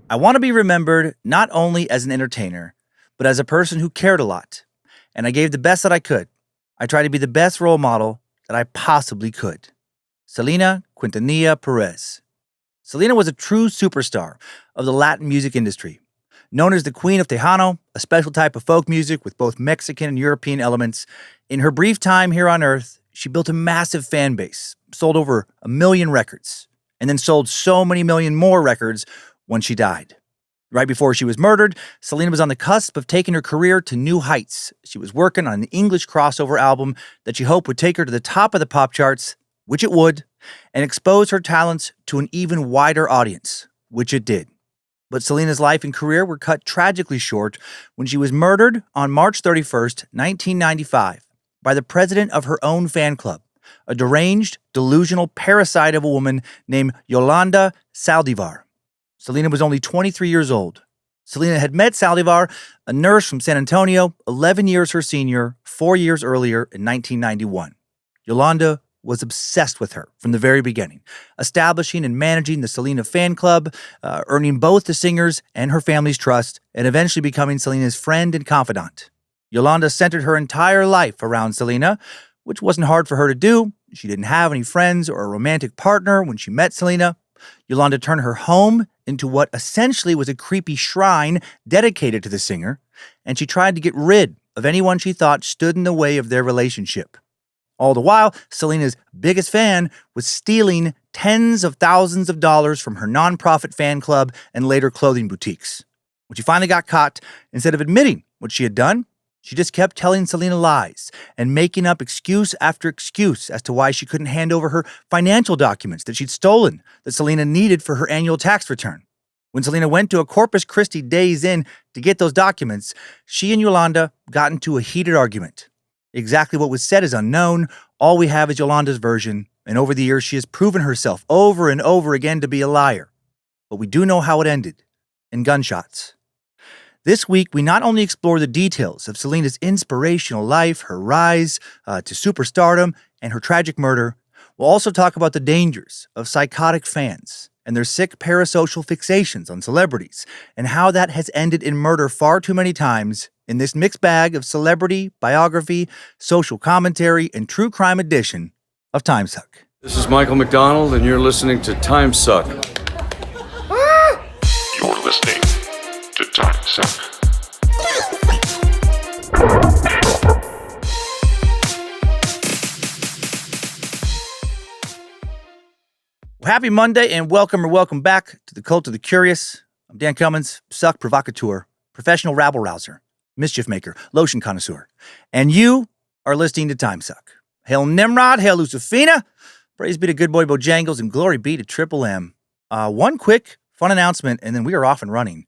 I want to be remembered not only as an entertainer, but as a person who cared a lot. And I gave the best that I could. I tried to be the best role model that I possibly could. Selena Quintanilla Perez. Selena was a true superstar of the Latin music industry. Known as the Queen of Tejano, a special type of folk music with both Mexican and European elements, in her brief time here on Earth, she built a massive fan base, sold over 1 million records, and then sold so many million more records when she died. Right before she was murdered, Selena was on the cusp of taking her career to new heights. She was working on an English crossover album that she hoped would take her to the top of the pop charts, which it would, and expose her talents to an even wider audience, which it did. But Selena's life and career were cut tragically short when she was murdered on March 31st, 1995, by the president of her own fan club, a deranged, delusional parasite of a woman named Yolanda Saldivar. Selena was only 23 years old. Selena had met Saldivar, a nurse from San Antonio, 11 years her senior, 4 years earlier in 1991. Yolanda was obsessed with her from the very beginning, establishing and managing the Selena fan club, earning both the singer's and her family's trust, and eventually becoming Selena's friend and confidant. Yolanda centered her entire life around Selena, which wasn't hard for her to do. She didn't have any friends or a romantic partner when she met Selena. Yolanda turned her home into what essentially was a creepy shrine dedicated to the singer, and she tried to get rid of anyone she thought stood in the way of their relationship. All the while, Selena's biggest fan was stealing tens of thousands of dollars from her nonprofit fan club and later clothing boutiques. When she finally got caught, instead of admitting what she had done, she just kept telling Selena lies and making up excuse after excuse as to why she couldn't hand over her financial documents that she'd stolen that Selena needed for her annual tax return. When Selena went to a Corpus Christi days in to get those documents, she and Yolanda got into a heated argument. Exactly what was said is unknown. All we have is Yolanda's version, and over the years she has proven herself over and over again to be a liar. But we do know how it ended, in gunshots. This week, we not only explore the details of Selena's inspirational life, her rise to superstardom, and her tragic murder, we'll also talk about the dangers of psychotic fans and their sick parasocial fixations on celebrities, and how that has ended in murder far too many times in this mixed bag of celebrity, biography, social commentary, and true crime edition of Timesuck. This is Michael McDonald, and you're listening to Timesuck. You're listening to Timesuck. Well, happy Monday, and welcome back to the Cult of the Curious. I'm Dan Cummins, suck provocateur, professional rabble-rouser, mischief maker, lotion connoisseur. And you are listening to Timesuck. Hail Nimrod, hail Lucifina, praise be to good boy Bojangles, and glory be to Triple M. One quick, fun announcement, and then we are off and running.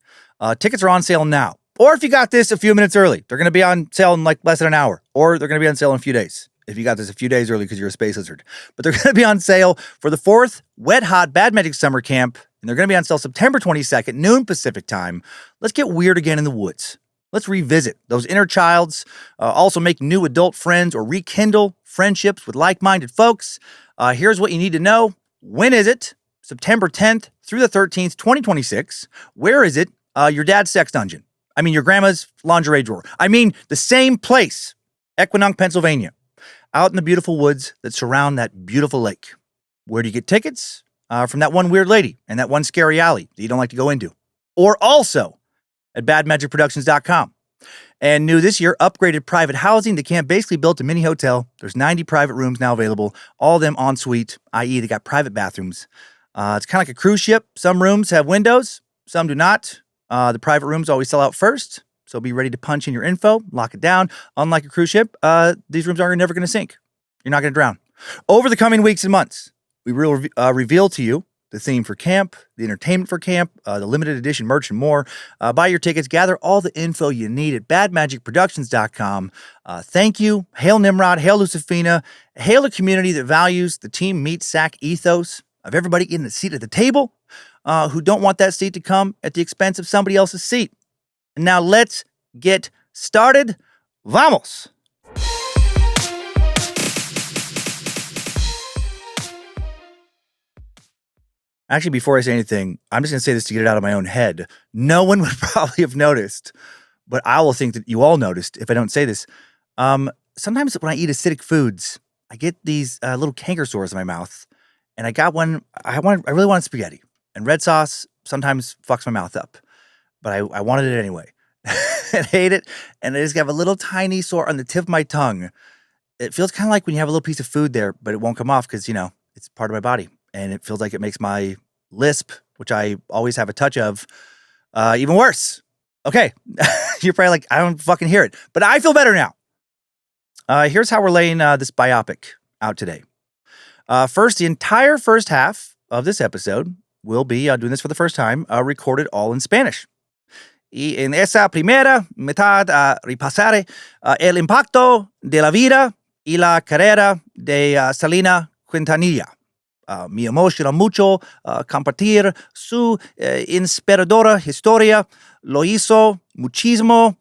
Tickets are on sale now. Or if you got this a few minutes early, they're going to be on sale in like less than an hour. Or they're going to be on sale in a few days. If you got this a few days early because you're a space lizard. But they're going to be on sale for the 4th Wet Hot Bad Magic Summer Camp. And they're going to be on sale September 22nd, noon Pacific time. Let's get weird again in the woods. Let's revisit those inner childs, also make new adult friends or rekindle friendships with like-minded folks. Here's what you need to know. When is it? September 10th through the 13th, 2026. Where is it? Your dad's sex dungeon. I mean, your grandma's lingerie drawer. I mean, the same place, Equinunk, Pennsylvania, out in the beautiful woods that surround that beautiful lake. Where do you get tickets? From that one weird lady and that one scary alley that you don't like to go into. Or also at badmagicproductions.com. And new this year, upgraded private housing. The camp basically built a mini hotel. There's 90 private rooms now available, all of them en suite, i.e. they got private bathrooms. It's kind of like a cruise ship. Some rooms have windows, some do not. The private rooms always sell out first, so be ready to punch in your info, lock it down. Unlike a cruise ship, these rooms are never going to sink. You're not going to drown. Over the coming weeks and months, we will reveal to you the theme for camp, the entertainment for camp, the limited edition merch, and more. Buy your tickets. Gather all the info you need at badmagicproductions.com. Thank you. Hail Nimrod. Hail Lucifina. Hail a community that values the team meat sack ethos of everybody in the seat at the table who don't want that seat to come at the expense of somebody else's seat. And now let's get started. Vamos! Actually, before I say anything, I'm just going to say this to get it out of my own head. No one would probably have noticed, but I will think that you all noticed if I don't say this. Sometimes when I eat acidic foods, I get these little canker sores in my mouth, and I got one. I really wanted spaghetti, and red sauce sometimes fucks my mouth up, but I wanted it anyway. And I ate it, and I just have a little tiny sore on the tip of my tongue. It feels kind of like when you have a little piece of food there, but it won't come off because, it's part of my body. And it feels like it makes my lisp, which I always have a touch of, even worse. Okay. You're probably like, I don't fucking hear it. But I feel better now. Here's how we're laying this biopic out today. First, the entire first half of this episode will be, doing this for the first time, recorded all in Spanish. Y en esa primera mitad repasaré el impacto de la vida y la carrera de Selena Quintanilla. Me emociona mucho compartir su inspiradora historia. Lo hizo muchísimo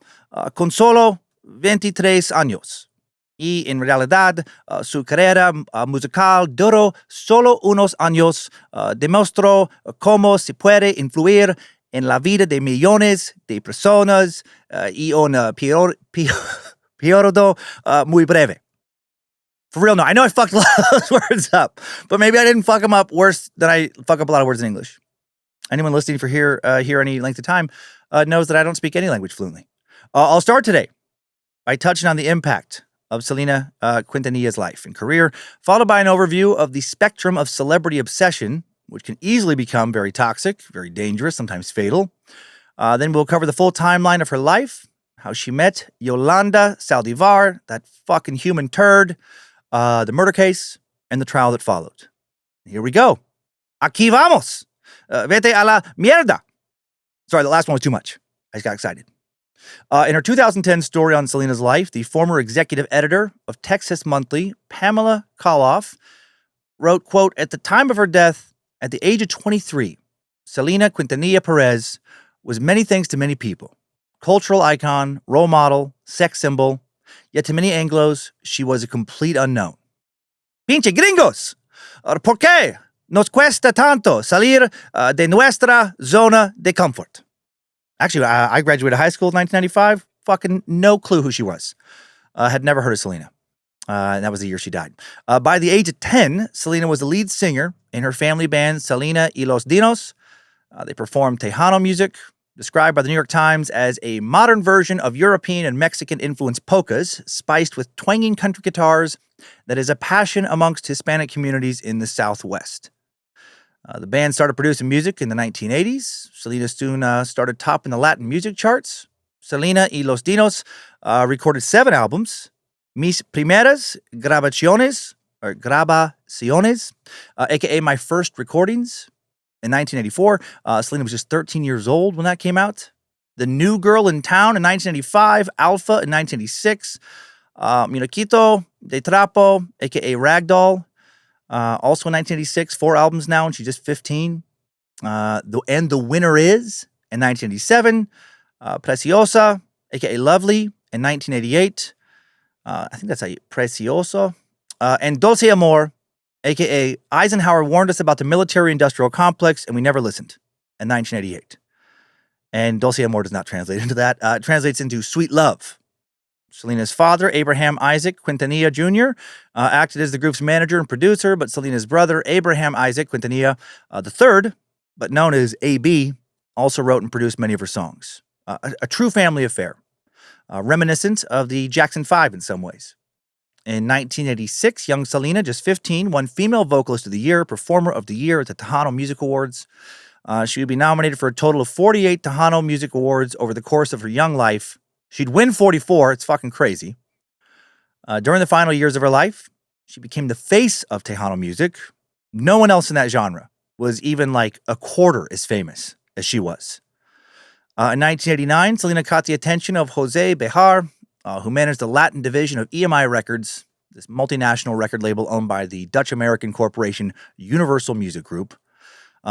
con solo 23 años. Y en realidad su carrera musical duró solo unos años. Demostró cómo se puede influir en la vida de millones de personas y un periodo muy breve. For real, no. I know I fucked a lot of those words up, but maybe I didn't fuck them up worse than I fuck up a lot of words in English. Anyone listening for here any length of time knows that I don't speak any language fluently. I'll start today by touching on the impact of Selena Quintanilla's life and career, followed by an overview of the spectrum of celebrity obsession, which can easily become very toxic, very dangerous, sometimes fatal. Then we'll cover the full timeline of her life, how she met Yolanda Saldivar, that fucking human turd, the murder case, and the trial that followed. Here we go. Aquí vamos. Vete a la mierda. Sorry, the last one was too much. I just got excited. In her 2010 story on Selena's life, the former executive editor of Texas Monthly, Pamela Koloff, wrote, quote, at the time of her death, at the age of 23, Selena Quintanilla Perez was many things to many people. Cultural icon, role model, sex symbol. Yet to many Anglos, she was a complete unknown. Pinche gringos! ¿Por qué nos cuesta tanto salir de nuestra zona de confort? Actually, I graduated high school in 1995. Fucking no clue who she was. Had never heard of Selena. And that was the year she died. By the age of 10, Selena was the lead singer in her family band Selena y los Dinos. They performed Tejano music, described by the New York Times as a modern version of European and Mexican-influenced polkas, spiced with twanging country guitars that is a passion amongst Hispanic communities in the Southwest. The band started producing music in the 1980s. Selena soon started topping the Latin music charts. Selena y los Dinos recorded 7 albums. Mis primeras grabaciones, aka My First Recordings, in 1984. Selena was just 13 years old when that came out. The New Girl in Town in 1985. Alpha in 1986. Muñequito de Trapo, aka Ragdoll. Also in 1986, 4 albums now, and she's just 15. The Winner Is in 1987. Preciosa, aka Lovely, in 1988. I think that's Precioso. And Dulce Amor, aka Eisenhower warned us about the military-industrial complex, and we never listened, in 1988. And Dulce Amor does not translate into that. It translates into Sweet Love. Selena's father, Abraham Isaac Quintanilla Jr., acted as the group's manager and producer, but Selena's brother, Abraham Isaac Quintanilla III, but known as AB, also wrote and produced many of her songs. A true family affair, reminiscent of the Jackson 5 in some ways. In 1986, young Selena, just 15, won Female Vocalist of the Year, Performer of the Year at the Tejano Music Awards. She would be nominated for a total of 48 Tejano Music Awards over the course of her young life. She'd win 44. It's fucking crazy. During the final years of her life, she became the face of Tejano music. No one else in that genre was even like a quarter as famous as she was. In 1989, Selena caught the attention of Jose Behar, who managed the Latin division of EMI Records, this multinational record label owned by the Dutch-American corporation Universal Music Group.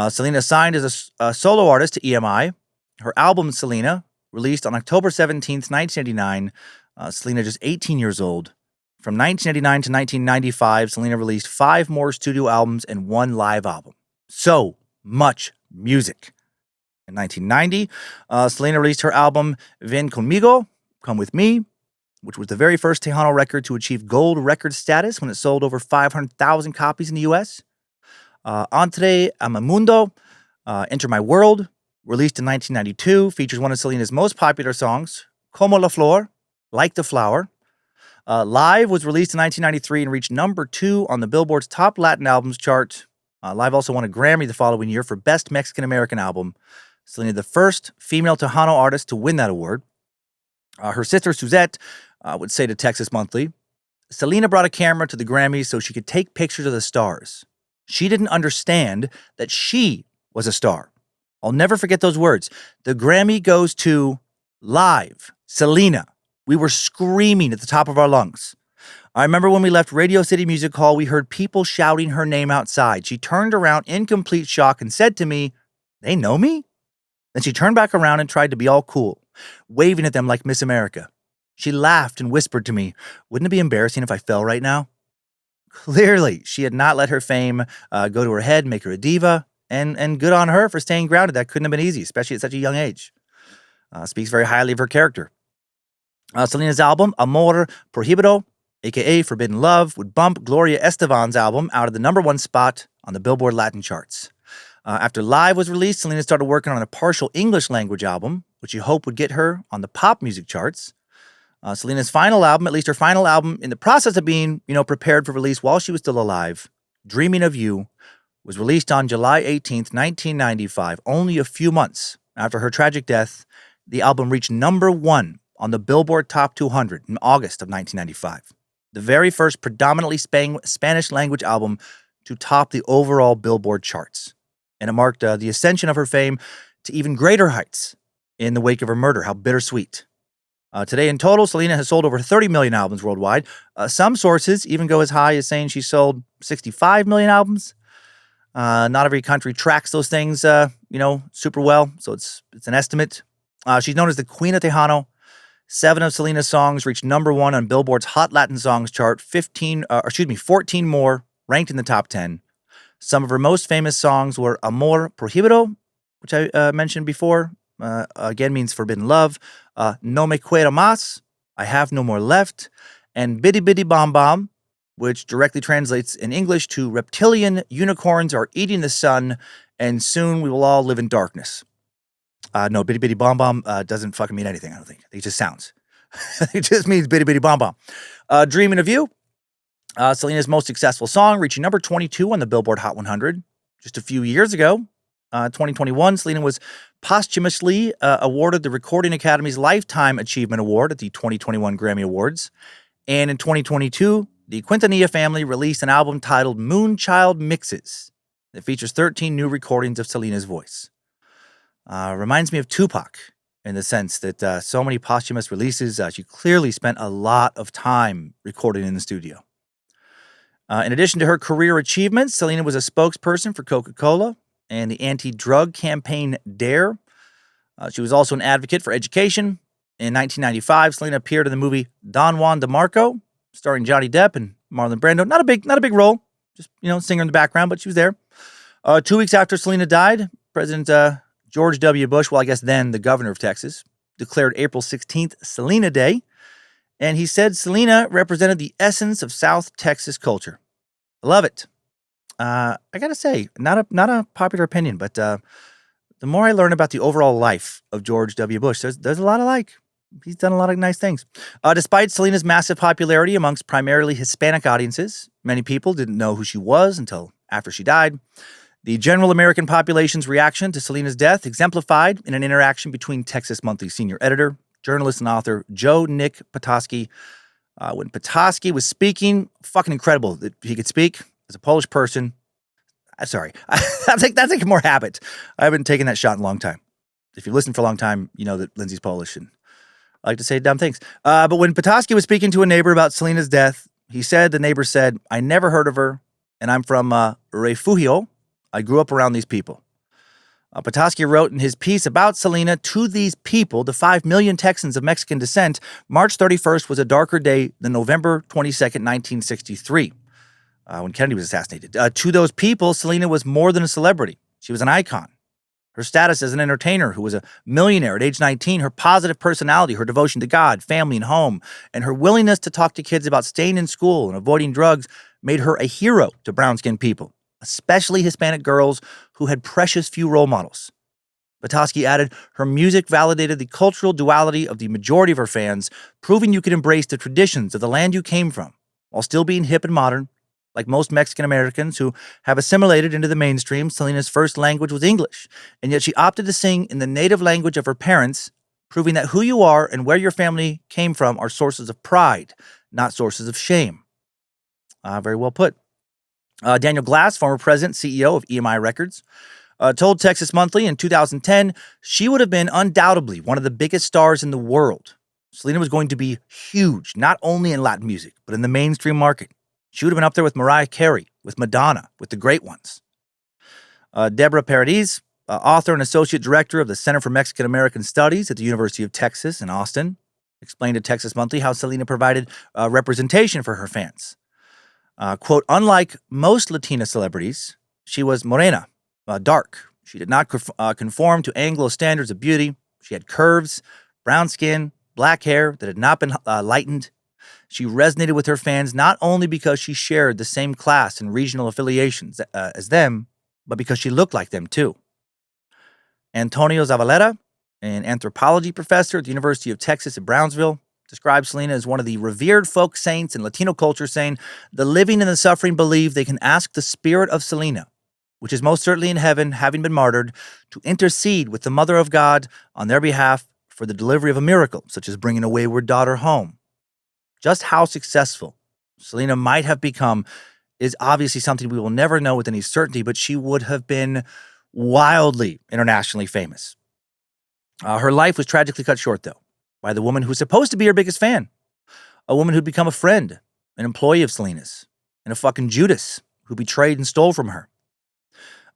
Selena signed as a solo artist to EMI. Her album, Selena, released on October 17th, 1989. Selena just 18 years old. From 1989 to 1995, Selena released 5 more studio albums and 1 live album. So much music. In 1990, Selena released her album Ven Conmigo, Come With Me, which was the very first Tejano record to achieve gold record status when it sold over 500,000 copies in the U.S. Entre a Mi Mundo, Enter My World, released in 1992, features one of Selena's most popular songs, Como la Flor, Like the Flower. Live was released in 1993 and reached number 2 on the Billboard's Top Latin Albums chart. Live also won a Grammy the following year for Best Mexican-American Album. Selena, the first female Tejano artist to win that award. Her sister Suzette would say to Texas Monthly, Selena brought a camera to the Grammys so she could take pictures of the stars. She didn't understand that she was a star. I'll never forget those words. The Grammy goes to Live, Selena. We were screaming at the top of our lungs. I remember when we left Radio City Music Hall, we heard people shouting her name outside. She turned around in complete shock and said to me, they know me? Then she turned back around and tried to be all cool, waving at them like Miss America. She laughed and whispered to me, wouldn't it be embarrassing if I fell right now? Clearly, she had not let her fame go to her head, make her a diva, and good on her for staying grounded. That couldn't have been easy, especially at such a young age. Speaks very highly of her character. Selena's album, Amor Prohibido, a.k.a. Forbidden Love, would bump Gloria Estefan's album out of the number 1 spot on the Billboard Latin charts. After Live was released, Selena started working on a partial English language album, which she hoped would get her on the pop music charts. Selena's final album, at least her final album, in the process of being, prepared for release while she was still alive, Dreaming of You, was released on July 18th, 1995, only a few months after her tragic death. The album reached number 1 on the Billboard Top 200 in August of 1995, the very first predominantly Spanish language album to top the overall Billboard charts. And it marked the ascension of her fame to even greater heights in the wake of her murder. How bittersweet. Today, in total, Selena has sold over 30 million albums worldwide. Some sources even go as high as saying she sold 65 million albums. Not every country tracks those things, super well, so it's an estimate. She's known as the Queen of Tejano. 7 of Selena's songs reached number 1 on Billboard's Hot Latin Songs chart. 14 more ranked in the top 10. Some of her most famous songs were Amor Prohibido, which I mentioned before, again means forbidden love, No Me Quiero Más, I Have No More Left, and Bidi Bidi Bom Bom, which directly translates in English to reptilian unicorns are eating the sun, and soon we will all live in darkness. No, Bidi Bidi Bom Bom doesn't fucking mean anything, I don't think. It just sounds. It just means Bidi Bidi Bom Bom. Dreaming of You, Selena's most successful song, reaching number 22 on the Billboard Hot 100. Just a few years ago, 2021, Selena was posthumously awarded the Recording Academy's Lifetime Achievement Award at the 2021 Grammy Awards. And in 2022, the Quintanilla family released an album titled Moonchild Mixes that features 13 new recordings of Selena's voice. Reminds me of Tupac in the sense that so many posthumous releases, she clearly spent a lot of time recording in the studio. In addition to her career achievements, Selena was a spokesperson for Coca-Cola and the anti-drug campaign DARE. She was also an advocate for education. In 1995, Selena appeared in the movie Don Juan DeMarco, starring Johnny Depp and Marlon Brando. Not a big role, just singer in the background, but she was there. 2 weeks after Selena died, President George W. Bush, well, I guess then the governor of Texas, declared April 16th Selena Day. And he said Selena represented the essence of South Texas culture. I love it. I gotta say, not a popular opinion, but the more I learn about the overall life of George W. Bush, there's a lot I like. He's done a lot of nice things. Despite Selena's massive popularity amongst primarily Hispanic audiences, many people didn't know who she was until after she died. The general American population's reaction to Selena's death exemplified in an interaction between Texas Monthly senior editor, journalist and author Joe Nick Petoskey. When Petoskey was speaking, fucking incredible that he could speak as a Polish person. Sorry, that's like more habit. I haven't taken that shot in a long time. If you listen for a long time, you know that Lindsay's Polish and I like to say dumb things. But when Petoskey was speaking to a neighbor about Selena's death, the neighbor said, I never heard of her, and I'm from Refugio. I grew up around these people. Petoskey wrote in his piece about Selena, to these people, the 5 million Texans of Mexican descent, March 31st was a darker day than November 22nd, 1963, when Kennedy was assassinated. To those people, Selena was more than a celebrity. She was an icon. Her status as an entertainer who was a millionaire at age 19, her positive personality, her devotion to God, family, and home, and her willingness to talk to kids about staying in school and avoiding drugs made her a hero to brown-skinned people, especially Hispanic girls who had precious few role models. Petoskey added, her music validated the cultural duality of the majority of her fans, proving you could embrace the traditions of the land you came from, while still being hip and modern. Like most Mexican Americans who have assimilated into the mainstream, Selena's first language was English, and yet she opted to sing in the native language of her parents, proving that who you are and where your family came from are sources of pride, not sources of shame. Very well put. Daniel Glass, former president, CEO of EMI Records, told Texas Monthly in 2010 she would have been undoubtedly one of the biggest stars in the world. Selena was going to be huge, not only in Latin music, but in the mainstream market. She would have been up there with Mariah Carey, with Madonna, with the great ones. Deborah Paradis, author and associate director of the Center for Mexican American Studies at the University of Texas in Austin, explained to Texas Monthly how Selena provided representation for her fans. Quote, unlike most Latina celebrities, she was morena, dark. She did not conform to Anglo standards of beauty. She had curves, brown skin, black hair that had not been lightened. She resonated with her fans not only because she shared the same class and regional affiliations as them, but because she looked like them too. Antonio Zavaleta, an anthropology professor at the University of Texas at Brownsville, described Selena as one of the revered folk saints in Latino culture, saying, the living and the suffering believe they can ask the spirit of Selena, which is most certainly in heaven, having been martyred, to intercede with the Mother of God on their behalf for the delivery of a miracle, such as bringing a wayward daughter home. Just how successful Selena might have become is obviously something we will never know with any certainty, but she would have been wildly internationally famous. Her life was tragically cut short, though, by the woman who was supposed to be her biggest fan, a woman who'd become a friend, an employee of Selena's, and a fucking Judas who betrayed and stole from her.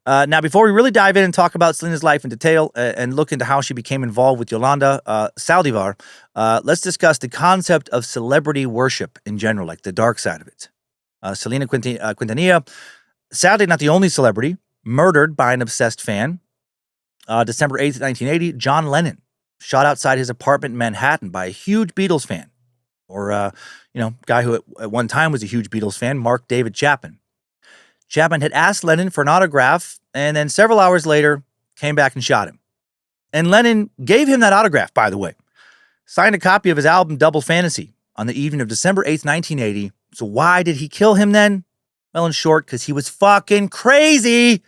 Now, before we really dive in and talk about Selena's life in detail and look into how she became involved with Yolanda Saldivar, let's discuss the concept of celebrity worship in general, like the dark side of it. Selena Quintanilla, sadly not the only celebrity, murdered by an obsessed fan. December 8th, 1980, John Lennon shot outside his apartment in Manhattan by a huge Beatles fan, or, guy who at one time was a huge Beatles fan, Mark David Chapman. Chapman had asked Lennon for an autograph, and then several hours later, came back and shot him. And Lennon gave him that autograph, by the way. Signed a copy of his album Double Fantasy on the evening of December 8th, 1980. So why did he kill him then? Well, in short, because he was fucking crazy.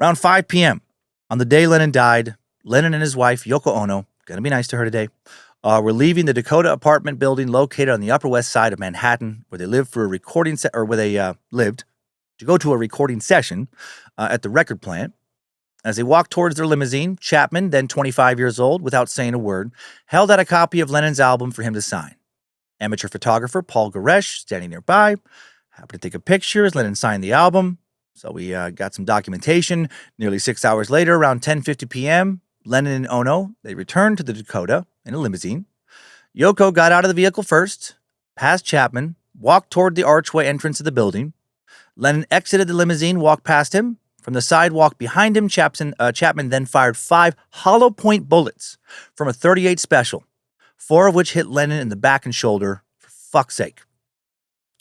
Around 5 p.m., on the day Lennon died, Lennon and his wife, Yoko Ono, gonna be nice to her today, were leaving the Dakota apartment building located on the Upper West Side of Manhattan, where they lived for a recording lived to go to a recording session at the record plant. As they walked towards their limousine, Chapman, then 25 years old, without saying a word, held out a copy of Lennon's album for him to sign. Amateur photographer Paul Goresh, standing nearby, happened to take a picture as Lennon signed the album. So we got some documentation. Nearly 6 hours later, around 10:50 p.m., Lennon and Ono, they returned to the Dakota in a limousine. Yoko got out of the vehicle first, passed Chapman, walked toward the archway entrance of the building. Lennon exited the limousine, walked past him. From the sidewalk behind him, Chapman then fired 5 hollow point bullets from a .38 Special, 4 of which hit Lennon in the back and shoulder, for fuck's sake.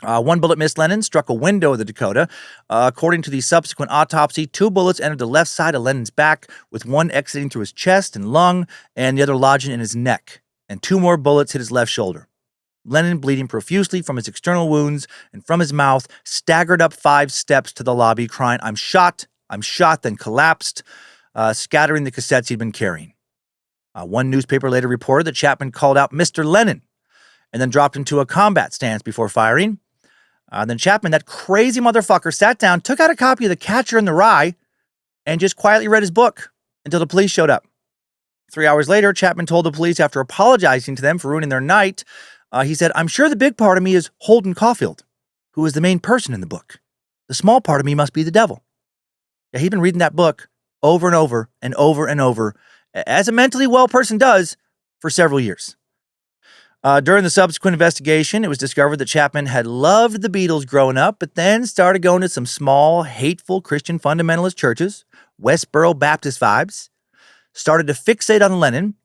One bullet missed Lennon, struck a window of the Dakota. According to the subsequent autopsy, 2 bullets entered the left side of Lennon's back, with one exiting through his chest and lung, and the other lodging in his neck, and 2 more bullets hit his left shoulder. Lennon, bleeding profusely from his external wounds and from his mouth, staggered up 5 steps to the lobby, crying, I'm shot, then collapsed, scattering the cassettes he'd been carrying. One newspaper later reported that Chapman called out Mr. Lennon and then dropped into a combat stance before firing. Then Chapman, that crazy motherfucker, sat down, took out a copy of The Catcher in the Rye, and just quietly read his book until the police showed up. 3 hours later, Chapman told the police, after apologizing to them for ruining their night, he said, I'm sure the big part of me is Holden Caulfield, who is the main person in the book. The small part of me must be the devil. Yeah, he'd been reading that book over and over and over and over, as a mentally well person does, for several years. During the subsequent investigation, it was discovered that Chapman had loved the Beatles growing up, but then started going to some small, hateful Christian fundamentalist churches, Westboro Baptist vibes, started to fixate on Lennon,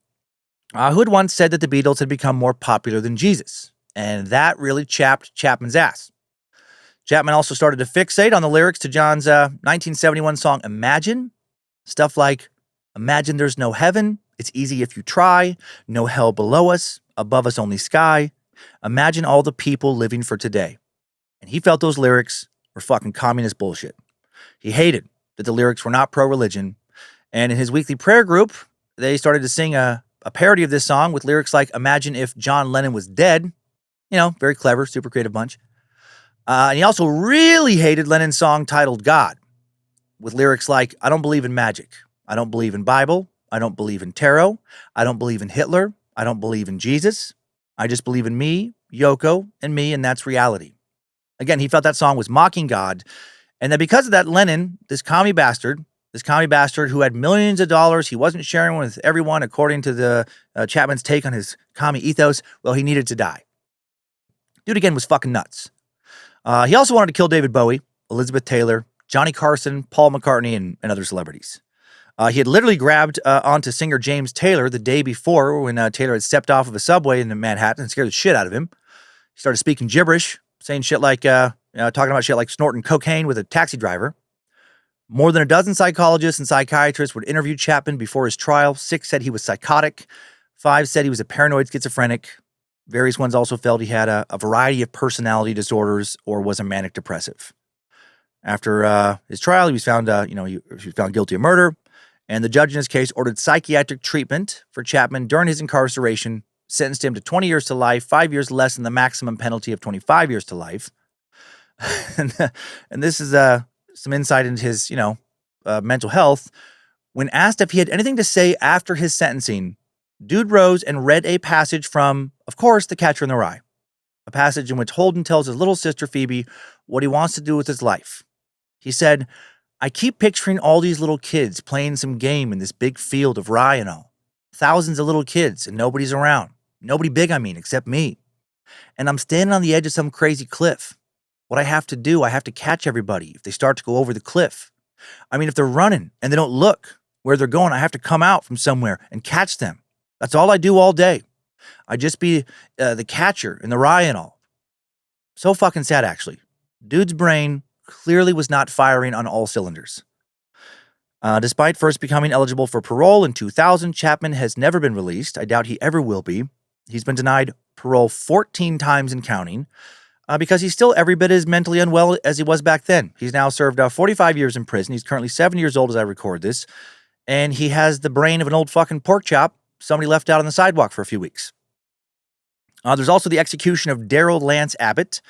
who had once said that the Beatles had become more popular than Jesus. And that really chapped Chapman's ass. Chapman also started to fixate on the lyrics to John's 1971 song Imagine. Stuff like, imagine there's no heaven, it's easy if you try, no hell below us, above us only sky. Imagine all the people living for today. And he felt those lyrics were fucking communist bullshit. He hated that the lyrics were not pro-religion. And in his weekly prayer group, they started to sing a parody of this song with lyrics like, imagine if John Lennon was dead. You know, very clever, super creative bunch. And he also really hated Lennon's song titled God, with lyrics like, I don't believe in magic. I don't believe in Bible. I don't believe in tarot. I don't believe in Hitler. I don't believe in Jesus. I just believe in me, Yoko, and me, and that's reality. Again, he felt that song was mocking God, and that because of that, Lennon, this commie bastard who had millions of dollars, he wasn't sharing with everyone according to the Chapman's take on his commie ethos, well, he needed to die. Dude, again, was fucking nuts. He also wanted to kill David Bowie, Elizabeth Taylor, Johnny Carson, Paul McCartney, and other celebrities. He had literally grabbed onto singer James Taylor the day before when Taylor had stepped off of a subway in Manhattan and scared the shit out of him. He started speaking gibberish, saying shit like, talking about shit like snorting cocaine with a taxi driver. More than a dozen psychologists and psychiatrists would interview Chapman before his trial. 6 said he was psychotic. 5 said he was a paranoid schizophrenic. Various ones also felt he had a variety of personality disorders or was a manic depressive. After his trial, he was found, he was found guilty of murder, and the judge in his case ordered psychiatric treatment for Chapman during his incarceration, sentenced him to 20 years to life, 5 years less than the maximum penalty of 25 years to life. and this is some insight into his, mental health. When asked if he had anything to say after his sentencing, dude rose and read a passage from, of course, The Catcher in the Rye, a passage in which Holden tells his little sister Phoebe what he wants to do with his life. He said, I keep picturing all these little kids playing some game in this big field of rye and all. Thousands of little kids and nobody's around. Nobody big, except me. And I'm standing on the edge of some crazy cliff. What I have to do, I have to catch everybody if they start to go over the cliff. If they're running and they don't look where they're going, I have to come out from somewhere and catch them. That's all I do all day. I just be the catcher in the rye and all. So fucking sad, actually. Dude's brain clearly was not firing on all cylinders. Despite first becoming eligible for parole in 2000, Chapman has never been released. I doubt he ever will be. He's been denied parole 14 times and counting because he's still every bit as mentally unwell as he was back then. He's now served 45 years in prison. He's currently 7 years old as I record this. And he has the brain of an old fucking pork chop somebody left out on the sidewalk for a few weeks. There's also the execution of Darrell Lance Abbott,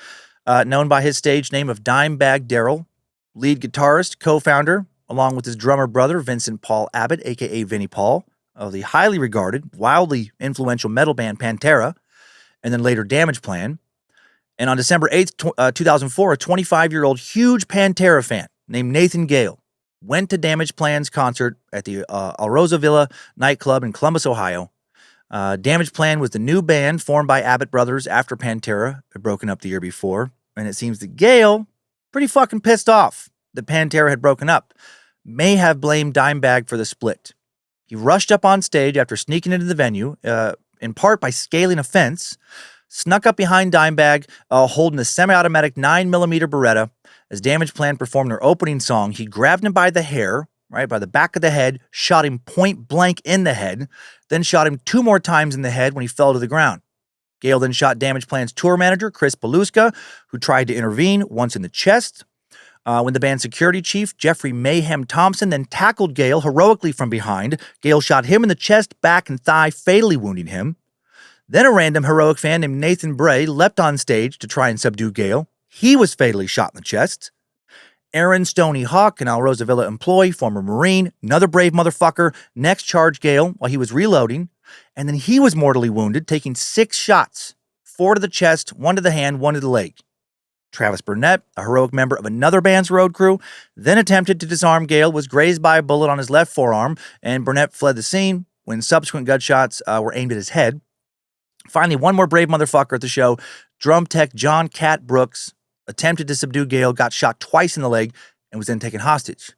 known by his stage name of Dimebag Darrell, lead guitarist, co-founder, along with his drummer brother, Vincent Paul Abbott, a.k.a. Vinnie Paul, of the highly regarded, wildly influential metal band Pantera, and then later Damage Plan. And on December 8th, 2004, a 25-year-old huge Pantera fan named Nathan Gale went to Damage Plan's concert at the Alrosa Villa nightclub in Columbus, Ohio. Damage Plan was the new band formed by Abbott brothers after Pantera had broken up the year before, and it seems that Gale, pretty fucking pissed off that Pantera had broken up, may have blamed Dimebag for the split. He rushed up on stage after sneaking into the venue, in part by scaling a fence, snuck up behind Dimebag, holding a semi-automatic 9mm Beretta. As Damage Plan performed their opening song, he grabbed him by the hair, right, by the back of the head, shot him point blank in the head, then shot him 2 more times in the head when he fell to the ground. Gale then shot Damage Plan's tour manager, Chris Paluska, who tried to intervene, once in the chest. When the band's security chief, Jeffrey Mayhem Thompson, then tackled Gale heroically from behind, Gale shot him in the chest, back, and thigh, fatally wounding him. Then a random heroic fan named Nathan Bray leapt on stage to try and subdue Gale. He was fatally shot in the chest. Aaron Stoney Hawk, an Alrosa Villa employee, former Marine, another brave motherfucker, next charged Gale while he was reloading, and then he was mortally wounded, taking 6 shots, 4 to the chest, 1 to the hand, 1 to the leg. Travis Burnett, a heroic member of another band's road crew, then attempted to disarm Gale, was grazed by a bullet on his left forearm, and Burnett fled the scene when subsequent gunshots were aimed at his head. Finally, one more brave motherfucker at the show, drum tech John Cat Brooks, attempted to subdue Gale, got shot twice in the leg, and was then taken hostage.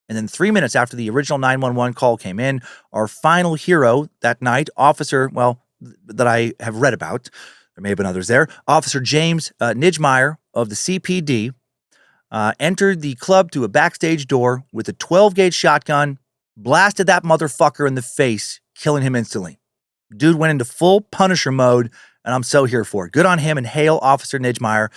And then 3 minutes after the original 911 call came in, our final hero that night, officer, that I have read about, there may have been others there, Officer James Nijmeyer of the CPD, entered the club through a backstage door with a 12-gauge shotgun, blasted that motherfucker in the face, killing him instantly. Dude went into full Punisher mode, and I'm so here for it. Good on him, and hail Officer Nijmeyer.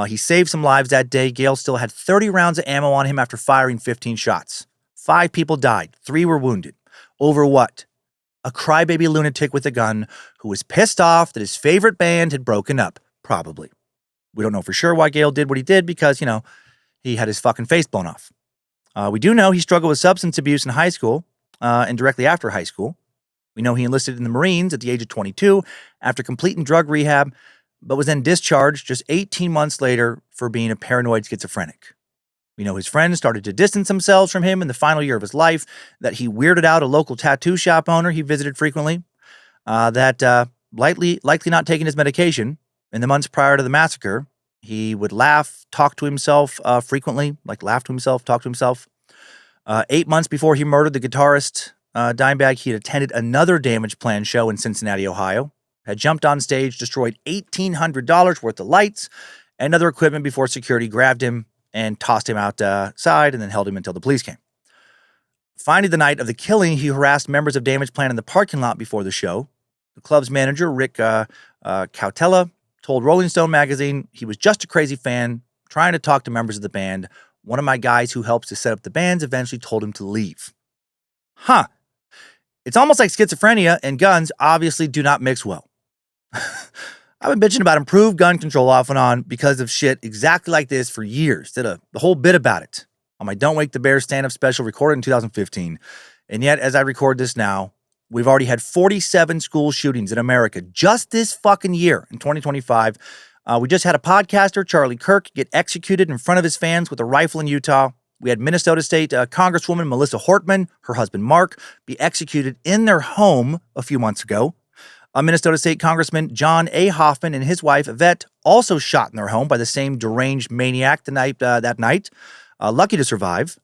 He saved some lives that day. Gale still had 30 rounds of ammo on him after firing 15 shots. 5 people died. 3 were wounded. Over what? A crybaby lunatic with a gun who was pissed off that his favorite band had broken up. Probably. We don't know for sure why Gale did what he did because, he had his fucking face blown off. We do know he struggled with substance abuse in high school and directly after high school. We know he enlisted in the Marines at the age of 22 after completing drug rehab, but was then discharged just 18 months later for being a paranoid schizophrenic. We know his friends started to distance themselves from him in the final year of his life, that he weirded out a local tattoo shop owner he visited frequently, that likely not taking his medication in the months prior to the massacre. He would laugh, talk to himself frequently, laugh to himself, talk to himself. 8 months before he murdered the guitarist, Dimebag, he had attended another Damage Plan show in Cincinnati, Ohio, had jumped on stage, destroyed $1,800 worth of lights and other equipment before security grabbed him and tossed him outside and then held him until the police came. Finally, the night of the killing, he harassed members of Damage Plan in the parking lot before the show. The club's manager, Rick Cautela, told Rolling Stone magazine he was just a crazy fan trying to talk to members of the band. One of my guys who helps to set up the bands eventually told him to leave. Huh. It's almost like schizophrenia and guns obviously do not mix well. I've been bitching about improved gun control off and on because of shit exactly like this for years. Did the whole bit about it on my Don't Wake the Bears stand-up special recorded in 2015. And yet, as I record this now, we've already had 47 school shootings in America just this fucking year in 2025. We just had a podcaster, Charlie Kirk, get executed in front of his fans with a rifle in Utah. We had Minnesota State Congresswoman Melissa Hortman, her husband Mark, be executed in their home a few months ago. Minnesota State Congressman John A. Hoffman and his wife Yvette also shot in their home by the same deranged maniac that night, lucky to survive.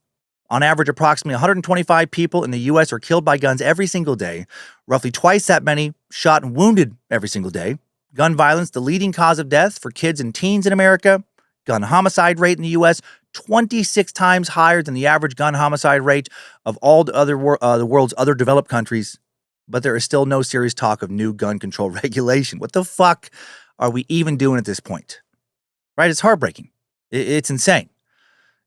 On average, approximately 125 people in the U.S. are killed by guns every single day, roughly twice that many shot and wounded every single day. Gun violence, the leading cause of death for kids and teens in America. Gun homicide rate in the U.S., 26 times higher than the average gun homicide rate of all the world's other developed countries. But there is still no serious talk of new gun control regulation. What the fuck are we even doing at this point? Right? It's heartbreaking. It's insane.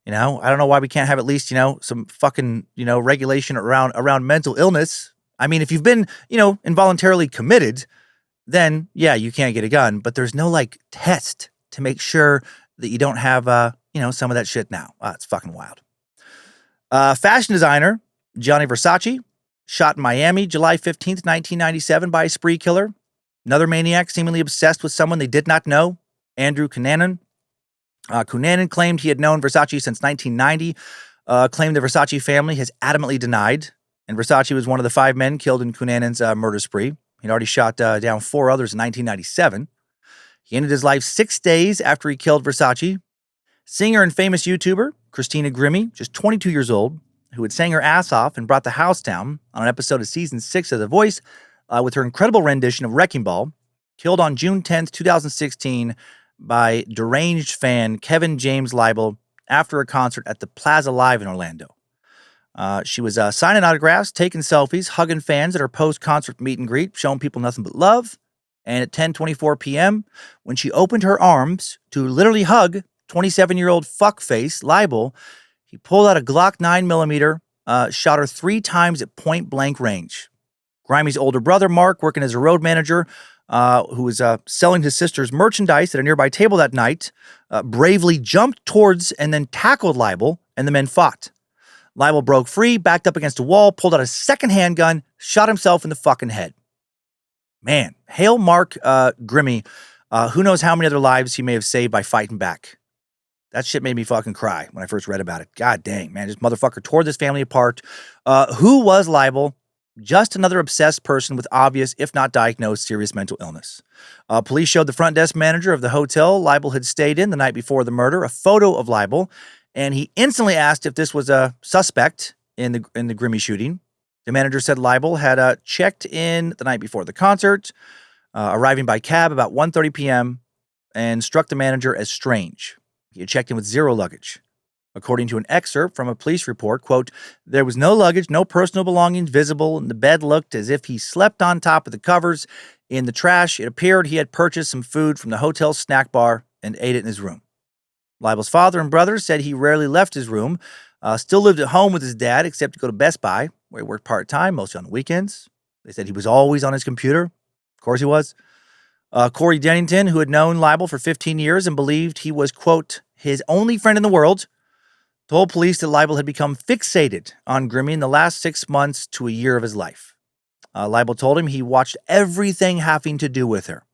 I don't know why we can't have at least, some fucking, regulation around mental illness. I mean, if you've been, involuntarily committed, then yeah, you can't get a gun, but there's no test to make sure that you don't have, some of that shit now. It's fucking wild. Fashion designer Gianni Versace shot in Miami, July 15th, 1997 by a spree killer. Another maniac seemingly obsessed with someone they did not know, Andrew Cunanan. Cunanan claimed he had known Versace since 1990, claimed the Versace family has adamantly denied, and Versace was one of the 5 men killed in Cunanan's murder spree. He'd already shot down 4 others in 1997. He ended his life 6 days after he killed Versace. Singer and famous YouTuber Christina Grimmie, just 22 years old, who had sang her ass off and brought the house down on an episode of season 6 of The Voice with her incredible rendition of Wrecking Ball, killed on June 10th, 2016 by deranged fan Kevin James Leibel after a concert at the Plaza Live in Orlando. She was signing autographs, taking selfies, hugging fans at her post-concert meet and greet, showing people nothing but love. And at 10:24 p.m., when she opened her arms to literally hug 27-year-old fuckface Leibel, he pulled out a Glock 9mm, shot her 3 times at point-blank range. Grimey's older brother, Mark, working as a road manager, who was selling his sister's merchandise at a nearby table that night, bravely jumped towards and then tackled Leibel, and the men fought. Leibel broke free, backed up against a wall, pulled out a second handgun, shot himself in the fucking head. Man, hail Mark Grimmie. Who knows how many other lives he may have saved by fighting back. That shit made me fucking cry when I first read about it. God dang, man, this motherfucker tore this family apart. Who was Leibel? Just another obsessed person with obvious, if not diagnosed, serious mental illness. Police showed the front desk manager of the hotel Leibel had stayed in the night before the murder a photo of Leibel and he instantly asked if this was a suspect in the Grimmy shooting. The manager said Leibel had checked in the night before the concert, arriving by cab about 1:30 p.m., and struck the manager as strange. He had checked in with zero luggage. According to an excerpt from a police report, quote, there was no luggage, no personal belongings visible, and the bed looked as if he slept on top of the covers. In the trash, it appeared he had purchased some food from the hotel's snack bar and ate it in his room. Leibel's father and brother said he rarely left his room, still lived at home with his dad except to go to Best Buy, where he worked part-time, mostly on the weekends. They said he was always on his computer. Of course he was. Corey Dennington, who had known Leibel for 15 years and believed he was, quote, his only friend in the world, told police that Leibel had become fixated on Grimmy in the last 6 months to a year of his life. Leibel told him he watched everything having to do with her.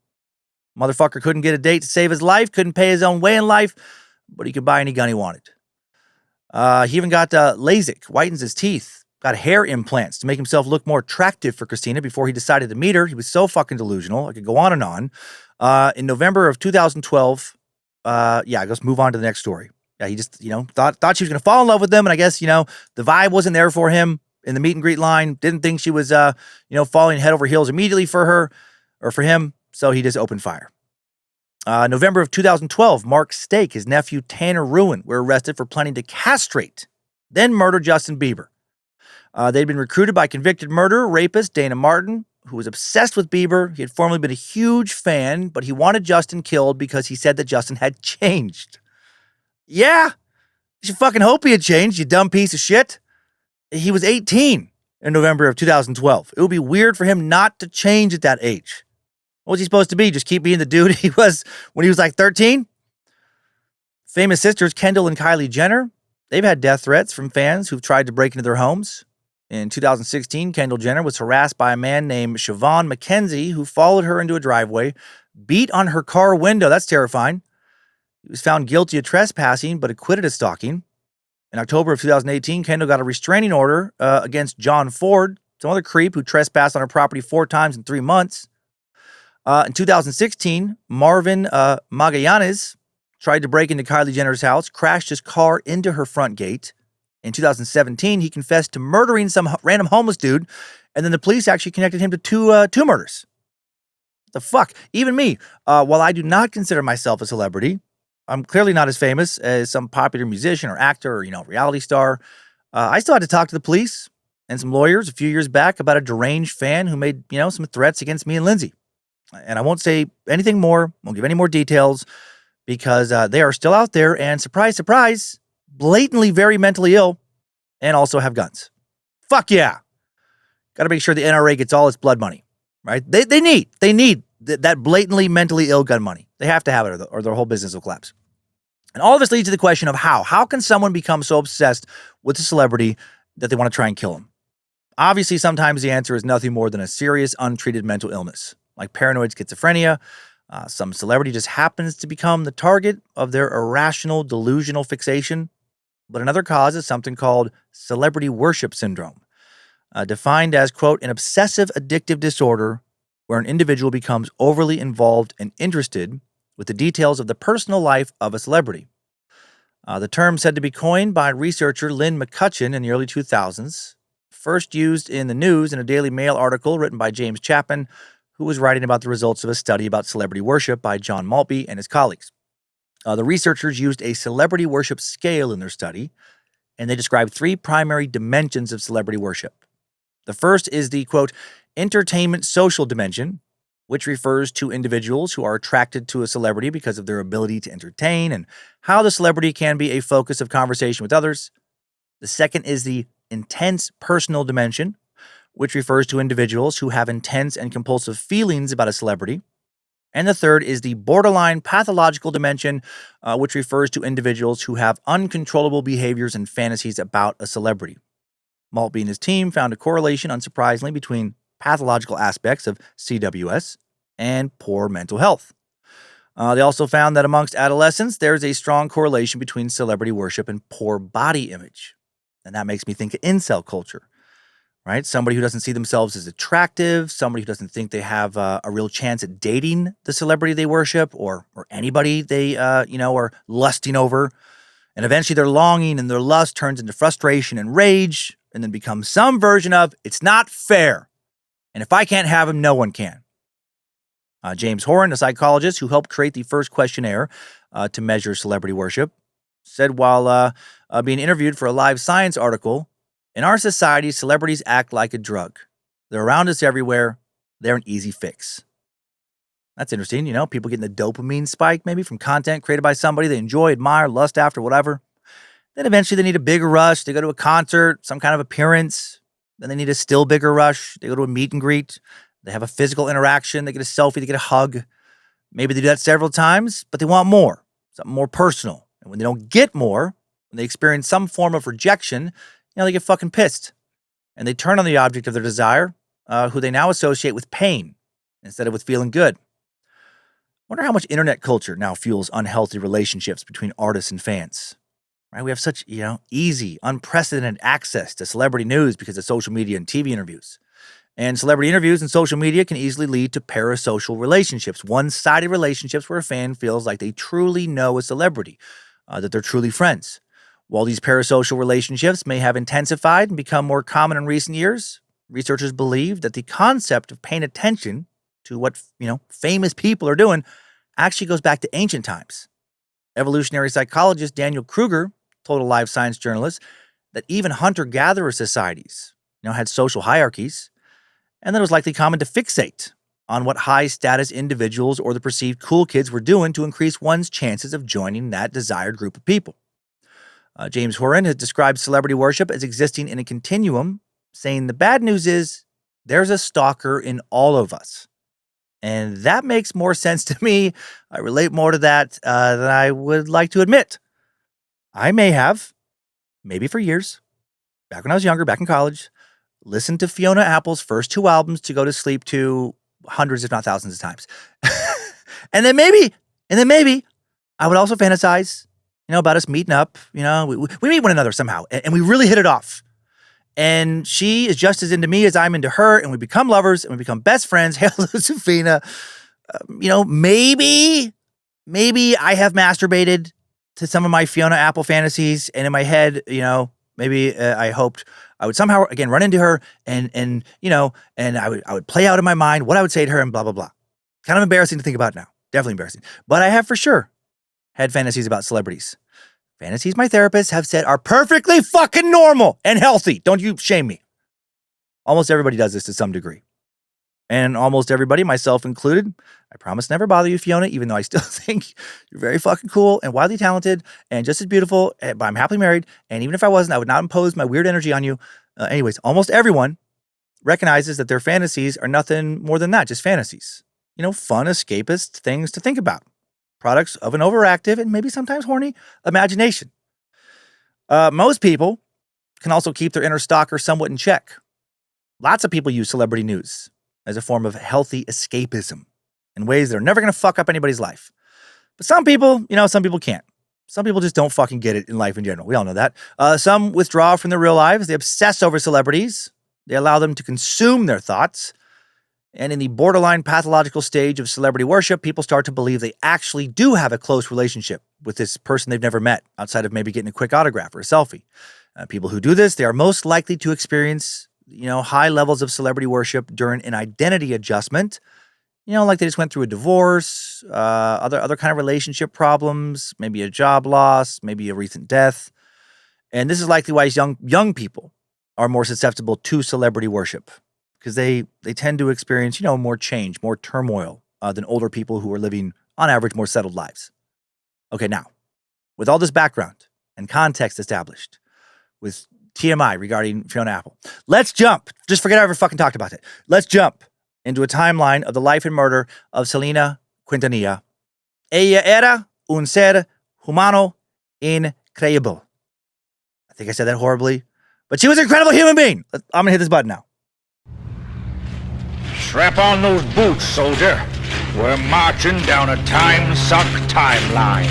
Motherfucker couldn't get a date to save his life, couldn't pay his own way in life, but he could buy any gun he wanted. He even got LASIK, whitens his teeth, got hair implants to make himself look more attractive for Christina before he decided to meet her. He was so fucking delusional. I could go on and on. In November of 2012, let's move on to the next story. Yeah, he just, thought she was going to fall in love with him. And I guess, the vibe wasn't there for him in the meet and greet line. Didn't think she was, falling head over heels immediately for her or for him. So he just opened fire. November of 2012, Mark Stake, his nephew Tanner Ruin, were arrested for planning to castrate, then murder Justin Bieber. They'd been recruited by convicted murderer, rapist Dana Martin, who was obsessed with Bieber. He had formerly been a huge fan, but he wanted Justin killed because he said that Justin had changed. Yeah, you should fucking hope he had changed, you dumb piece of shit. He was 18 in November of 2012. It would be weird for him not to change at that age. What was he supposed to be? Just keep being the dude he was when he was like 13? Famous sisters Kendall and Kylie Jenner, they've had death threats from fans who've tried to break into their homes. In 2016, Kendall Jenner was harassed by a man named Siobhan McKenzie who followed her into a driveway, beat on her car window. That's terrifying. He was found guilty of trespassing, but acquitted of stalking. In October of 2018, Kendall got a restraining order against John Ford, some other creep who trespassed on her property 4 times in 3 months. In 2016, Marvin Magallanes tried to break into Kylie Jenner's house, crashed his car into her front gate. In 2017, he confessed to murdering some random homeless dude, and then the police actually connected him to two murders. What the fuck? Even me, while I do not consider myself a celebrity, I'm clearly not as famous as some popular musician or actor or, reality star. I still had to talk to the police and some lawyers a few years back about a deranged fan who made, some threats against me and Lindsay. And I won't say anything more, won't give any more details, because they are still out there and, surprise, surprise, blatantly very mentally ill and also have guns. Fuck yeah. Got to make sure the NRA gets all its blood money, right? They need that blatantly mentally ill gun money. They have to have it or their whole business will collapse. And all of this leads to the question of how. How can someone become so obsessed with a celebrity that they want to try and kill him? Obviously, sometimes the answer is nothing more than a serious, untreated mental illness, like paranoid schizophrenia. Some celebrity just happens to become the target of their irrational, delusional fixation. But another cause is something called celebrity worship syndrome, defined as, quote, an obsessive addictive disorder where an individual becomes overly involved and interested with the details of the personal life of a celebrity. The term said to be coined by researcher Lynn McCutcheon in the early 2000s, first used in the news in a Daily Mail article written by James Chapman, who was writing about the results of a study about celebrity worship by John Maltby and his colleagues. The researchers used a celebrity worship scale in their study, and they described 3 primary dimensions of celebrity worship. The first is the, quote, entertainment social dimension, which refers to individuals who are attracted to a celebrity because of their ability to entertain and how the celebrity can be a focus of conversation with others. The second is the intense personal dimension, which refers to individuals who have intense and compulsive feelings about a celebrity. And the third is the borderline pathological dimension, which refers to individuals who have uncontrollable behaviors and fantasies about a celebrity. Maltby and his team found a correlation, unsurprisingly, between pathological aspects of CWS and poor mental health. They also found that amongst adolescents, there's a strong correlation between celebrity worship and poor body image. And that makes me think of incel culture, right? Somebody who doesn't see themselves as attractive, somebody who doesn't think they have a real chance at dating the celebrity they worship or anybody they, are lusting over. And eventually their longing and their lust turns into frustration and rage, and then becomes some version of, it's not fair. And if I can't have him, no one can. James Horan, a psychologist who helped create the first questionnaire to measure celebrity worship, said while being interviewed for a Live Science article, in our society, celebrities act like a drug. They're around us everywhere. They're an easy fix. That's interesting. People getting the dopamine spike maybe from content created by somebody they enjoy, admire, lust after, whatever. Then eventually they need a bigger rush. They go to a concert, some kind of appearance. Then they need a still bigger rush. They go to a meet and greet. They have a physical interaction. They get a selfie. They get a hug. Maybe they do that several times, but they want more, something more personal. And when they don't get more, when they experience some form of rejection, they get fucking pissed. And they turn on the object of their desire, who they now associate with pain instead of with feeling good. I wonder how much internet culture now fuels unhealthy relationships between artists and fans. Right? We have such, easy, unprecedented access to celebrity news because of social media and TV interviews. And celebrity interviews and social media can easily lead to parasocial relationships, one-sided relationships where a fan feels like they truly know a celebrity, that they're truly friends. While these parasocial relationships may have intensified and become more common in recent years, researchers believe that the concept of paying attention to what, famous people are doing actually goes back to ancient times. Evolutionary psychologist Daniel Kruger told a Live Science journalist that even hunter-gatherer societies, had social hierarchies, and that it was likely common to fixate on what high-status individuals or the perceived cool kids were doing to increase one's chances of joining that desired group of people. James Horan has described celebrity worship as existing in a continuum, saying the bad news is there's a stalker in all of us. And that makes more sense to me. I relate more to that than I would like to admit. I may have, maybe for years, back when I was younger, back in college, listened to Fiona Apple's first 2 albums to go to sleep to hundreds, if not thousands of times. and then maybe I would also fantasize, about us meeting up. We meet one another somehow, and we really hit it off. And she is just as into me as I'm into her, and we become lovers, and we become best friends. Hail Josephina. Maybe I have masturbated to some of my Fiona Apple fantasies, and in my head, maybe I hoped I would somehow again run into her, and I would play out in my mind what I would say to her, and blah blah blah. Kind of embarrassing to think about now. Definitely embarrassing. But I have for sure had fantasies about celebrities. Fantasies my therapists have said are perfectly fucking normal and healthy. Don't you shame me. Almost everybody does this to some degree. And almost everybody, myself included, I promise never bother you, Fiona, even though I still think you're very fucking cool and wildly talented and just as beautiful, but I'm happily married. And even if I wasn't, I would not impose my weird energy on you. Anyways, almost everyone recognizes that their fantasies are nothing more than that, just fantasies. Fun, escapist things to think about. Products of an overactive and maybe sometimes horny imagination. Most people can also keep their inner stalker somewhat in check. Lots of people use celebrity news as a form of healthy escapism in ways that are never going to fuck up anybody's life. But some people, some people can't. Some people just don't fucking get it in life in general. We all know that. Some withdraw from their real lives. They obsess over celebrities. They allow them to consume their thoughts. And in the borderline pathological stage of celebrity worship, people start to believe they actually do have a close relationship with this person they've never met, outside of maybe getting a quick autograph or a selfie. People who do this, they are most likely to experience, high levels of celebrity worship during an identity adjustment. Like they just went through a divorce, other kind of relationship problems, maybe a job loss, maybe a recent death. And this is likely why young people are more susceptible to celebrity worship, because they tend to experience, more change, more turmoil than older people who are living, on average, more settled lives. Okay, now, with all this background and context established, with TMI regarding Fiona Apple, let's jump. Just forget I ever fucking talked about it. Let's jump into a timeline of the life and murder of Selena Quintanilla. Ella era un ser humano increíble. I think I said that horribly, but she was an incredible human being. I'm going to hit this button now. Strap on those boots, soldier. We're marching down a Timesuck timeline.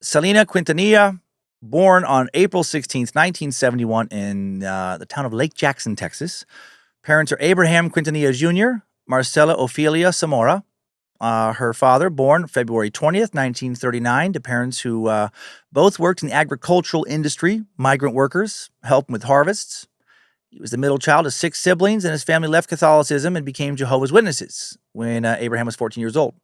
Selena Quintanilla, born on April 16th, 1971 in the town of Lake Jackson, Texas. Parents are Abraham Quintanilla Jr., Marcela Ofelia Zamora. Her father, born February 20th, 1939, to parents who both worked in the agricultural industry, migrant workers, helping with harvests. He was the middle child of 6 siblings, and his family left Catholicism and became Jehovah's Witnesses when Abraham was 14 years old.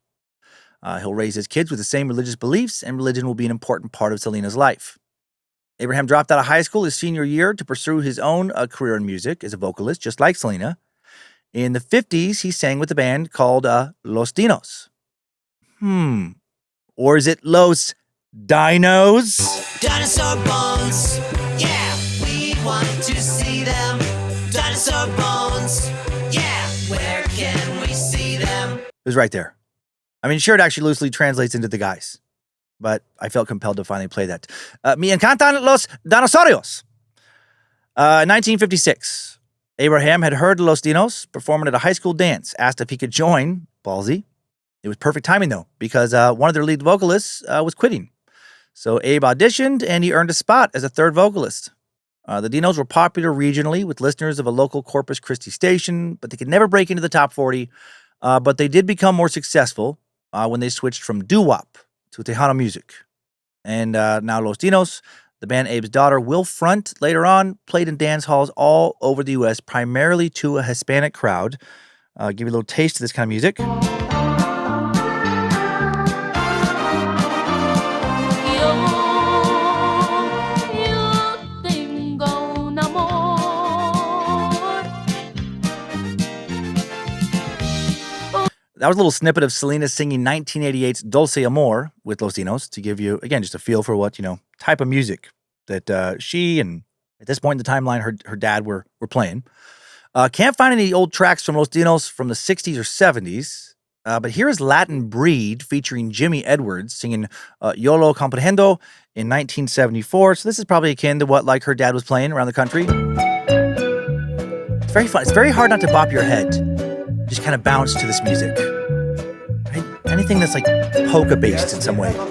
He'll raise his kids with the same religious beliefs, and religion will be an important part of Selena's life. Abraham dropped out of high school his senior year to pursue his own career in music as a vocalist, just like Selena. In the 50s, he sang with a band called Los Dinos. Or is it Los Dinos? Dinosaur bones, yeah, we want to see them. Dinosaur bones, yeah, where can we see them? It was right there. I mean, sure, it actually loosely translates into the guys, but I felt compelled to finally play that. Me encantan los dinosaurios. 1956. Abraham had heard Los Dinos performing at a high school dance, asked if he could join. Ballsy. It was perfect timing, though, because one of their lead vocalists was quitting. So Abe auditioned, and he earned a spot as a third vocalist. The Dinos were popular regionally with listeners of a local Corpus Christi station, but they could never break into the top 40. But they did become more successful when they switched from doo-wop to Tejano music. And now Los Dinos, the band Abe's daughter will front later on, played in dance halls all over the U.S., primarily to a Hispanic crowd. Give you a little taste of this kind of music. That was a little snippet of Selena singing 1988's Dulce Amor with Los Dinos to give you, again, just a feel for what, type of music that she and, at this point in the timeline, her dad were playing. Can't find any old tracks from Los Dinos from the 60s or 70s, but here is Latin Breed featuring Jimmy Edwards singing Yo Lo Comprehendo in 1974. So this is probably akin to what, her dad was playing around the country. It's very fun. It's very hard not to bop your head. Just kind of bounce to this music. Right? Anything that's polka-based in some way. I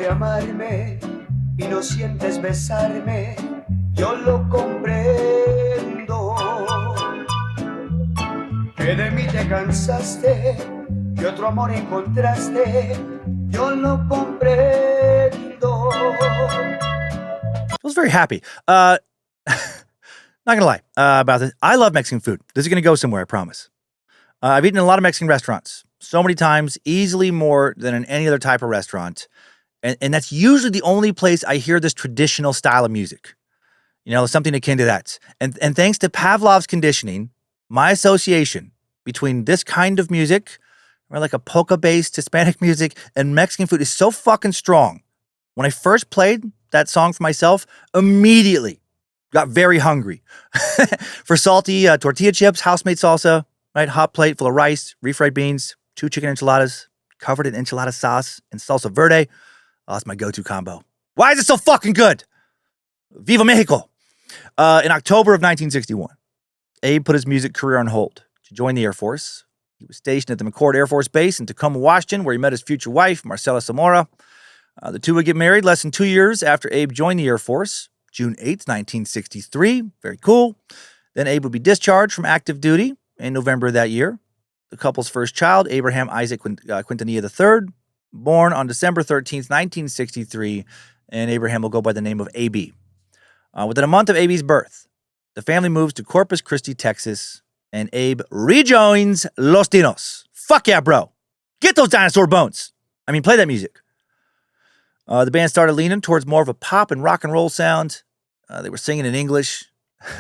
was very happy. Not gonna lie about this. I love Mexican food. This is gonna go somewhere, I promise. I've eaten in a lot of Mexican restaurants, so many times, easily more than in any other type of restaurant. And that's usually the only place I hear this traditional style of music. Something akin to that. And thanks to Pavlov's conditioning, my association between this kind of music, or a polka-based Hispanic music, and Mexican food is so fucking strong. When I first played that song for myself, immediately got very hungry. For salty tortilla chips, house-made salsa, right? Hot plate full of rice, refried beans, 2 chicken enchiladas, covered in enchilada sauce and salsa verde. Oh, that's my go-to combo. Why is it so fucking good? Viva Mexico. In October of 1961, Abe put his music career on hold to join the Air Force. He was stationed at the McChord Air Force Base in Tacoma, Washington, where he met his future wife, Marcela Zamora. The two would get married less than 2 years after Abe joined the Air Force, June 8th, 1963. Very cool. Then Abe would be discharged from active duty in November of that year. The couple's first child, Abraham Isaac Quintanilla III, born on December 13th, 1963, and Abraham will go by the name of AB. Within a month of AB's birth, the family moves to Corpus Christi, Texas, and Abe rejoins Los Dinos. Fuck yeah, bro. Get those dinosaur bones. Play that music. The band started leaning towards more of a pop and rock and roll sound. They were singing in English.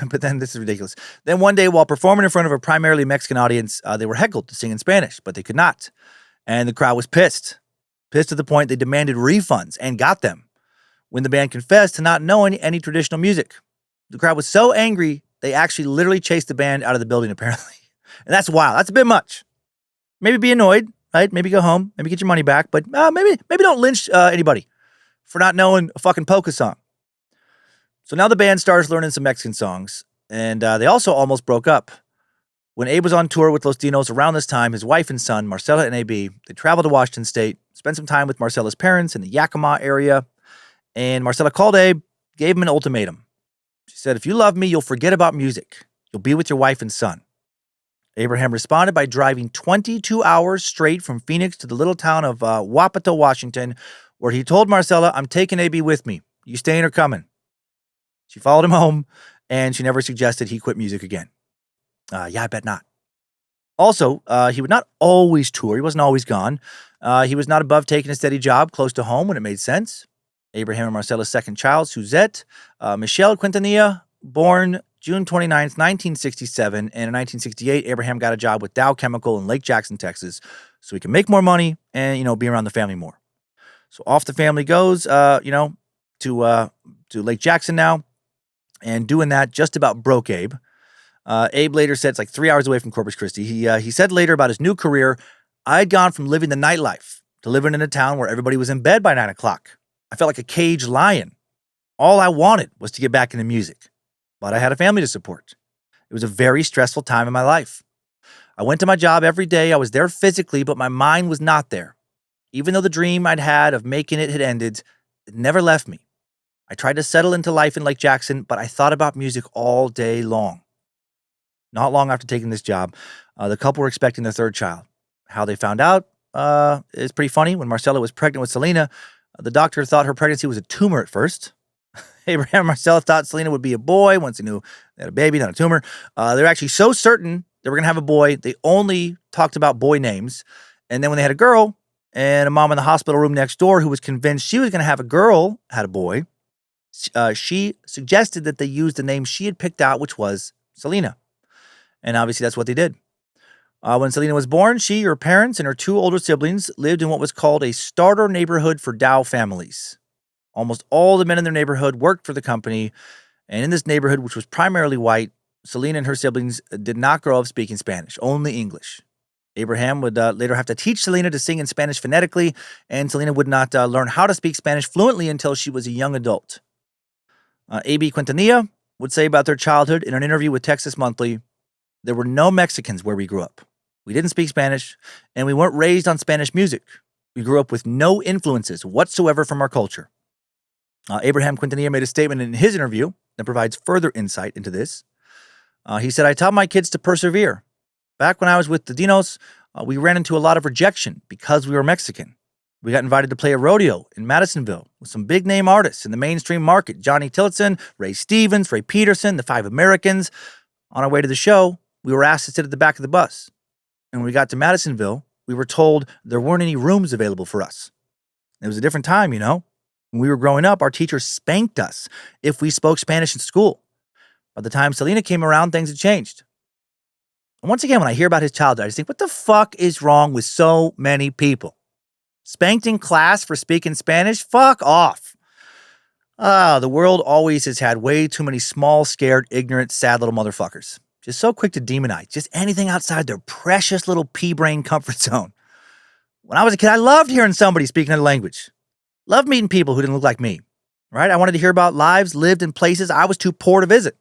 But then, this is ridiculous. Then one day, while performing in front of a primarily Mexican audience, they were heckled to sing in Spanish, but they could not. And the crowd was pissed. Pissed to the point they demanded refunds and got them when the band confessed to not knowing any traditional music. The crowd was so angry, they actually literally chased the band out of the building, apparently. And that's wild. That's a bit much. Maybe be annoyed, right? Maybe go home. Maybe get your money back. But maybe don't lynch anybody for not knowing a fucking polka song. So now the band starts learning some Mexican songs, and they also almost broke up. When Abe was on tour with Los Dinos around this time, his wife and son, Marcela and AB, they traveled to Washington State, spent some time with Marcela's parents in the Yakima area, and Marcela called Abe, gave him an ultimatum. She said, if you love me, you'll forget about music. You'll be with your wife and son. Abraham responded by driving 22 hours straight from Phoenix to the little town of Wapato, Washington, where he told Marcella, "I'm taking AB with me. You staying or coming?" She followed him home, and she never suggested he quit music again. Yeah, I bet not. Also, he would not always tour. He wasn't always gone. He was not above taking a steady job close to home when it made sense. Abraham and Marcella's second child, Suzette, Michelle Quintanilla, born June 29th, 1967. And in 1968, Abraham got a job with Dow Chemical in Lake Jackson, Texas, so he can make more money and, be around the family more. So off the family goes, to Lake Jackson now. And doing that just about broke Abe. Abe later said it's like 3 hours away from Corpus Christi. He said later about his new career, "I'd gone from living the nightlife to living in a town where everybody was in bed by 9 o'clock. I felt like a caged lion. All I wanted was to get back into music, but I had a family to support. It was a very stressful time in my life. I went to my job every day. I was there physically, but my mind was not there. Even though the dream I'd had of making it had ended, it never left me. I tried to settle into life in Lake Jackson, but I thought about music all day long." Not long after taking this job, the couple were expecting their third child. How they found out is pretty funny. When Marcella was pregnant with Selena, the doctor thought her pregnancy was a tumor at first. Abraham and Marcella thought Selena would be a boy once they knew they had a baby, not a tumor. They were actually so certain they were going to have a boy, they only talked about boy names. And then when they had a girl, and a mom in the hospital room next door who was convinced she was going to have a girl had a boy, she suggested that they use the name she had picked out, which was Selena. And obviously that's what they did. When Selena was born, she, her parents, and her two older siblings lived in what was called a starter neighborhood for Dow families. Almost all the men in their neighborhood worked for the company. And in this neighborhood, which was primarily white, Selena and her siblings did not grow up speaking Spanish, only English. Abraham would later have to teach Selena to sing in Spanish phonetically, and Selena would not learn how to speak Spanish fluently until she was a young adult. A.B. Quintanilla would say about their childhood in an interview with Texas Monthly, "There were no Mexicans where we grew up. We didn't speak Spanish, and we weren't raised on Spanish music. We grew up with no influences whatsoever from our culture." Abraham Quintanilla made a statement in his interview that provides further insight into this. He said, "I taught my kids to persevere. Back when I was with the Dinos, we ran into a lot of rejection because we were Mexican. We got invited to play a rodeo in Madisonville with some big-name artists in the mainstream market, Johnny Tillotson, Ray Stevens, Ray Peterson, the Five Americans. On our way to the show, we were asked to sit at the back of the bus. And when we got to Madisonville, we were told there weren't any rooms available for us. It was a different time, When we were growing up, our teachers spanked us if we spoke Spanish in school. By the time Selena came around, things had changed." And once again, when I hear about his childhood, I just think, what the fuck is wrong with so many people? Spanked in class for speaking Spanish? Fuck off. The world always has had way too many small, scared, ignorant, sad little motherfuckers. Just so quick to demonize just anything outside their precious little pea-brain comfort zone. When I was a kid, I loved hearing somebody speak another language. Loved meeting people who didn't look like me, right? I wanted to hear about lives lived in places I was too poor to visit.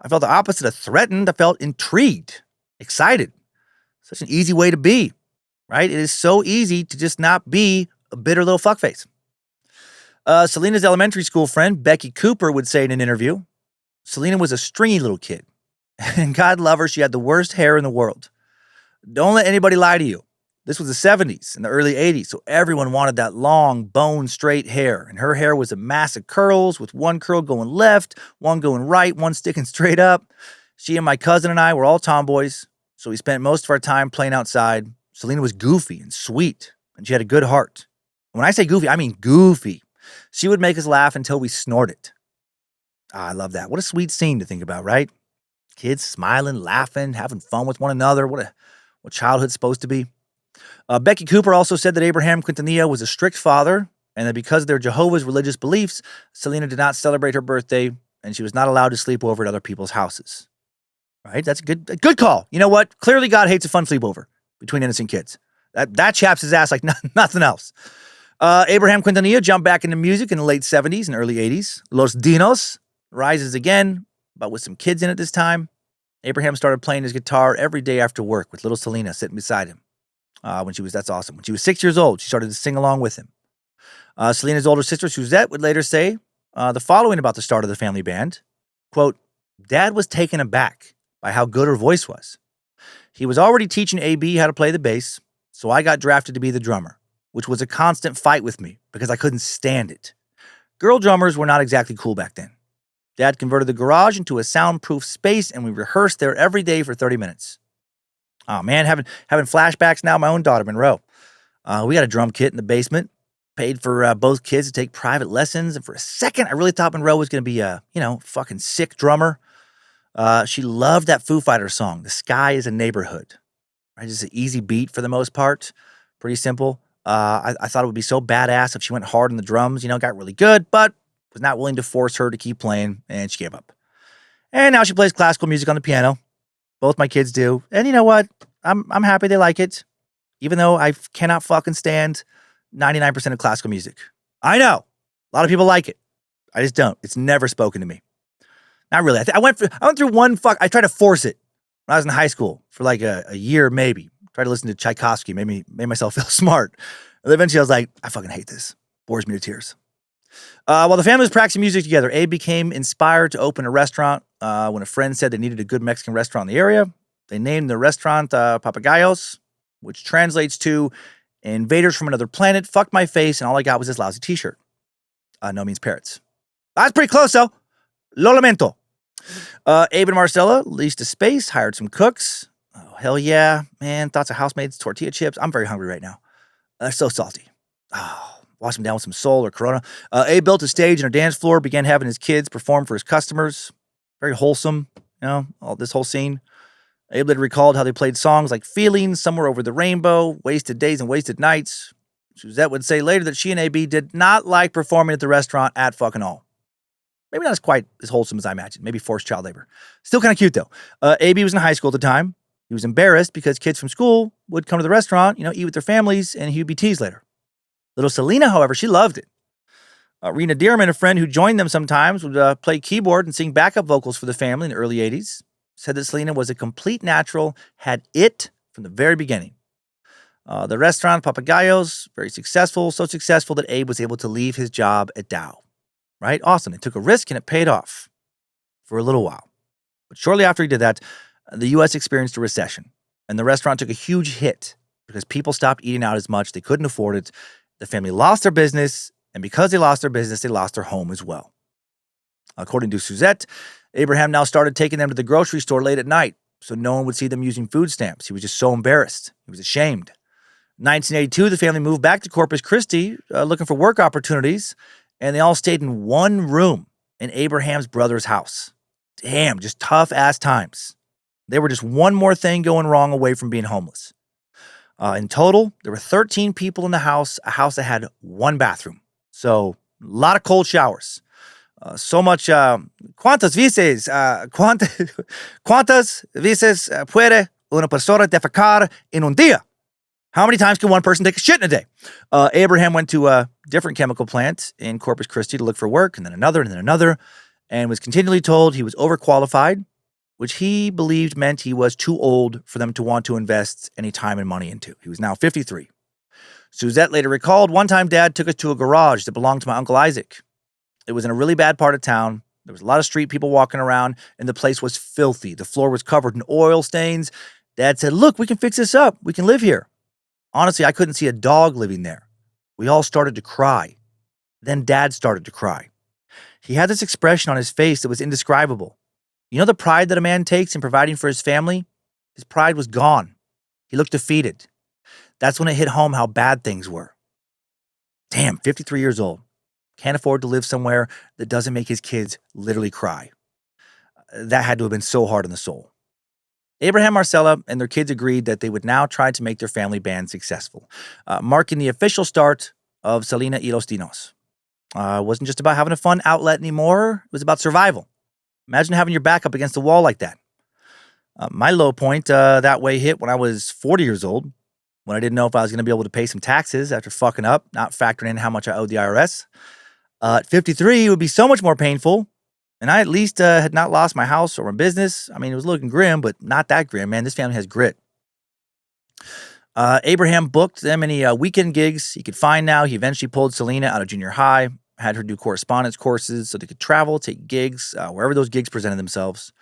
I felt the opposite of threatened. I felt intrigued, excited. Such an easy way to be, right? It is so easy to just not be a bitter little fuckface. Selena's elementary school friend, Becky Cooper, would say in an interview, "Selena was a stringy little kid. And God love her, she had the worst hair in the world. Don't let anybody lie to you. This was the 70s and the early 80s, so everyone wanted that long, bone straight hair. And her hair was a mass of curls with one curl going left, one going right, one sticking straight up. She and my cousin and I were all tomboys, so we spent most of our time playing outside. Selena was goofy and sweet, and she had a good heart. When I say goofy, I mean goofy. She would make us laugh until we snorted." I love that. What a sweet scene to think about, right? Kids smiling, laughing, having fun with one another. What childhood's supposed to be. Becky Cooper also said that Abraham Quintanilla was a strict father, and that because of their Jehovah's religious beliefs, Selena did not celebrate her birthday, and she was not allowed to sleep over at other people's houses. Right? That's a good call. You know what? Clearly God hates a fun sleepover between innocent kids. That chaps his ass like nothing else. Abraham Quintanilla jumped back into music in the late 70s and early 80s. Los Dinos rises again, but with some kids in it this time. Abraham started playing his guitar every day after work with little Selena sitting beside him. That's awesome. When she was 6 years old, she started to sing along with him. Selena's older sister, Suzette, would later say the following about the start of the family band. Quote, "Dad was taken aback by how good her voice was. He was already teaching AB how to play the bass, so I got drafted to be the drummer, which was a constant fight with me because I couldn't stand it. Girl drummers were not exactly cool back then. Dad converted the garage into a soundproof space, and we rehearsed there every day for 30 minutes. Oh man, having flashbacks now. My own daughter, Monroe. We got a drum kit in the basement. Paid for both kids to take private lessons, and for a second, I really thought Monroe was going to be a fucking sick drummer. She loved that Foo Fighters song, "The Sky Is a Neighborhood." Right, just an easy beat for the most part, pretty simple. I thought it would be so badass if she went hard on the drums. Got really good, but was not willing to force her to keep playing, and she gave up. And now she plays classical music on the piano. Both my kids do, and you know what? I'm happy they like it, even though I cannot fucking stand 99% of classical music. I know a lot of people like it. I just don't. It's never spoken to me. Not really. I went through one I tried to force it when I was in high school for like a year, maybe. Tried to listen to Tchaikovsky, made myself feel smart. And eventually I was like, I fucking hate this. Bores me to tears. While the family was practicing music together, Abe became inspired to open a restaurant. When a friend said they needed a good Mexican restaurant in the area, they named the restaurant Papagayos, which translates to invaders from another planet fucked my face, and all I got was this lousy t-shirt. No means parrots. That's pretty close, though. Lo lamento. Abe and Marcella leased a space, hired some cooks. Oh, hell yeah, man. Thoughts of housemates, tortilla chips. I'm very hungry right now. They're so salty. Oh, wash them down with some Sol or Corona. Abe built a stage and a dance floor, began having his kids perform for his customers. Very wholesome, all this whole scene. Abe later recalled how they played songs like Feelings, Somewhere Over the Rainbow, Wasted Days and Wasted Nights. Suzette would say later that she and AB did not like performing at the restaurant at fucking all. Maybe not quite as wholesome as I imagined. Maybe forced child labor. Still kind of cute, though. AB was in high school at the time. He was embarrassed because kids from school would come to the restaurant, eat with their families, and he would be teased later. Little Selena, however, she loved it. Rena Dearman, a friend who joined them sometimes, would play keyboard and sing backup vocals for the family in the early 80s. Said that Selena was a complete natural, had it from the very beginning. The restaurant, Papagayos, very successful, so successful that Abe was able to leave his job at Dow. Right? Awesome. They took a risk and it paid off for a little while. But shortly after he did that, the U.S. experienced a recession, and the restaurant took a huge hit because people stopped eating out as much. They couldn't afford it. The family lost their business, and because they lost their business, they lost their home as well. According to Suzette, Abraham now started taking them to the grocery store late at night so no one would see them using food stamps. He was just so embarrassed. He was ashamed. In 1982, the family moved back to Corpus Christi looking for work opportunities, and they all stayed in one room in Abraham's brother's house. Damn, just tough-ass times. They were just one more thing going wrong away from being homeless. In total, there were 13 people in the house, a house that had one bathroom. So, a lot of cold showers. So much, ¿cuántas veces puede una persona defecar en un día? How many times can one person take a shit in a day? Abraham went to a different chemical plant in Corpus Christi to look for work, and then another, and was continually told he was overqualified, which he believed meant he was too old for them to want to invest any time and money into. He was now 53. Suzette later recalled, one time Dad took us to a garage that belonged to my Uncle Isaac. It was in a really bad part of town. There was a lot of street people walking around, and the place was filthy. The floor was covered in oil stains. Dad said, look, we can fix this up. We can live here. Honestly, I couldn't see a dog living there. We all started to cry. Then Dad started to cry. He had this expression on his face that was indescribable. You know the pride that a man takes in providing for his family? His pride was gone. He looked defeated. That's when it hit home how bad things were. Damn, 53 years old. Can't afford to live somewhere that doesn't make his kids literally cry. That had to have been so hard on the soul. Abraham, Marcella, and their kids agreed that they would now try to make their family band successful, marking the official start of Selena y los Dinos. It wasn't just about having a fun outlet anymore. It was about survival. Imagine having your back up against the wall like that. My low point that way hit when I was 40 years old, when I didn't know if I was going to be able to pay some taxes after fucking up, not factoring in how much I owed the IRS. At 53, it would be so much more painful. And I at least had not lost my house or my business. I mean, it was looking grim, but not that grim, man. This family has grit. Abraham booked them any weekend gigs he could find now. He eventually pulled Selena out of junior high, had her do correspondence courses so they could travel, take gigs, wherever those gigs presented themselves.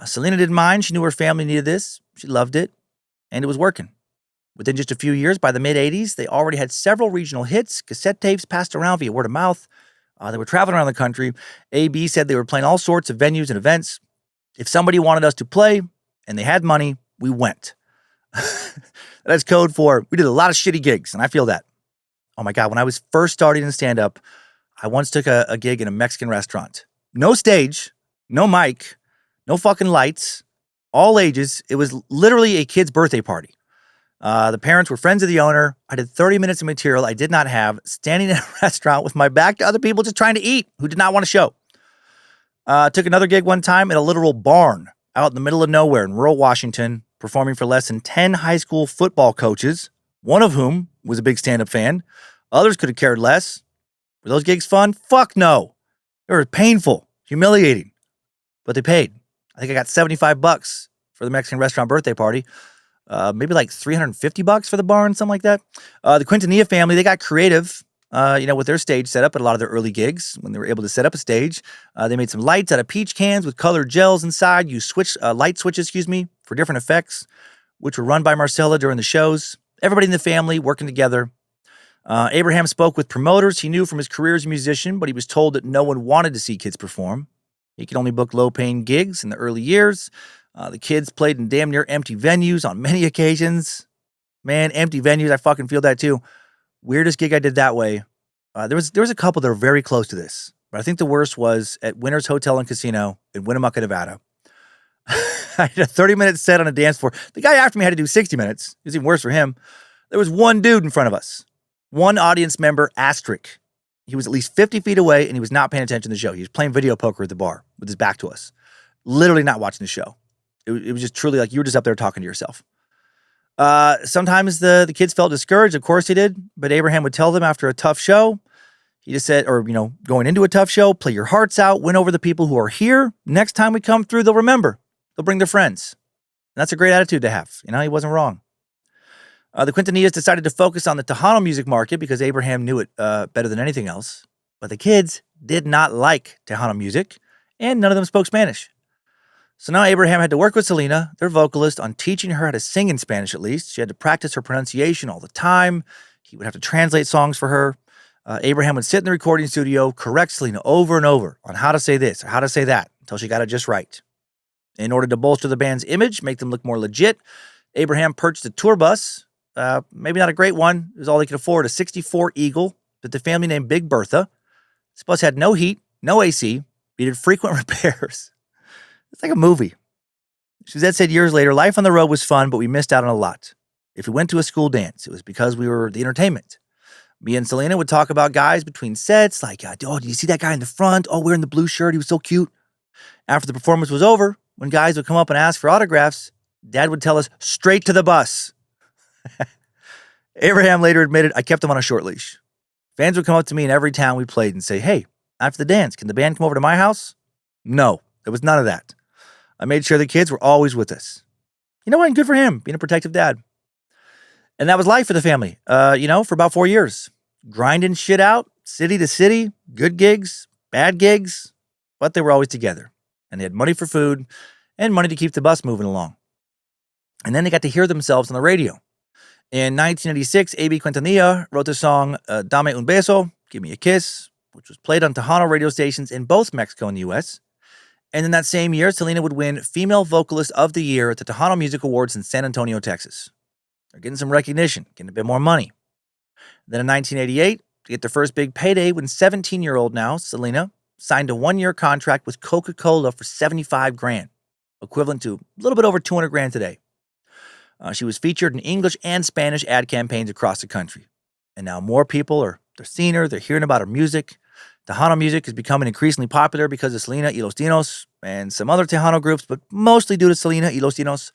Selena didn't mind. She knew her family needed this. She loved it. and it was working. Within just a few years, by the mid-'80s, they already had several regional hits, cassette tapes passed around via word of mouth. They were traveling around the country. AB said they were playing all sorts of venues and events. If somebody wanted us to play and they had money, we went. That's code for we did a lot of shitty gigs, and I feel that. Oh my God, when I was first starting in stand-up, I once took a gig in a Mexican restaurant. No stage, no mic, no fucking lights, all ages. It was literally a kid's birthday party. The parents were friends of the owner. I did 30 minutes of material I did not have, standing in a restaurant with my back to other people just trying to eat who did not want to show. Took another gig one time in a literal barn out in the middle of nowhere in rural Washington, performing for less than 10 high school football coaches, one of whom was a big stand-up fan. Others could have cared less. Were those gigs fun? Fuck no. They were painful, humiliating, but they paid. I think I got $75 for the Mexican restaurant birthday party. Maybe like $350 for the barn, something like that. The Quintanilla family, they got creative, with their stage setup at a lot of their early gigs. When they were able to set up a stage, they made some lights out of peach cans with colored gels inside. Used light switches, for different effects, which were run by Marcella during the shows. Everybody in the family working together. Abraham spoke with promoters he knew from his career as a musician, but he was told that no one wanted to see kids perform. He could only book low-paying gigs in the early years. The kids played in damn near empty venues on many occasions. Man, empty venues, I fucking feel that too. Weirdest gig I did that way. There was a couple that were very close to this, but I think the worst was at Winners Hotel and Casino in Winnemucca, Nevada. I had a 30-minute set on a dance floor. The guy after me had to do 60 minutes. It was even worse for him. There was one dude in front of us. One audience member, asterisk. He was at least 50 feet away, and he was not paying attention to the show. He was playing video poker at the bar with his back to us. Literally not watching the show. It was just truly like you were just up there talking to yourself. Sometimes the kids felt discouraged. Of course they did. But Abraham would tell them after a tough show, he just said, going into a tough show, play your hearts out, win over the people who are here. Next time we come through, they'll remember. They'll bring their friends. And that's a great attitude to have. He wasn't wrong. The Quintanillas decided to focus on the Tejano music market because Abraham knew it better than anything else. But the kids did not like Tejano music, and none of them spoke Spanish. So now Abraham had to work with Selena, their vocalist, on teaching her how to sing in Spanish at least. She had to practice her pronunciation all the time. He would have to translate songs for her. Abraham would sit in the recording studio, correct Selena over and over on how to say this or how to say that until she got it just right. In order to bolster the band's image, make them look more legit, Abraham purchased a tour bus. Maybe not a great one. It was all they could afford, a 64 Eagle that the family named Big Bertha. This bus had no heat, no AC, needed frequent repairs. It's like a movie. Suzette said years later, life on the road was fun, but we missed out on a lot. If we went to a school dance, it was because we were the entertainment. Me and Selena would talk about guys between sets, like, oh, did you see that guy in the front? Oh, wearing the blue shirt. He was so cute. After the performance was over, when guys would come up and ask for autographs, Dad would tell us straight to the bus. Abraham later admitted, I kept them on a short leash. Fans would come up to me in every town we played and say, hey, after the dance, can the band come over to my house? No, there was none of that. I made sure the kids were always with us. You know what? And good for him, being a protective dad. And that was life for the family, for about 4 years. Grinding shit out, city to city, good gigs, bad gigs, but they were always together. And they had money for food and money to keep the bus moving along. And then they got to hear themselves on the radio. In 1986, A.B. Quintanilla wrote the song Dame un beso, Give Me a Kiss, which was played on Tejano radio stations in both Mexico and the U.S., and in that same year, Selena would win Female Vocalist of the Year at the Tejano Music Awards in San Antonio, Texas. They're getting some recognition, getting a bit more money. Then in 1988, to get their first big payday, when 17-year-old now, Selena, signed a 1-year contract with Coca-Cola for $75,000, equivalent to a little bit over $200,000 today. She was featured in English and Spanish ad campaigns across the country. And now more people they're seeing her, they're hearing about her music. Tejano music is becoming increasingly popular because of Selena y Los Dinos and some other Tejano groups, but mostly due to Selena y Los Dinos,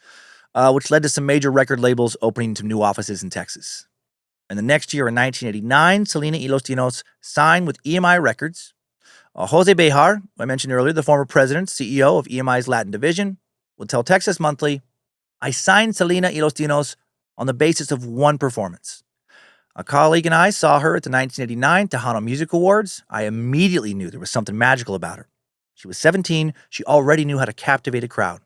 which led to some major record labels opening some new offices in Texas. And the next year, in 1989, Selena y Los Dinos signed with EMI Records. Jose Bejar, who I mentioned earlier, the former president, CEO of EMI's Latin division, would tell Texas Monthly, I signed Selena y Los Dinos on the basis of one performance. A colleague and I saw her at the 1989 Tejano Music Awards. I immediately knew there was something magical about her. She was 17. She already knew how to captivate a crowd.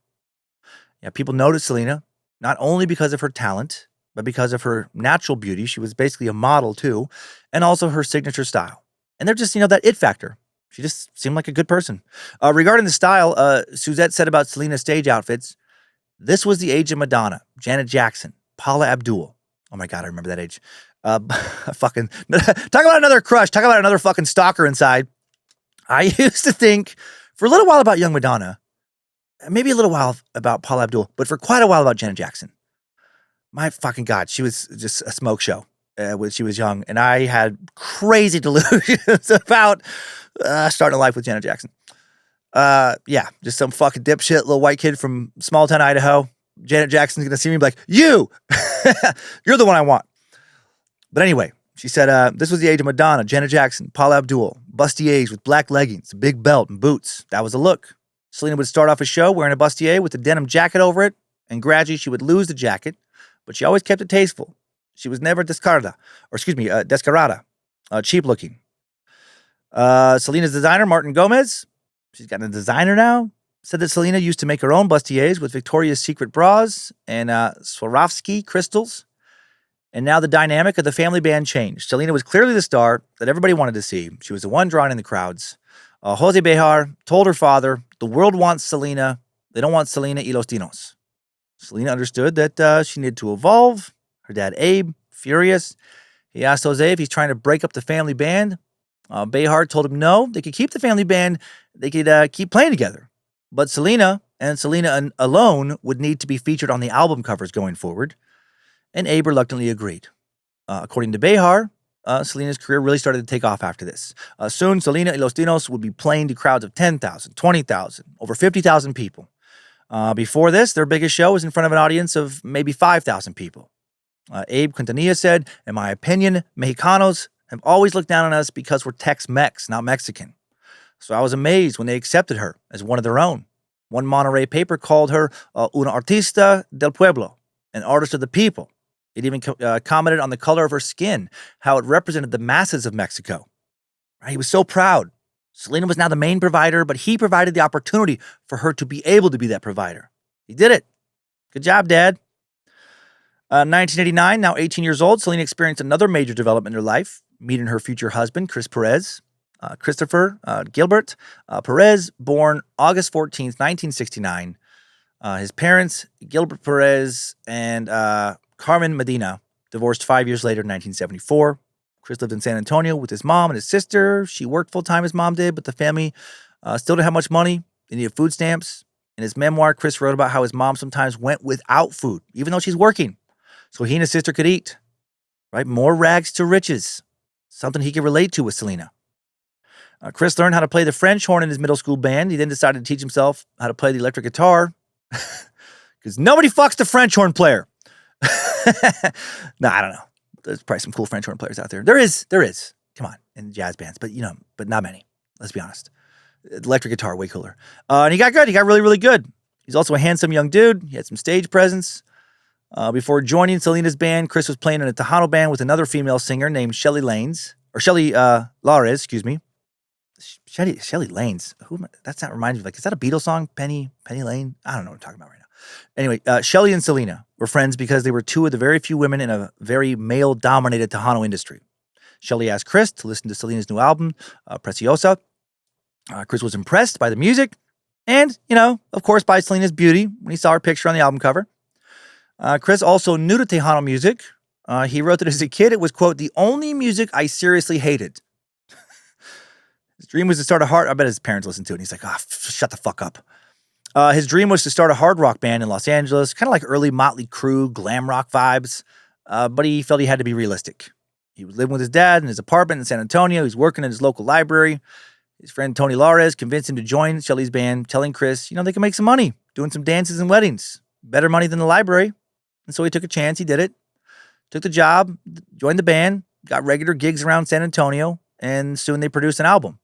Yeah, people noticed Selena. not only because of her talent, but because of her natural beauty. She was basically a model too, and also her signature style. And they're just, that it factor. She just seemed like a good person. Regarding the style, Suzette said about Selena's stage outfits, this was the age of Madonna, Janet Jackson, Paula Abdul. Oh my God, I remember that age. Fucking, talk about another crush. Talk about another fucking stalker inside. I used to think for a little while about young Madonna, maybe a little while about Paula Abdul, but for quite a while about Janet Jackson. My fucking God, she was just a smoke show when she was young. And I had crazy delusions about starting a life with Janet Jackson. Yeah, just some fucking dipshit little white kid from small town Idaho. Janet Jackson's gonna see me and be like, you, you're the one I want. But anyway, she said, this was the age of Madonna, Janet Jackson, Paula Abdul, bustiers with black leggings, a big belt, and boots. That was the look. Selena would start off a show wearing a bustier with a denim jacket over it, and gradually she would lose the jacket, but she always kept it tasteful. She was never descarada, cheap looking. Selena's designer, Martin Gomez, she's got a designer now, said that Selena used to make her own bustiers with Victoria's Secret bras and Swarovski crystals. And now the dynamic of the family band changed. Selena was clearly the star that everybody wanted to see. She was the one drawing in the crowds. Jose Behar told her father, the world wants Selena. They don't want Selena y los Dinos. Selena understood that she needed to evolve. Her dad, Abe, furious. He asked Jose if he's trying to break up the family band. Behar told him no, they could keep the family band. They could keep playing together. But Selena and Selena alone would need to be featured on the album covers going forward. And Abe reluctantly agreed. According to Behar, Selena's career really started to take off after this. Soon, Selena y los Dinos would be playing to crowds of 10,000, 20,000, over 50,000 people. Before this, their biggest show was in front of an audience of maybe 5,000 people. Abe Quintanilla said, in my opinion, Mexicanos have always looked down on us because we're Tex-Mex, not Mexican. So I was amazed when they accepted her as one of their own. One Monterey paper called her una artista del pueblo, an artist of the people. It even commented on the color of her skin, how it represented the masses of Mexico. He was so proud. Selena was now the main provider, but he provided the opportunity for her to be able to be that provider. He did it. Good job, Dad. 1989, now 18 years old, Selena experienced another major development in her life, meeting her future husband, Chris Perez. Christopher Gilbert Perez, born August 14th, 1969. His parents, Gilbert Perez and Carmen Medina, divorced 5 years later in 1974. Chris lived in San Antonio with his mom and his sister. She worked full-time, his mom did, but the family still didn't have much money. They needed food stamps. In his memoir, Chris wrote about how his mom sometimes went without food, even though she's working, so he and his sister could eat. Right? More rags to riches. Something he could relate to with Selena. Chris learned how to play the French horn in his middle school band. He then decided to teach himself how to play the electric guitar. Because nobody fucks the French horn player. No, I don't know. There's probably some cool French horn players out there. There is. Come on, in jazz bands, but but not many. Let's be honest. Electric guitar, way cooler. And he got good. He got really, really good. He's also a handsome young dude. He had some stage presence. Before joining Selena's band, Chris was playing in a Tejano band with another female singer named Shelly Lanes, or Shelly Lares, excuse me. Shelly Lanes. That's not reminds me. Like, is that a Beatles song? Penny Lane? I don't know what I'm talking about right now. Anyway, Shelly and Selena were friends because they were two of the very few women in a very male-dominated Tejano industry. Shelly asked Chris to listen to Selena's new album, Preciosa. Chris was impressed by the music and, of course, by Selena's beauty when he saw her picture on the album cover. Chris also knew to Tejano music. He wrote that as a kid, it was, quote, the only music I seriously hated. His dream was to start I bet his parents listened to it, and he's like, shut the fuck up. His dream was to start a hard rock band in Los Angeles, kind of like early Motley Crue, glam rock vibes, but he felt he had to be realistic. He was living with his dad in his apartment in San Antonio. He's working in his local library. His friend Tony Lares convinced him to join Shelly's band, telling Chris, they can make some money doing some dances and weddings. Better money than the library. And so he took a chance. He did it. Took the job, joined the band, got regular gigs around San Antonio, and soon they produced an album.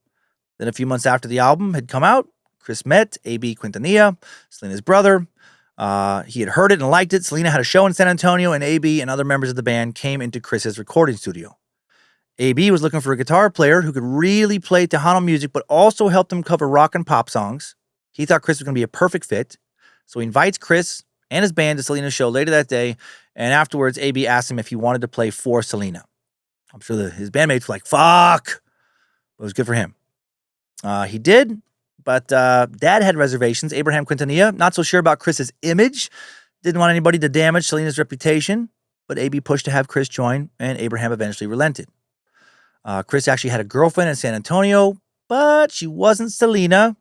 Then a few months after the album had come out, Chris met A.B. Quintanilla, Selena's brother. He had heard it and liked it. Selena had a show in San Antonio, and A.B. and other members of the band came into Chris's recording studio. A.B. was looking for a guitar player who could really play Tejano music, but also help them cover rock and pop songs. He thought Chris was going to be a perfect fit. So he invites Chris and his band to Selena's show later that day, and afterwards, AB asked him if he wanted to play for Selena. I'm sure that his bandmates were like, fuck! But it was good for him. He did, but Dad had reservations. Abraham Quintanilla, not so sure about Chris's image, didn't want anybody to damage Selena's reputation, but AB pushed to have Chris join, and Abraham eventually relented. Chris actually had a girlfriend in San Antonio, but she wasn't Selena,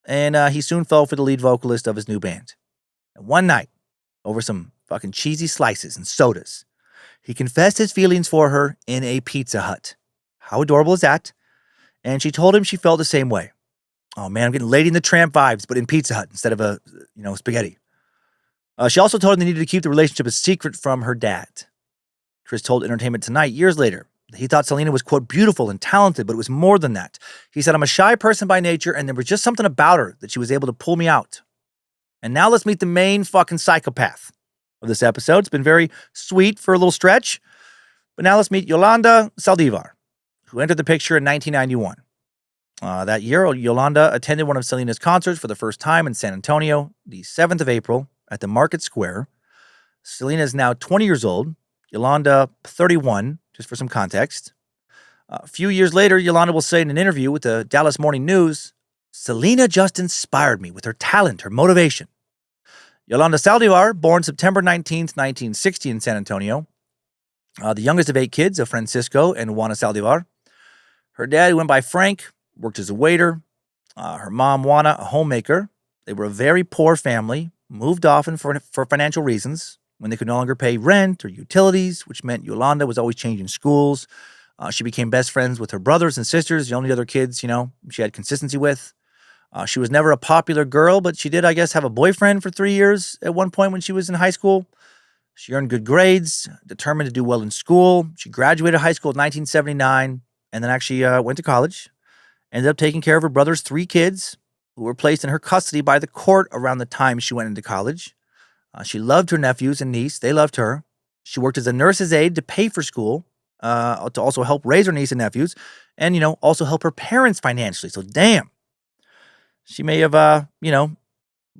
and he soon fell for the lead vocalist of his new band. And one night, over some fucking cheesy slices and sodas, he confessed his feelings for her in a Pizza Hut. How adorable is that? And she told him she felt the same way. Oh man, I'm getting Lady in the Tramp vibes, but in Pizza Hut instead of spaghetti. She also told him they needed to keep the relationship a secret from her dad. Chris told Entertainment Tonight years later that he thought Selena was, quote, beautiful and talented, but it was more than that. He said, I'm a shy person by nature, and there was just something about her that she was able to pull me out. And now let's meet the main fucking psychopath of this episode. It's been very sweet for a little stretch, but now let's meet Yolanda Saldivar, who entered the picture in 1991. That year, Yolanda attended one of Selena's concerts for the first time in San Antonio, the 7th of April, at the Market Square. Selena is now 20 years old, Yolanda 31, just for some context. A few years later, Yolanda will say in an interview with the Dallas Morning News, Selena just inspired me with her talent, her motivation. Yolanda Saldivar, born September 19th, 1960 in San Antonio, the youngest of 8 kids of Francisco and Juana Saldivar. Her dad, who went by Frank, worked as a waiter. Her mom, Juana, a homemaker. They were a very poor family, moved often for financial reasons when they could no longer pay rent or utilities, which meant Yolanda was always changing schools. She became best friends with her brothers and sisters, the only other kids, she had consistency with. She was never a popular girl, but she did, I guess, have a boyfriend for 3 years at one point when she was in high school. She earned good grades, determined to do well in school. She graduated high school in 1979 and then actually went to college. Ended up taking care of her brother's 3 kids, who were placed in her custody by the court around the time she went into college. She loved her nephews and niece. They loved her. She worked as a nurse's aide to pay for school, to also help raise her niece and nephews, and, also help her parents financially. So, damn. She may have,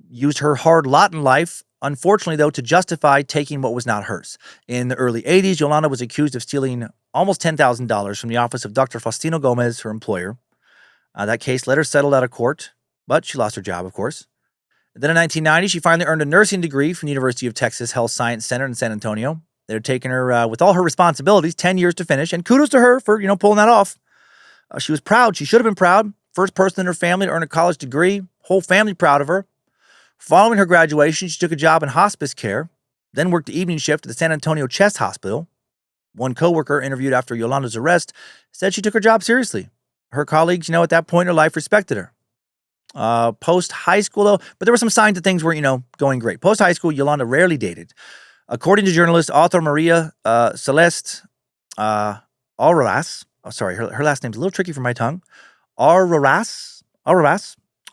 used her hard lot in life, unfortunately, though, to justify taking what was not hers. In the early 80s, Yolanda was accused of stealing almost $10,000 from the office of Dr. Faustino Gomez, her employer. That case let her settle out of court, but she lost her job, of course. Then in 1990, she finally earned a nursing degree from the University of Texas Health Science Center in San Antonio. It had taken her, with all her responsibilities, 10 years to finish, and kudos to her for, pulling that off. She was proud. She should have been proud. First person in her family to earn a college degree. Whole family proud of her. Following her graduation, she took a job in hospice care, then worked the evening shift at the San Antonio Chest Hospital. One coworker interviewed after Yolanda's arrest said she took her job seriously. Her colleagues, at that point in her life respected her. Post-high school, though, but there were some signs that things weren't, going great. Post-high school, Yolanda rarely dated. According to journalist author Maria Celeste Arras, her last name's a little tricky for my tongue, Arras,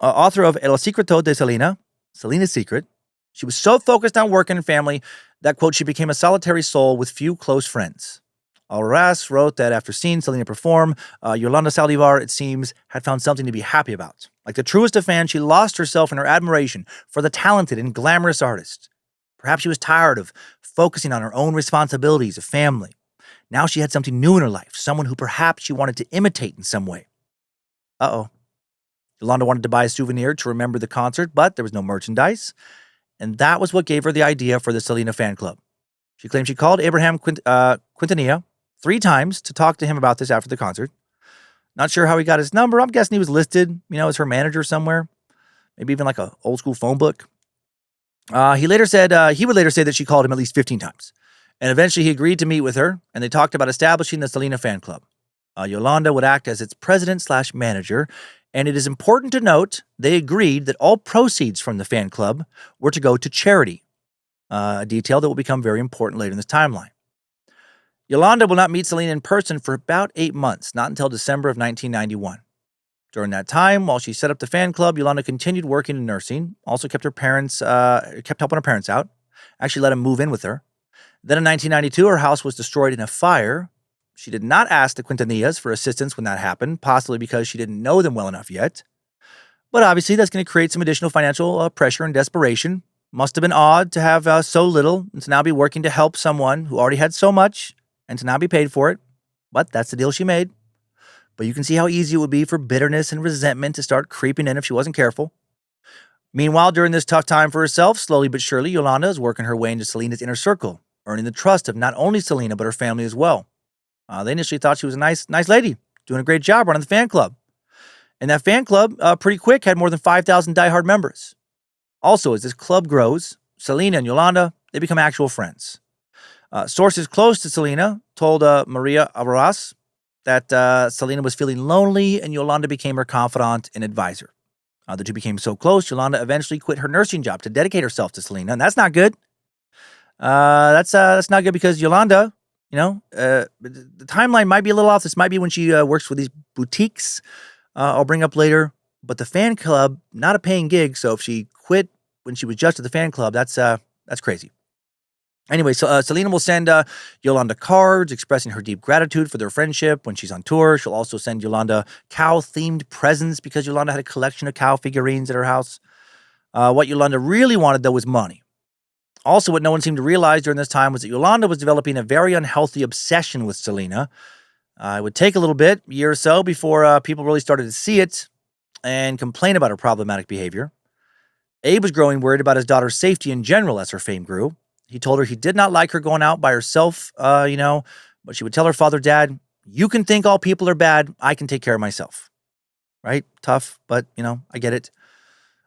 author of El Secreto de Selena, Selena's Secret, she was so focused on work and family that, quote, she became a solitary soul with few close friends. Arras wrote that after seeing Selena perform, Yolanda Saldivar, it seems, had found something to be happy about. Like the truest of fans, she lost herself in her admiration for the talented and glamorous artist. Perhaps she was tired of focusing on her own responsibilities of family. Now she had something new in her life, someone who perhaps she wanted to imitate in some way. Uh-oh. Yolanda wanted to buy a souvenir to remember the concert, but there was no merchandise. And that was what gave her the idea for the Selena fan club. She claimed she called Abraham Quintanilla 3 times to talk to him about this after the concert. Not sure how he got his number. I'm guessing he was listed, as her manager somewhere. Maybe even like a old school phone book. He would later say that she called him at least 15 times. And eventually he agreed to meet with her, and they talked about establishing the Selena fan club. Yolanda would act as its president/manager, and it is important to note they agreed that all proceeds from the fan club were to go to charity, a detail that will become very important later in this timeline. Yolanda will not meet Selena in person for about 8 months, not until December of 1991. During that time, while she set up the fan club, Yolanda continued working in nursing, also kept helping her parents out, actually let them move in with her. Then in 1992, her house was destroyed in a fire. She did not ask the Quintanillas for assistance when that happened, possibly because she didn't know them well enough yet. But obviously, that's going to create some additional financial pressure and desperation. Must have been odd to have so little and to now be working to help someone who already had so much and to now be paid for it. But that's the deal she made. But you can see how easy it would be for bitterness and resentment to start creeping in if she wasn't careful. Meanwhile, during this tough time for herself, slowly but surely, Yolanda is working her way into Selena's inner circle, earning the trust of not only Selena, but her family as well. They initially thought she was a nice lady, doing a great job running the fan club. And that fan club, pretty quick, had more than 5,000 diehard members. Also, as this club grows, Selena and Yolanda, they become actual friends. Sources close to Selena told Maria Arras that Selena was feeling lonely and Yolanda became her confidant and advisor. The two became so close, Yolanda eventually quit her nursing job to dedicate herself to Selena, and that's not good. That's not good because Yolanda, the timeline might be a little off. This might be when she works for these boutiques. I'll bring up later. But the fan club, not a paying gig, so if she quit when she was just at the fan club, that's crazy. Anyway, so Selena will send Yolanda cards expressing her deep gratitude for their friendship when she's on tour. She'll also send Yolanda cow-themed presents because Yolanda had a collection of cow figurines at her house. What Yolanda really wanted, though, was money. Also, what no one seemed to realize during this time was that Yolanda was developing a very unhealthy obsession with Selena. It would take a little bit, a year or so, before people really started to see it and complain about her problematic behavior. Abe was growing worried about his daughter's safety in general as her fame grew. He told her he did not like her going out by herself, but she would tell her father, Dad, you can think all people are bad. I can take care of myself. Right? Tough, but, I get it.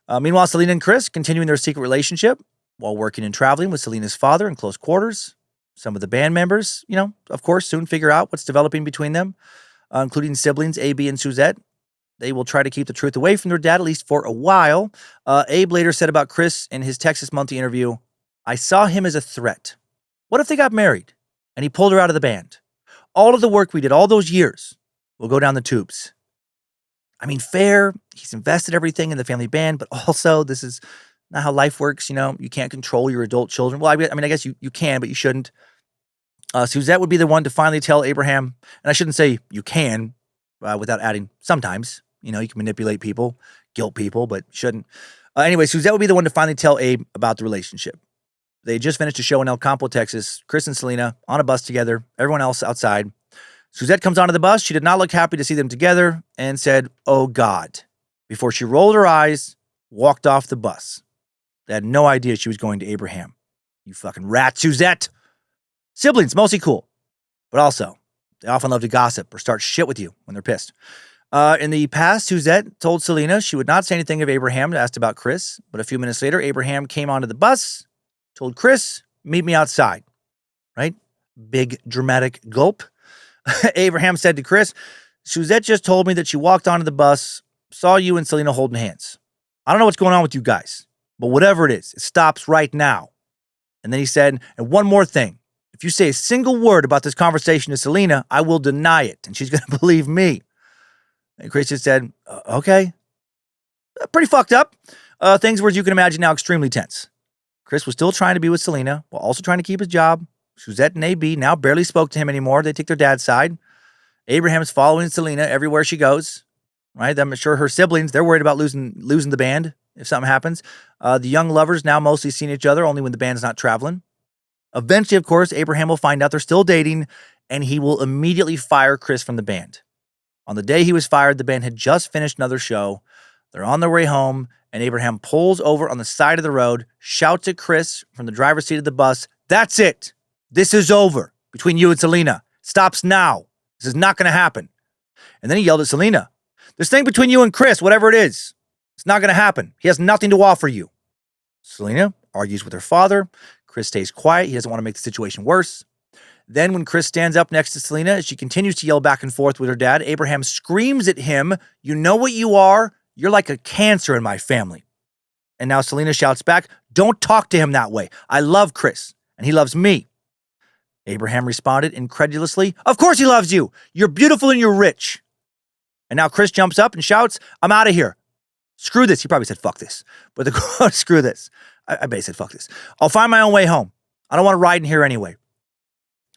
Meanwhile, Selena and Chris continuing their secret relationship while working and traveling with Selena's father in close quarters. Some of the band members, of course, soon figure out what's developing between them, including siblings AB and Suzette. They will try to keep the truth away from their dad, at least for a while. Abe later said about Chris in his Texas Monthly interview, I saw him as a threat. What if they got married and he pulled her out of the band? All of the work we did all those years will go down the tubes. I mean, fair. He's invested everything in the family band, but also this is not how life works. You can't control your adult children. Well, I guess you can, but you shouldn't. Suzette would be the one to finally tell Abraham, and I shouldn't say you can without adding sometimes. You can manipulate people, guilt people, but shouldn't. Anyway, Suzette would be the one to finally tell Abe about the relationship. They just finished a show in El Campo, Texas. Chris and Selena on a bus together, everyone else outside. Suzette comes onto the bus. She did not look happy to see them together and said, oh, God, before she rolled her eyes, walked off the bus. They had no idea she was going to Abraham. You fucking rat, Suzette. Siblings, mostly cool. But also, they often love to gossip or start shit with you when they're pissed. In the past, Suzette told Selena she would not say anything of Abraham, asked about Chris. But a few minutes later, Abraham came onto the bus, told Chris, meet me outside. Right? Big dramatic gulp. Abraham said to Chris, Suzette just told me that she walked onto the bus, saw you and Selena holding hands. I don't know what's going on with you guys, but whatever it is, it stops right now. And then he said, and one more thing. If you say a single word about this conversation to Selena, I will deny it, and she's going to believe me. And Chris just said, okay. Pretty fucked up. Things were, as you can imagine now, extremely tense. Chris was still trying to be with Selena while also trying to keep his job. Suzette and AB now barely spoke to him anymore. They take their dad's side. Abraham is following Selena everywhere she goes. Right? I'm sure her siblings, they're worried about losing the band if something happens. The young lovers now mostly seeing each other only when the band's not traveling. Eventually, of course, Abraham will find out they're still dating, and he will immediately fire Chris from the band. On the day he was fired, the band had just finished another show. They're on their way home, and Abraham pulls over on the side of the road, shouts at Chris from the driver's seat of the bus, that's it. This is over between you and Selena. Stops now. This is not going to happen. And then he yelled at Selena, this thing between you and Chris, whatever it is, it's not going to happen. He has nothing to offer you. Selena argues with her father. Chris stays quiet. He doesn't want to make the situation worse. Then when Chris stands up next to Selena, as she continues to yell back and forth with her dad, Abraham screams at him, you know what you are? You're like a cancer in my family. And now Selena shouts back, don't talk to him that way. I love Chris, and he loves me. Abraham responded incredulously, of course he loves you. You're beautiful and you're rich. And now Chris jumps up and shouts, I'm out of here. Screw this. He probably said, fuck this. But the quote, screw this. I bet he said, fuck this. I'll find my own way home. I don't want to ride in here anyway.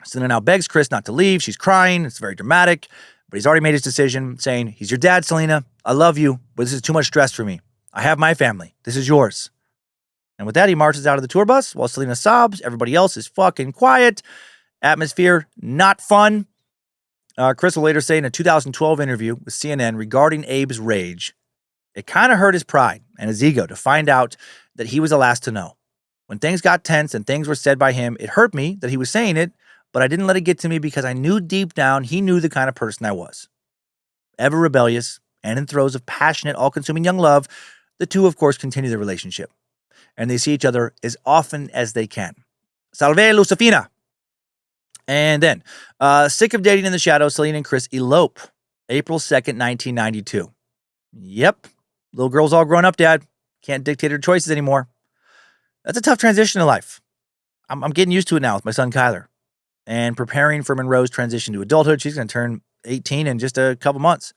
Selena now begs Chris not to leave. She's crying. It's very dramatic. But he's already made his decision, saying, he's your dad, Selena. I love you, but this is too much stress for me. I have my family. This is yours. And with that, he marches out of the tour bus while Selena sobs. Everybody else is fucking quiet. Atmosphere, not fun. Chris will later say in a 2012 interview with CNN regarding Abe's rage, it kind of hurt his pride and his ego to find out that he was the last to know. When things got tense and things were said by him, it hurt me that he was saying it, but I didn't let it get to me because I knew deep down he knew the kind of person I was. Ever rebellious and in throes of passionate, all-consuming young love, the two, of course, continue their relationship. And they see each other as often as they can. Salve, Lucifina! And then, sick of dating in the shadows, Selena and Chris elope April 2nd, 1992. Yep, little girl's all grown up, Dad. Can't dictate her choices anymore. That's a tough transition in life. I'm getting used to it now with my son Kyler. And preparing for Monroe's transition to adulthood. She's going to turn 18 in just a couple months.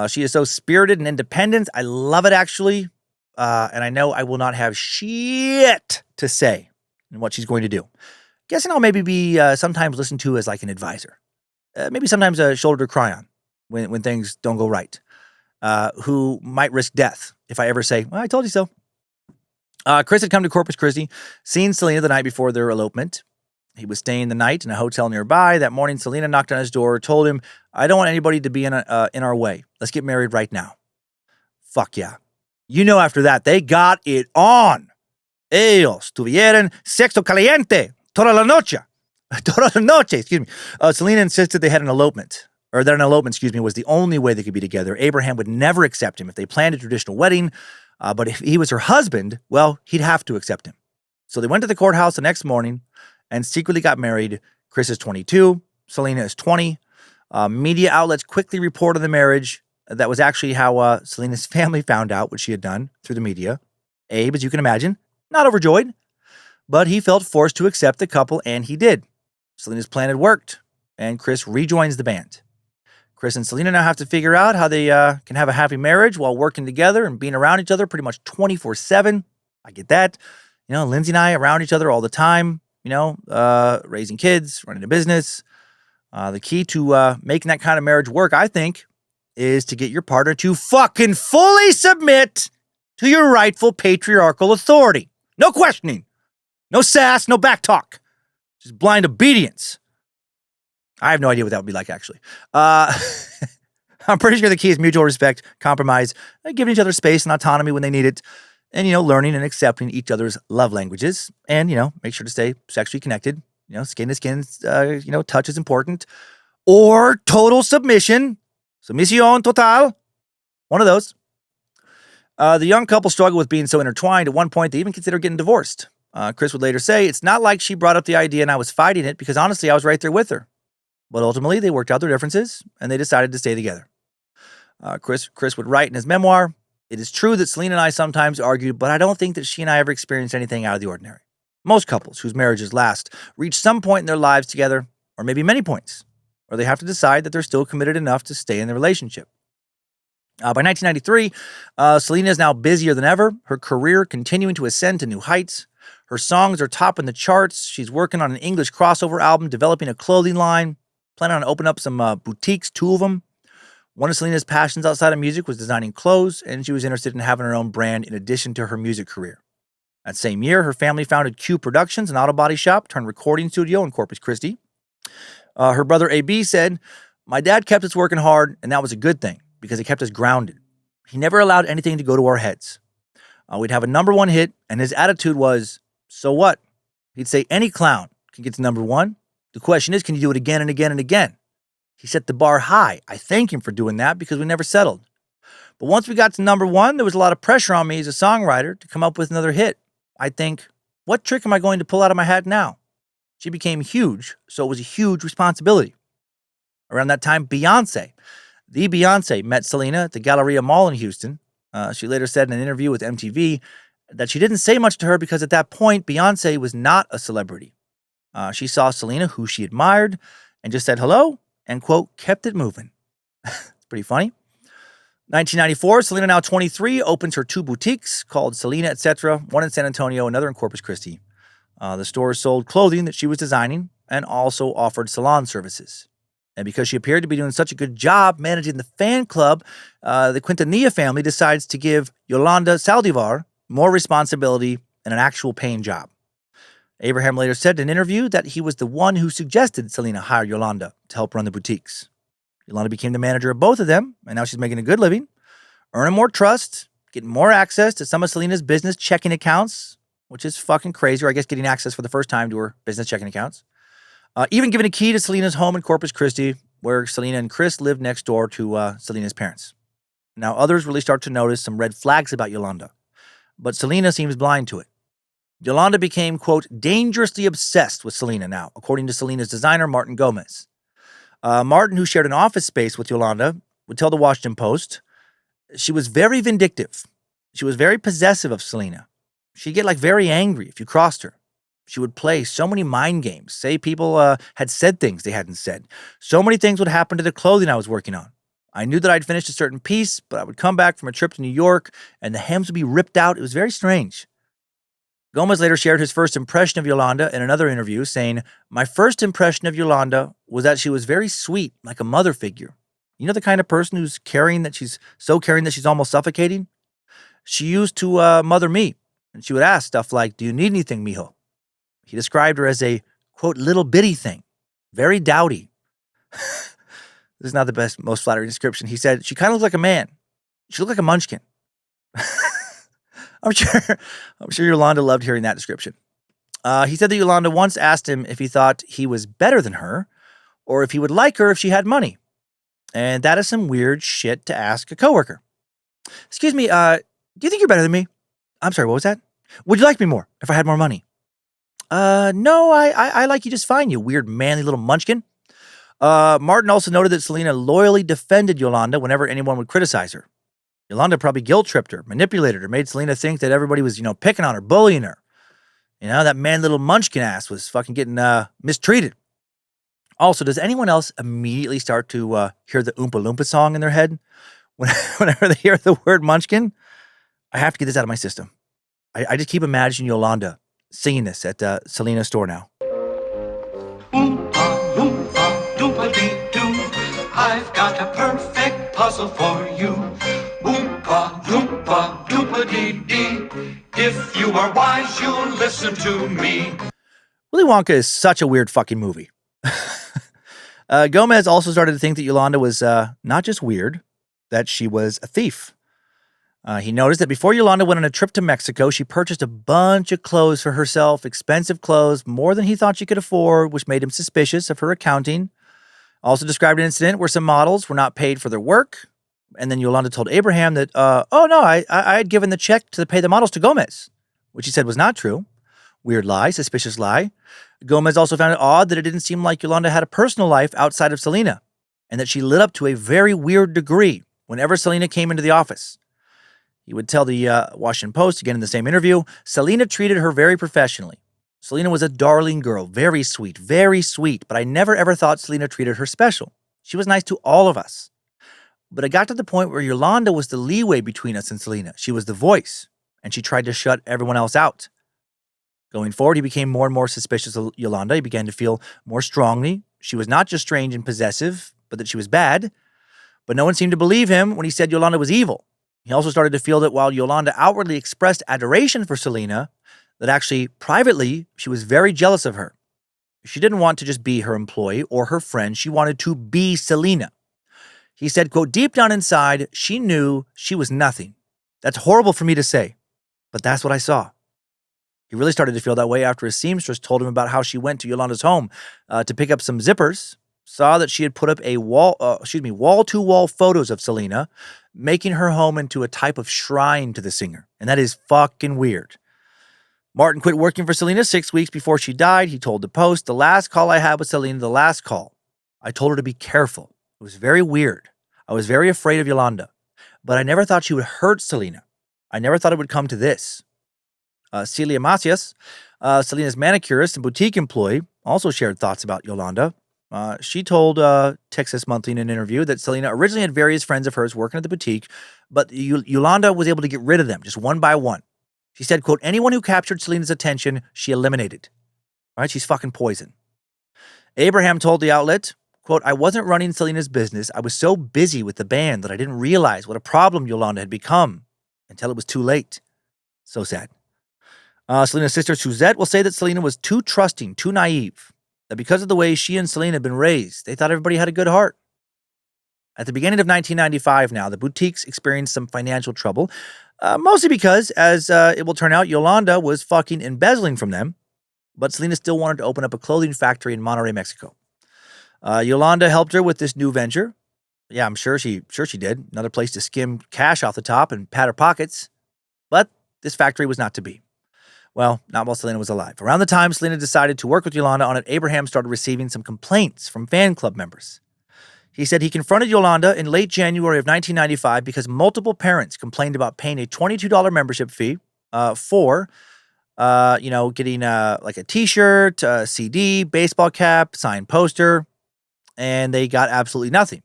She is so spirited and independent. I love it, actually. And I know I will not have shit to say in what she's going to do. Guessing I'll maybe be sometimes listened to as like an advisor. Maybe sometimes a shoulder to cry on when things don't go right. Who might risk death if I ever say, well, I told you so. Chris had come to Corpus Christi, seen Selena the night before their elopement. He was staying the night in a hotel nearby. That morning, Selena knocked on his door, told him, I don't want anybody to be in our way. Let's get married right now. Fuck yeah. You know, after that, they got it on. Ellos tuvieron sexo caliente. Toda la noche. Toda la noche, excuse me. Selena insisted they had an elopement, or that an elopement, was the only way they could be together. Abraham would never accept him if they planned a traditional wedding, but if he was her husband, well, he'd have to accept him. So they went to the courthouse the next morning and secretly got married. Chris is 22, Selena is 20. Media outlets quickly reported the marriage. That was actually how Selena's family found out what she had done through the media. Abe, as you can imagine, not overjoyed. But he felt forced to accept the couple, and he did. Selena's plan had worked, and Chris rejoins the band. Chris and Selena now have to figure out how they can have a happy marriage while working together and being around each other pretty much 24/7. I get that. You know, Lindsay and I around each other all the time, raising kids, running a business. The key to making that kind of marriage work, I think, is to get your partner to fucking fully submit to your rightful patriarchal authority. No questioning. No sass, no back talk. Just blind obedience. I have no idea what that would be like, actually. I'm pretty sure the key is mutual respect, compromise, giving each other space and autonomy when they need it, and, learning and accepting each other's love languages, and, make sure to stay sexually connected. Skin to skin, touch is important. Or total submission. Submisión total. One of those. The young couple struggled with being so intertwined. At one point, they even considered getting divorced. Chris would later say, it's not like she brought up the idea and I was fighting it because honestly, I was right there with her. But ultimately, they worked out their differences and they decided to stay together. Chris would write in his memoir, it is true that Selena and I sometimes argued, but I don't think that she and I ever experienced anything out of the ordinary. Most couples whose marriages last reach some point in their lives together, or maybe many points, or they have to decide that they're still committed enough to stay in the relationship. By 1993, Selena is now busier than ever, her career continuing to ascend to new heights. Her songs are top in the charts. She's working on an English crossover album, developing a clothing line, planning on opening up some boutiques, 2 of them. One of Selena's passions outside of music was designing clothes, and she was interested in having her own brand in addition to her music career. That same year, her family founded Q Productions, an auto body shop turned recording studio in Corpus Christi. Her brother AB said, my dad kept us working hard, and that was a good thing because it kept us grounded. He never allowed anything to go to our heads. We'd have a number 1 hit, and his attitude was, so what? He'd say any clown can get to number 1. The question is, can you do it again and again and again? He set the bar high. I thank him for doing that because we never settled. But once we got to number 1, there was a lot of pressure on me as a songwriter to come up with another hit. I'd think, what trick am I going to pull out of my hat now? She became huge, so it was a huge responsibility. Around that time, the Beyonce, met Selena at the Galleria Mall in Houston. She later said in an interview with MTV that she didn't say much to her because at that point, Beyonce was not a celebrity. She saw Selena, who she admired, and just said hello, and, quote, kept it moving. It's pretty funny. 1994, Selena, now 23, opens her 2 boutiques called Selena, etc., one in San Antonio, another in Corpus Christi. The stores sold clothing that she was designing and also offered salon services. And because she appeared to be doing such a good job managing the fan club, the Quintanilla family decides to give Yolanda Saldivar more responsibility and an actual paying job. Abraham later said in an interview that he was the one who suggested Selena hire Yolanda to help run the boutiques. Yolanda became the manager of both of them, and now she's making a good living, earning more trust, getting more access to some of Selena's business checking accounts, which is fucking crazy, or I guess getting access for the first time to her business checking accounts. Even giving a key to Selena's home in Corpus Christi, where Selena and Chris lived next door to Selena's parents. Now, others really start to notice some red flags about Yolanda, but Selena seems blind to it. Yolanda became, quote, dangerously obsessed with Selena now, according to Selena's designer, Martin Gomez. Martin, who shared an office space with Yolanda, would tell the Washington Post, she was very vindictive. She was very possessive of Selena. She'd get very angry if you crossed her. She would play so many mind games, say people had said things they hadn't said. So many things would happen to the clothing I was working on. I knew that I'd finished a certain piece, but I would come back from a trip to New York and the hems would be ripped out. It was very strange. Gomez later shared his first impression of Yolanda in another interview, saying, my first impression of Yolanda was that she was very sweet, like a mother figure. You know the kind of person who's caring that she's almost suffocating? She used to mother me, and she would ask stuff like, do you need anything, mijo? He described her as a, quote, little bitty thing, very dowdy. This is not the best, most flattering description. He said, she kind of looked like a man. She looked like a munchkin. I'm sure Yolanda loved hearing that description. He said that Yolanda once asked him if he thought he was better than her or if he would like her if she had money. And that is some weird shit to ask a coworker. Excuse me, do you think you're better than me? I'm sorry, what was that? Would you like me more if I had more money? No, I like you just fine, you weird manly little munchkin. Martin also noted that Selena loyally defended Yolanda whenever anyone would criticize her. Yolanda probably guilt-tripped her, manipulated her, made Selena think that everybody was, picking on her, bullying her. That man little munchkin ass was fucking getting mistreated. Also, does anyone else immediately start to hear the Oompa Loompa song in their head whenever they hear the word munchkin? I have to get this out of my system. I just keep imagining Yolanda singing this at Selena's store now. Oompa Loompa Doompa-dee-doo, I've got a perfect puzzle for you. Oompa Loompa Doompa-dee-dee, if you are wise, you'll listen to me. Willy Wonka is such a weird fucking movie. Gomez also started to think that Yolanda was not just weird, that she was a thief. He noticed that before Yolanda went on a trip to Mexico, she purchased a bunch of clothes for herself, expensive clothes, more than he thought she could afford, which made him suspicious of her accounting. Also described an incident where some models were not paid for their work. And then Yolanda told Abraham that, I had given the check to pay the models to Gomez, which he said was not true. Weird lie, suspicious lie. Gomez also found it odd that it didn't seem like Yolanda had a personal life outside of Selena, and that she lit up to a very weird degree whenever Selena came into the office. He would tell the Washington Post, again in the same interview, Selena treated her very professionally. Selena was a darling girl, very sweet, but I never ever thought Selena treated her special. She was nice to all of us. But it got to the point where Yolanda was the leeway between us and Selena. She was the voice, and she tried to shut everyone else out. Going forward, he became more and more suspicious of Yolanda. He began to feel more strongly she was not just strange and possessive, but that she was bad. But no one seemed to believe him when he said Yolanda was evil. He also started to feel that while Yolanda outwardly expressed adoration for Selena, that actually, privately, she was very jealous of her. She didn't want to just be her employee or her friend. She wanted to be Selena. He said, quote, deep down inside, she knew she was nothing. That's horrible for me to say, but that's what I saw. He really started to feel that way after his seamstress told him about how she went to Yolanda's home to pick up some zippers, saw that she had put up a wall-to-wall photos of Selena, making her home into a type of shrine to the singer. And that is fucking weird. Martin quit working for Selena 6 weeks before she died. He told the Post, the last call I had with Selena, the last call, I told her to be careful. It was very weird. I was very afraid of Yolanda, but I never thought she would hurt Selena. I never thought it would come to this. Celia Macias, Selena's manicurist and boutique employee, also shared thoughts about Yolanda. She told Texas Monthly in an interview that Selena originally had various friends of hers working at the boutique, but Yolanda was able to get rid of them just one by one. She said, quote, anyone who captured Selena's attention, she eliminated. All right, she's fucking poison. Abraham told the outlet, quote, I wasn't running Selena's business. I was so busy with the band that I didn't realize what a problem Yolanda had become until it was too late. So sad. Selena's sister Suzette will say that Selena was too trusting, too naive, that because of the way she and Selena had been raised, they thought everybody had a good heart. At the beginning of 1995 now, the boutiques experienced some financial trouble, mostly because, as it will turn out, Yolanda was fucking embezzling from them, but Selena still wanted to open up a clothing factory in Monterrey, Mexico. Yolanda helped her with this new venture. Yeah, I'm sure she did. Another place to skim cash off the top and pat her pockets. But this factory was not to be. Well, not while Selena was alive. Around the time Selena decided to work with Yolanda on it, Abraham started receiving some complaints from fan club members. He said he confronted Yolanda in late January of 1995 because multiple parents complained about paying a $22 membership fee for getting like a t-shirt, a CD, baseball cap, signed poster, and they got absolutely nothing.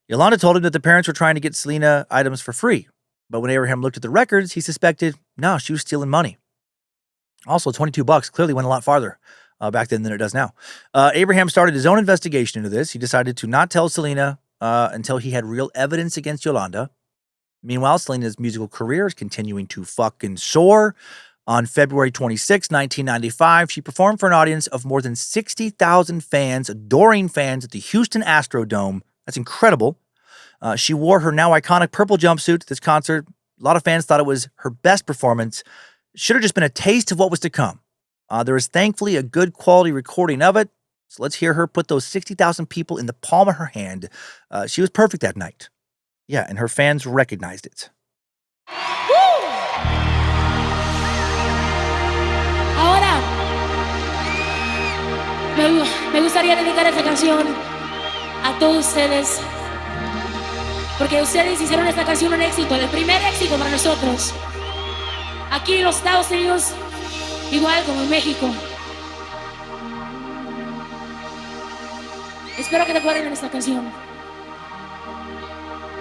Yolanda told him that the parents were trying to get Selena items for free. But when Abraham looked at the records, he suspected, no, she was stealing money. Also, $22 clearly went a lot farther back then than it does now. Abraham started his own investigation into this. He decided to not tell Selena until he had real evidence against Yolanda. Meanwhile, Selena's musical career is continuing to fucking soar. On February 26, 1995, she performed for an audience of more than 60,000 fans, adoring fans at the Houston Astrodome. That's incredible. She wore her now iconic purple jumpsuit to this concert. A lot of fans thought it was her best performance. Should have just been a taste of what was to come. There is thankfully a good quality recording of it. So let's hear her put those 60,000 people in the palm of her hand. She was perfect that night. Yeah, and her fans recognized it. Ahora, me gustaría dedicar esta canción a todos ustedes, porque ustedes hicieron esta canción un éxito, el primer éxito para nosotros. Aquí en los Estados Unidos, igual como en México. Espero que recuerden esta canción.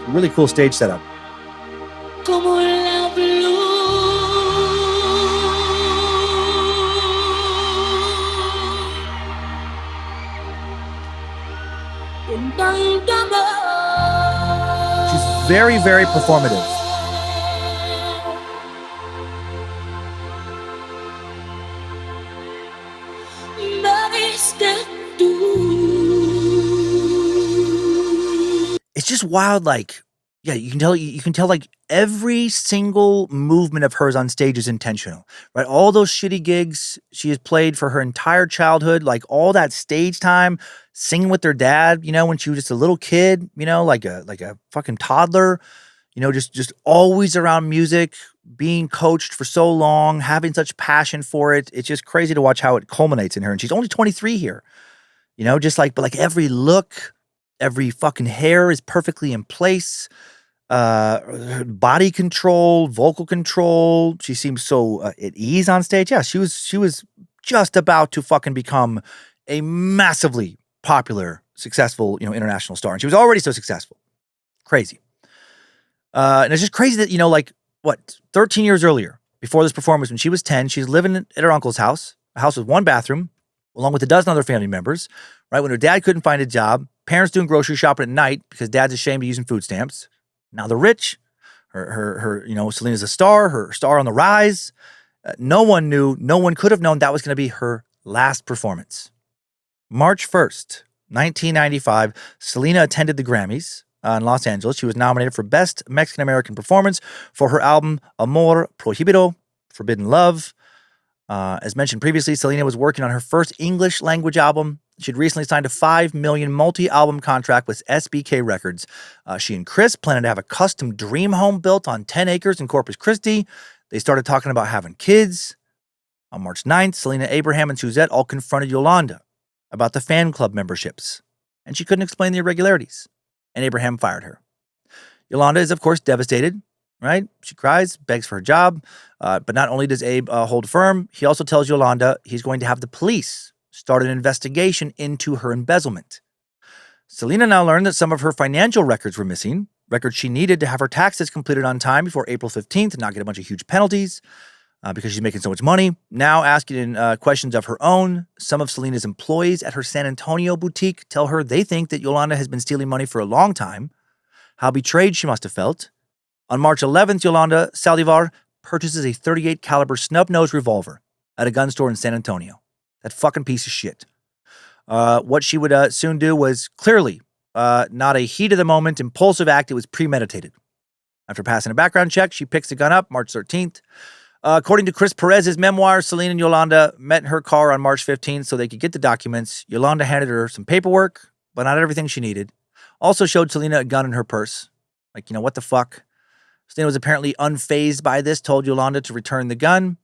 Really cool stage setup. Como la blue. She's very, very performative. It's just wild, like, yeah, you can tell like every single movement of hers on stage is intentional, right? All those shitty gigs she has played for her entire childhood, like all that stage time, singing with her dad, when she was just a little kid, like a fucking toddler, just always around music, being coached for so long, having such passion for it. It's just crazy to watch how it culminates in her. And she's only 23 here, but every look, every fucking hair is perfectly in place. Body control, vocal control. She seems so at ease on stage. Yeah, she was just about to fucking become a massively popular, successful, international star. And she was already so successful. Crazy. And it's just crazy that, 13 years earlier, before this performance, when she was 10, she's living at her uncle's house, a house with one bathroom, along with a dozen other family members, right? When her dad couldn't find a job, parents doing grocery shopping at night because dad's ashamed of using food stamps. Now they're rich. Her Selena's a star, her star on the rise. No one could have known that was going to be her last performance. March 1st, 1995, Selena attended the Grammys in Los Angeles. She was nominated for Best Mexican-American Performance for her album Amor Prohibido, Forbidden Love. As mentioned previously, Selena was working on her first English language album. She'd recently signed a $5 million multi-album contract with SBK Records. She and Chris planned to have a custom dream home built on 10 acres in Corpus Christi. They started talking about having kids. On March 9th, Selena, Abraham, and Suzette all confronted Yolanda about the fan club memberships, and she couldn't explain the irregularities, and Abraham fired her. Yolanda is, of course, devastated, right? She cries, begs for her job, but not only does Abe hold firm, he also tells Yolanda he's going to have the police start an investigation into her embezzlement. Selena now learned that some of her financial records were missing, records she needed to have her taxes completed on time before April 15th and not get a bunch of huge penalties because she's making so much money. Now asking questions of her own, some of Selena's employees at her San Antonio boutique tell her they think that Yolanda has been stealing money for a long time, how betrayed she must have felt. On March 11th, Yolanda Saldivar purchases a .38 caliber snub-nosed revolver at a gun store in San Antonio. That fucking piece of shit. What she would soon do was clearly not a heat of the moment, impulsive act. It was premeditated. After passing a background check, she picks the gun up March 13th. According to Chris Perez's memoir, Selena and Yolanda met in her car on March 15th so they could get the documents. Yolanda handed her some paperwork, but not everything she needed. Also showed Selena a gun in her purse. Like, what the fuck? Selena was apparently unfazed by this, told Yolanda to return the gun.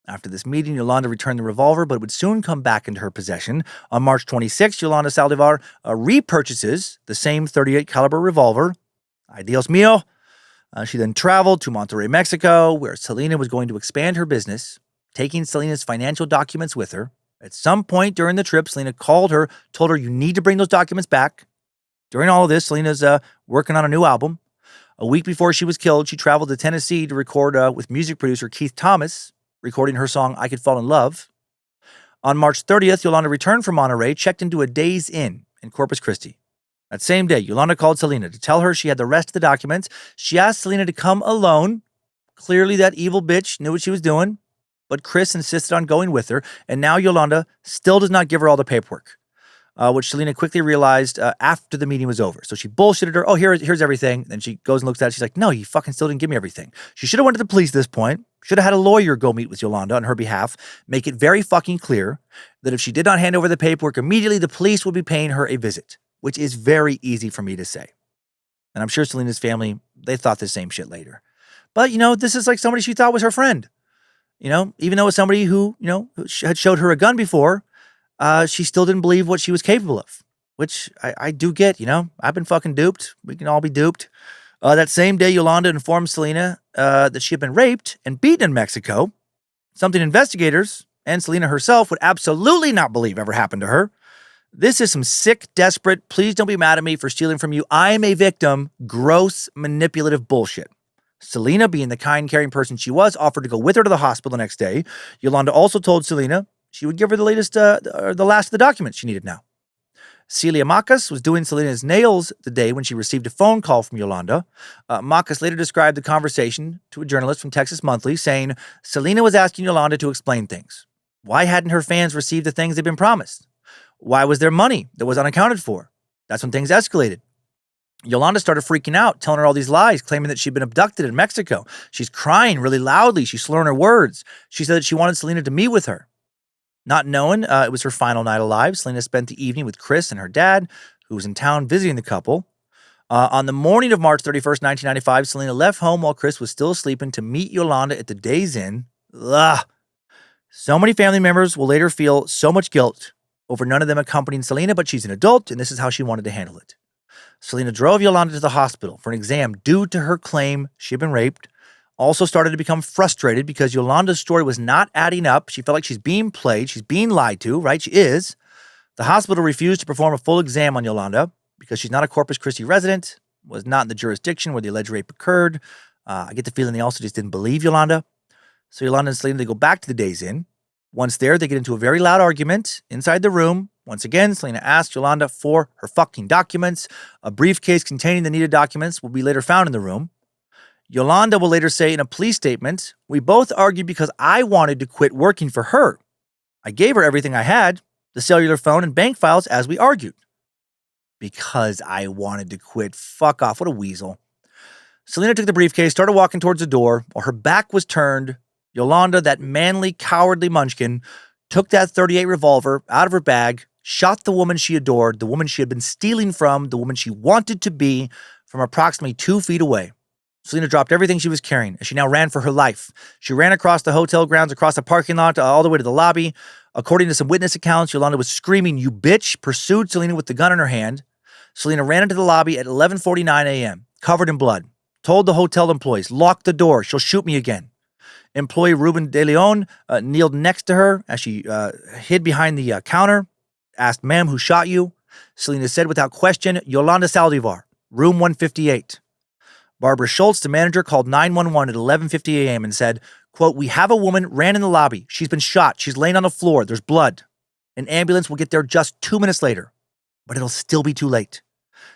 After this meeting, Yolanda returned the revolver, but it would soon come back into her possession. On March 26th, Yolanda Saldivar repurchases the same .38 caliber revolver. Ay Dios mío. She then traveled to Monterrey, Mexico, where Selena was going to expand her business, taking Selena's financial documents with her. At some point during the trip, Selena called her, told her, you need to bring those documents back. During all of this, Selena's working on a new album. A week before she was killed, she traveled to Tennessee to record with music producer Keith Thomas, recording her song I Could Fall in Love. On March 30th, Yolanda returned from Monterey, checked into a Days Inn in Corpus Christi. That same day, Yolanda called Selena to tell her she had the rest of the documents. She asked Selena to come alone. Clearly, that evil bitch knew what she was doing, but Chris insisted on going with her, and now Yolanda still does not give her all the paperwork, which Selena quickly realized after the meeting was over. So she bullshitted her. Oh, here's everything. Then she goes and looks at it. She's like, no, you fucking still didn't give me everything. She should have went to the police at this point. Should have had a lawyer go meet with Yolanda on her behalf, make it very fucking clear that if she did not hand over the paperwork immediately, the police would be paying her a visit, which is very easy for me to say. And I'm sure Selena's family, they thought the same shit later. But, this is like somebody she thought was her friend. Even though it was somebody who, had showed her a gun before, she still didn't believe what she was capable of, which I do get, I've been fucking duped. We can all be duped. That same day, Yolanda informed Selena that she had been raped and beaten in Mexico, something investigators and Selena herself would absolutely not believe ever happened to her. This is some sick, desperate, please don't be mad at me for stealing from you, I'm a victim, gross, manipulative bullshit. Selena, being the kind, caring person she was, offered to go with her to the hospital the next day. Yolanda also told Selena she would give her the last of the documents she needed now. Celia Macas was doing Selena's nails the day when she received a phone call from Yolanda. Macas later described the conversation to a journalist from Texas Monthly, saying Selena was asking Yolanda to explain things. Why hadn't her fans received the things they'd been promised? Why was there money that was unaccounted for? That's when things escalated. Yolanda started freaking out, telling her all these lies, claiming that she'd been abducted in Mexico. She's crying really loudly. She's slurring her words. She said that she wanted Selena to meet with her. Not knowing it was her final night alive, Selena spent the evening with Chris and her dad, who was in town visiting the couple. On the morning of March 31st, 1995, Selena left home while Chris was still sleeping to meet Yolanda at the Days Inn. Ugh. So many family members will later feel so much guilt over none of them accompanying Selena, but she's an adult, and this is how she wanted to handle it. Selena drove Yolanda to the hospital for an exam due to her claim she had been raped. Also started to become frustrated because Yolanda's story was not adding up. She felt like she's being played. She's being lied to, right? She is. The hospital refused to perform a full exam on Yolanda because she's not a Corpus Christi resident, was not in the jurisdiction where the alleged rape occurred. I get the feeling they also just didn't believe Yolanda. So Yolanda and Selena, they go back to the Days Inn. Once there, they get into a very loud argument inside the room. Once again, Selena asked Yolanda for her fucking documents. A briefcase containing the needed documents will be later found in the room. Yolanda will later say in a police statement, we both argued because I wanted to quit working for her. I gave her everything I had, the cellular phone and bank files, as we argued. Because I wanted to quit. Fuck off. What a weasel. Selena took the briefcase, started walking towards the door. While her back was turned, Yolanda, that manly, cowardly munchkin, took that .38 revolver out of her bag, shot the woman she adored, the woman she had been stealing from, the woman she wanted to be, from approximately 2 feet away. Selena dropped everything she was carrying, and she now ran for her life. She ran across the hotel grounds, across the parking lot, all the way to the lobby. According to some witness accounts, Yolanda was screaming, you bitch, pursued Selena with the gun in her hand. Selena ran into the lobby at 11:49 a.m., covered in blood, told the hotel employees, lock the door, she'll shoot me again. Employee Ruben De Leon kneeled next to her as she hid behind the counter, asked, ma'am, who shot you? Selena said without question, Yolanda Saldivar, room 158. Barbara Schultz, the manager, called 911 at 11:50 a.m. and said, quote, we have a woman ran in the lobby. She's been shot. She's laying on the floor. There's blood. An ambulance will get there just 2 minutes later, but it'll still be too late.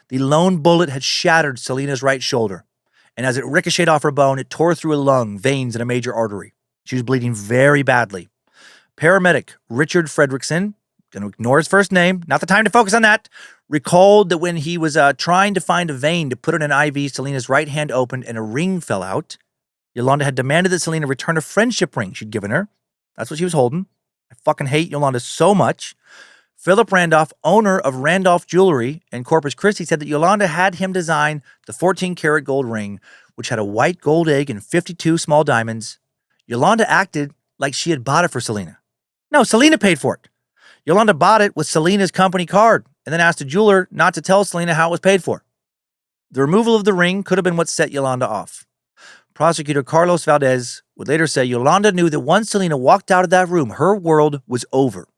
The lone bullet had shattered Selena's right shoulder, and as it ricocheted off her bone, it tore through a lung, veins, and a major artery. She was bleeding very badly. Paramedic Richard Fredrickson, going to ignore his first name, not the time to focus on that, recalled that when he was trying to find a vein to put in an IV, Selena's right hand opened and a ring fell out. Yolanda had demanded that Selena return a friendship ring she'd given her. That's what she was holding. I fucking hate Yolanda so much. Philip Randolph, owner of Randolph Jewelry in Corpus Christi, said that Yolanda had him design the 14-karat gold ring, which had a white gold egg and 52 small diamonds. Yolanda acted like she had bought it for Selena. No, Selena paid for it. Yolanda bought it with Selena's company card and then asked the jeweler not to tell Selena how it was paid for. The removal of the ring could have been what set Yolanda off. Prosecutor Carlos Valdez would later say Yolanda knew that once Selena walked out of that room, her world was over.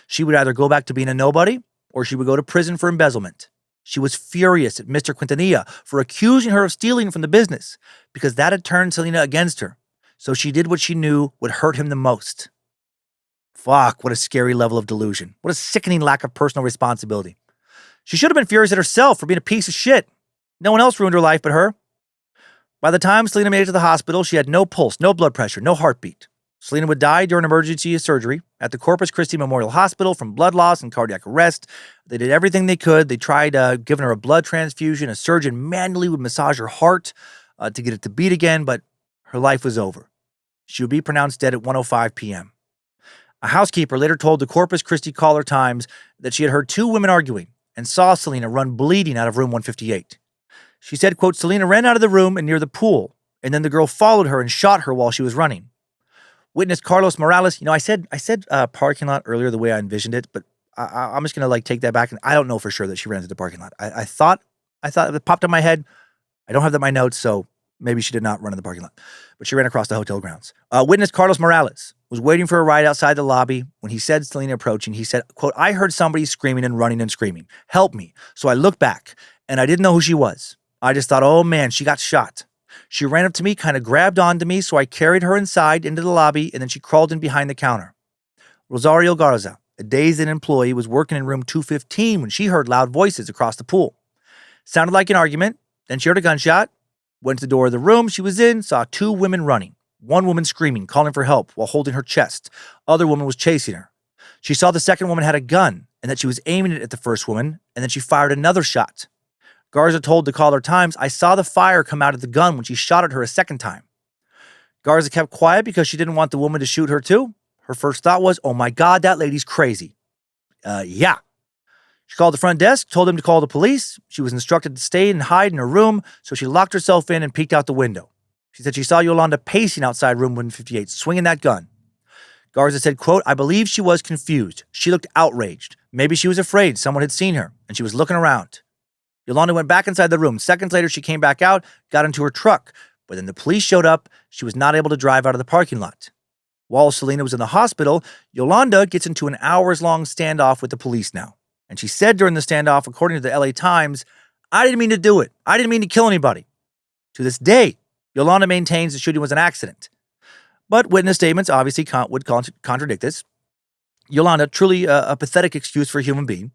She would either go back to being a nobody or she would go to prison for embezzlement. She was furious at Mr. Quintanilla for accusing her of stealing from the business because that had turned Selena against her. So she did what she knew would hurt him the most. Fuck, what a scary level of delusion. What a sickening lack of personal responsibility. She should have been furious at herself for being a piece of shit. No one else ruined her life but her. By the time Selena made it to the hospital, she had no pulse, no blood pressure, no heartbeat. Selena would die during emergency surgery at the Corpus Christi Memorial Hospital from blood loss and cardiac arrest. They did everything they could. They tried giving her a blood transfusion. A surgeon manually would massage her heart to get it to beat again, but her life was over. She would be pronounced dead at 1:05 p.m. A housekeeper later told the Corpus Christi Caller-Times that she had heard two women arguing and saw Selena run bleeding out of room 158. She said, quote, Selena ran out of the room and near the pool, and then the girl followed her and shot her while she was running. Witness Carlos Morales, I said parking lot earlier the way I envisioned it, but I'm just going to take that back. And I don't know for sure that she ran into the parking lot. I thought it popped in my head. I don't have that in my notes, so maybe she did not run in the parking lot, but she ran across the hotel grounds. Witness Carlos Morales was waiting for a ride outside the lobby when he said Selena approaching. He said, quote, I heard somebody screaming and running and screaming. Help me. So I looked back and I didn't know who she was. I just thought, oh man, she got shot. She ran up to me, kind of grabbed onto me, so I carried her inside into the lobby, and then she crawled in behind the counter. Rosario Garza, a dazed employee, was working in room 215 when she heard loud voices across the pool. Sounded like an argument. Then she heard a gunshot, went to the door of the room she was in, saw two women running. One woman screaming, calling for help while holding her chest. Other woman was chasing her. She saw the second woman had a gun and that she was aiming it at the first woman, and then she fired another shot. Garza told the Caller-Times, I saw the fire come out of the gun when she shot at her a second time. Garza kept quiet because she didn't want the woman to shoot her too. Her first thought was, oh my God, that lady's crazy. Yeah. She called the front desk, told them to call the police. She was instructed to stay and hide in her room, so she locked herself in and peeked out the window. She said she saw Yolanda pacing outside room 158, swinging that gun. Garza said, quote, I believe she was confused. She looked outraged. Maybe she was afraid someone had seen her, and she was looking around. Yolanda went back inside the room. Seconds later, she came back out, got into her truck. But then the police showed up. She was not able to drive out of the parking lot. While Selena was in the hospital, Yolanda gets into an hours-long standoff with the police now. And she said during the standoff, according to the LA Times, I didn't mean to do it. I didn't mean to kill anybody. To this day, Yolanda maintains the shooting was an accident. But witness statements obviously would contradict this. Yolanda, truly a pathetic excuse for a human being.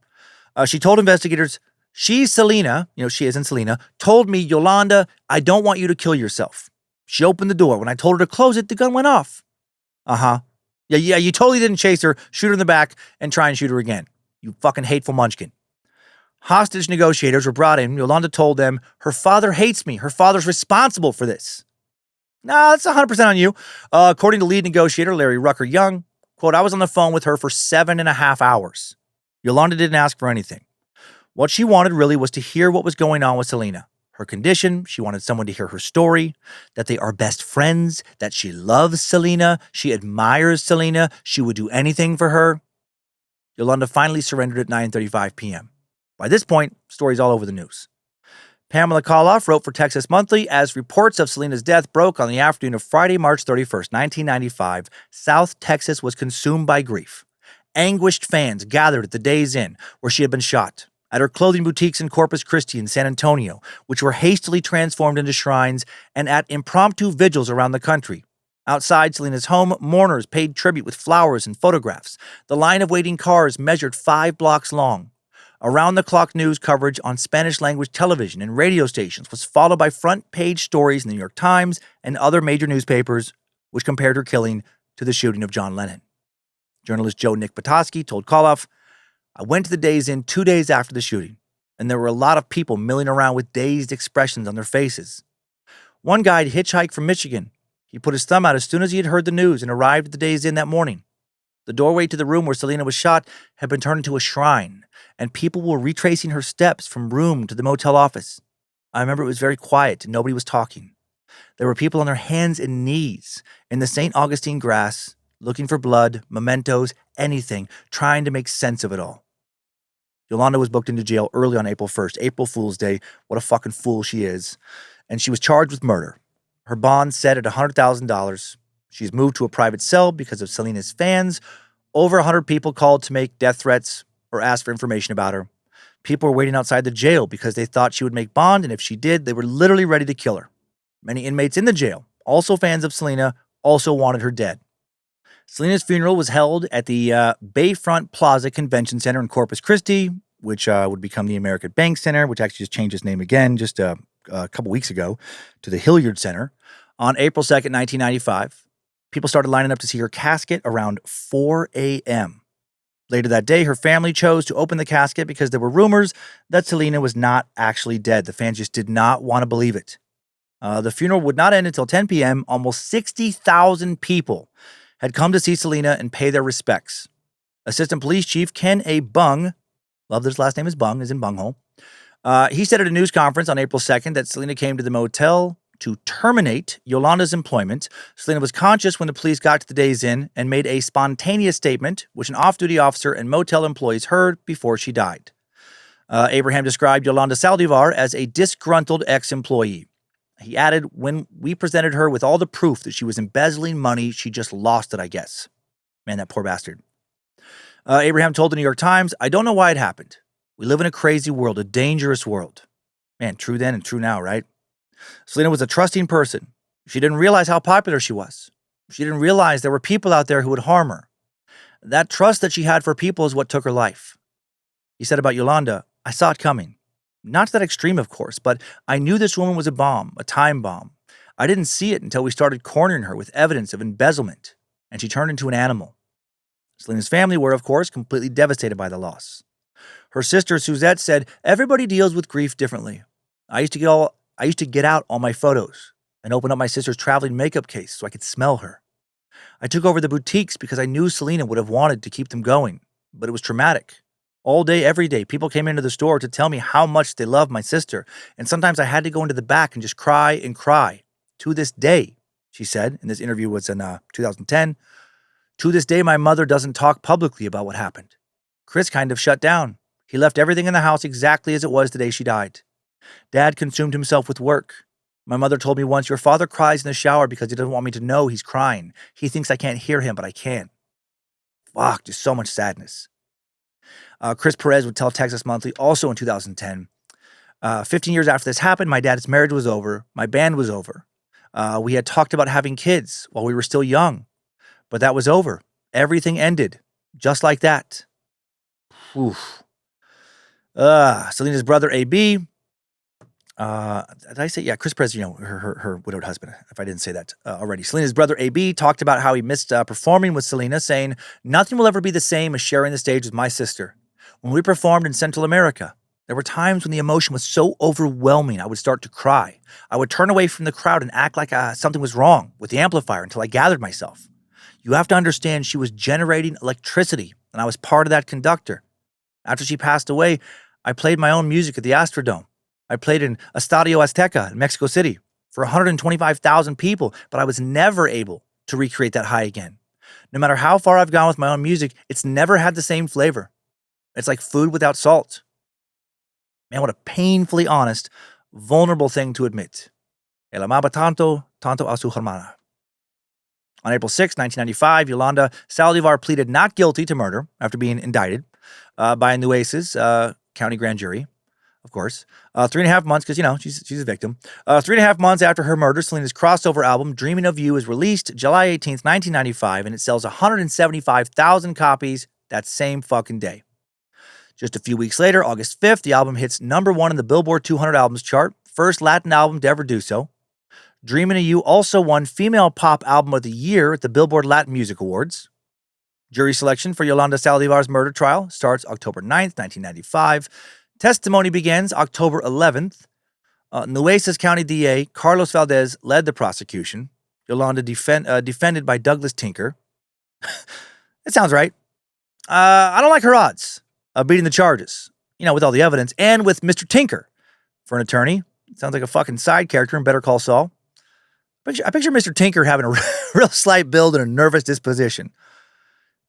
She told investigators, Selena, she isn't Selena, told me, Yolanda, I don't want you to kill yourself. She opened the door. When I told her to close it, the gun went off. Uh-huh. Yeah, you totally didn't chase her, shoot her in the back, and try and shoot her again. You fucking hateful munchkin. Hostage negotiators were brought in. Yolanda told them, her father hates me. Her father's responsible for this. Nah, that's 100% on you. According to lead negotiator Larry Rucker Young, quote, I was on the phone with her for 7.5 hours. Yolanda didn't ask for anything. What she wanted really was to hear what was going on with Selena. Her condition, she wanted someone to hear her story, that they are best friends, that she loves Selena, she admires Selena, she would do anything for her. Yolanda finally surrendered at 9:35 p.m. By this point, stories all over the news. Pamela Koloff wrote for Texas Monthly, as reports of Selena's death broke on the afternoon of Friday, March 31st, 1995, South Texas was consumed by grief. Anguished fans gathered at the Days Inn, where she had been shot, at her clothing boutiques in Corpus Christi and San Antonio, which were hastily transformed into shrines, and at impromptu vigils around the country. Outside Selena's home, mourners paid tribute with flowers and photographs. The line of waiting cars measured 5 blocks long. Around-the-clock news coverage on Spanish-language television and radio stations was followed by front-page stories in the New York Times and other major newspapers, which compared her killing to the shooting of John Lennon. Journalist Joe Nick Petoskey told Koloff, "I went to the Days Inn 2 days after the shooting, and there were a lot of people milling around with dazed expressions on their faces. One guy had hitchhiked from Michigan. He put his thumb out as soon as he had heard the news and arrived at the Days Inn that morning. The doorway to the room where Selena was shot had been turned into a shrine, and people were retracing her steps from room to the motel office. I remember it was very quiet and nobody was talking. There were people on their hands and knees in the St. Augustine grass, looking for blood, mementos, anything, trying to make sense of it all." Yolanda was booked into jail early on April 1st, April Fool's Day. What a fucking fool she is. And she was charged with murder. Her bond set at $100,000. She's moved to a private cell because of Selena's fans. Over 100 people called to make death threats or ask for information about her. People were waiting outside the jail because they thought she would make bond, and if she did, they were literally ready to kill her. Many inmates in the jail, also fans of Selena, also wanted her dead. Selena's funeral was held at the Bayfront Plaza Convention Center in Corpus Christi, which would become the American Bank Center, which actually just changed its name again just a couple weeks ago to the Hilliard Center, on April 2nd, 1995. People started lining up to see her casket around 4 a.m. Later that day, her family chose to open the casket because there were rumors that Selena was not actually dead. The fans just did not want to believe it. The funeral would not end until 10 p.m. Almost 60,000 people had come to see Selena and pay their respects. Assistant Police Chief Ken A. Bung, love that his last name is Bung, as in bunghole, he said at a news conference on April 2nd that Selena came to the motel to terminate Yolanda's employment. Selena was conscious when the police got to the Days Inn and made a spontaneous statement, which an off-duty officer and motel employees heard before she died. Abraham described Yolanda Saldivar as a disgruntled ex-employee. He added, "When we presented her with all the proof that she was embezzling money, she just lost it, I guess." Man, that poor bastard. Abraham told the New York Times, "I don't know why it happened. We live in a crazy world, a dangerous world." Man, true then and true now, right? Selena was a trusting person. She didn't realize how popular she was. She didn't realize there were people out there who would harm her. That trust that she had for people is what took her life. He said about Yolanda, "I saw it coming. Not to that extreme, of course, but I knew this woman was a bomb, a time bomb. I didn't see it until we started cornering her with evidence of embezzlement, and she turned into an animal." Selena's family were, of course, completely devastated by the loss. Her sister, Suzette, said, "Everybody deals with grief differently. I used to get out all my photos and open up my sister's traveling makeup case so I could smell her. I took over the boutiques because I knew Selena would have wanted to keep them going, but it was traumatic. All day, every day, people came into the store to tell me how much they loved my sister, and sometimes I had to go into the back and just cry and cry. To this day," she said, and this interview was in 2010, "to this day, my mother doesn't talk publicly about what happened. Chris kind of shut down. He left everything in the house exactly as it was the day she died. Dad consumed himself with work. My mother told me once, 'Your father cries in the shower because he doesn't want me to know he's crying. He thinks I can't hear him, but I can.' Fuck, just so much sadness." Chris Perez would tell Texas Monthly also in 2010, 15 years after this happened, my dad's marriage was over. My band was over. We had talked about having kids while we were still young, but that was over. Everything ended just like that." Oof. Selena's brother, AB, did I say? Yeah, Chris Perez, her widowed husband, if I didn't say that already. Selena's brother, AB, talked about how he missed performing with Selena, saying, "Nothing will ever be the same as sharing the stage with my sister. When we performed in Central America, there were times when the emotion was so overwhelming I would start to cry. I would turn away from the crowd and act like something was wrong with the amplifier until I gathered myself. You have to understand she was generating electricity, and I was part of that conductor. After she passed away, I played my own music at the Astrodome. I played in Estadio Azteca in Mexico City for 125,000 people, but I was never able to recreate that high again. No matter how far I've gone with my own music, it's never had the same flavor. It's like food without salt." Man, what a painfully honest, vulnerable thing to admit. Ella amaba tanto a su hermana. On April 6, 1995, Yolanda Saldivar pleaded not guilty to murder after being indicted by Nueces County Grand Jury, of course. 3.5 months, because, she's a victim. 3.5 months after her murder, Selena's crossover album, Dreaming of You, is released July 18th, 1995, and it sells 175,000 copies that same fucking day. Just a few weeks later, August 5th, the album hits number 1 in the Billboard 200 albums chart, first Latin album to ever do so. Dreamin' of You also won Female Pop Album of the Year at the Billboard Latin Music Awards. Jury selection for Yolanda Saldivar's murder trial starts October 9th, 1995. Testimony begins October 11th. Nueces County DA Carlos Valdez led the prosecution. Yolanda defended by Douglas Tinker. It sounds right. I don't like her odds of beating the charges, with all the evidence, and with Mr. Tinker. For an attorney, it sounds like a fucking side character in Better Call Saul. I picture Mr. Tinker having a real slight build and a nervous disposition.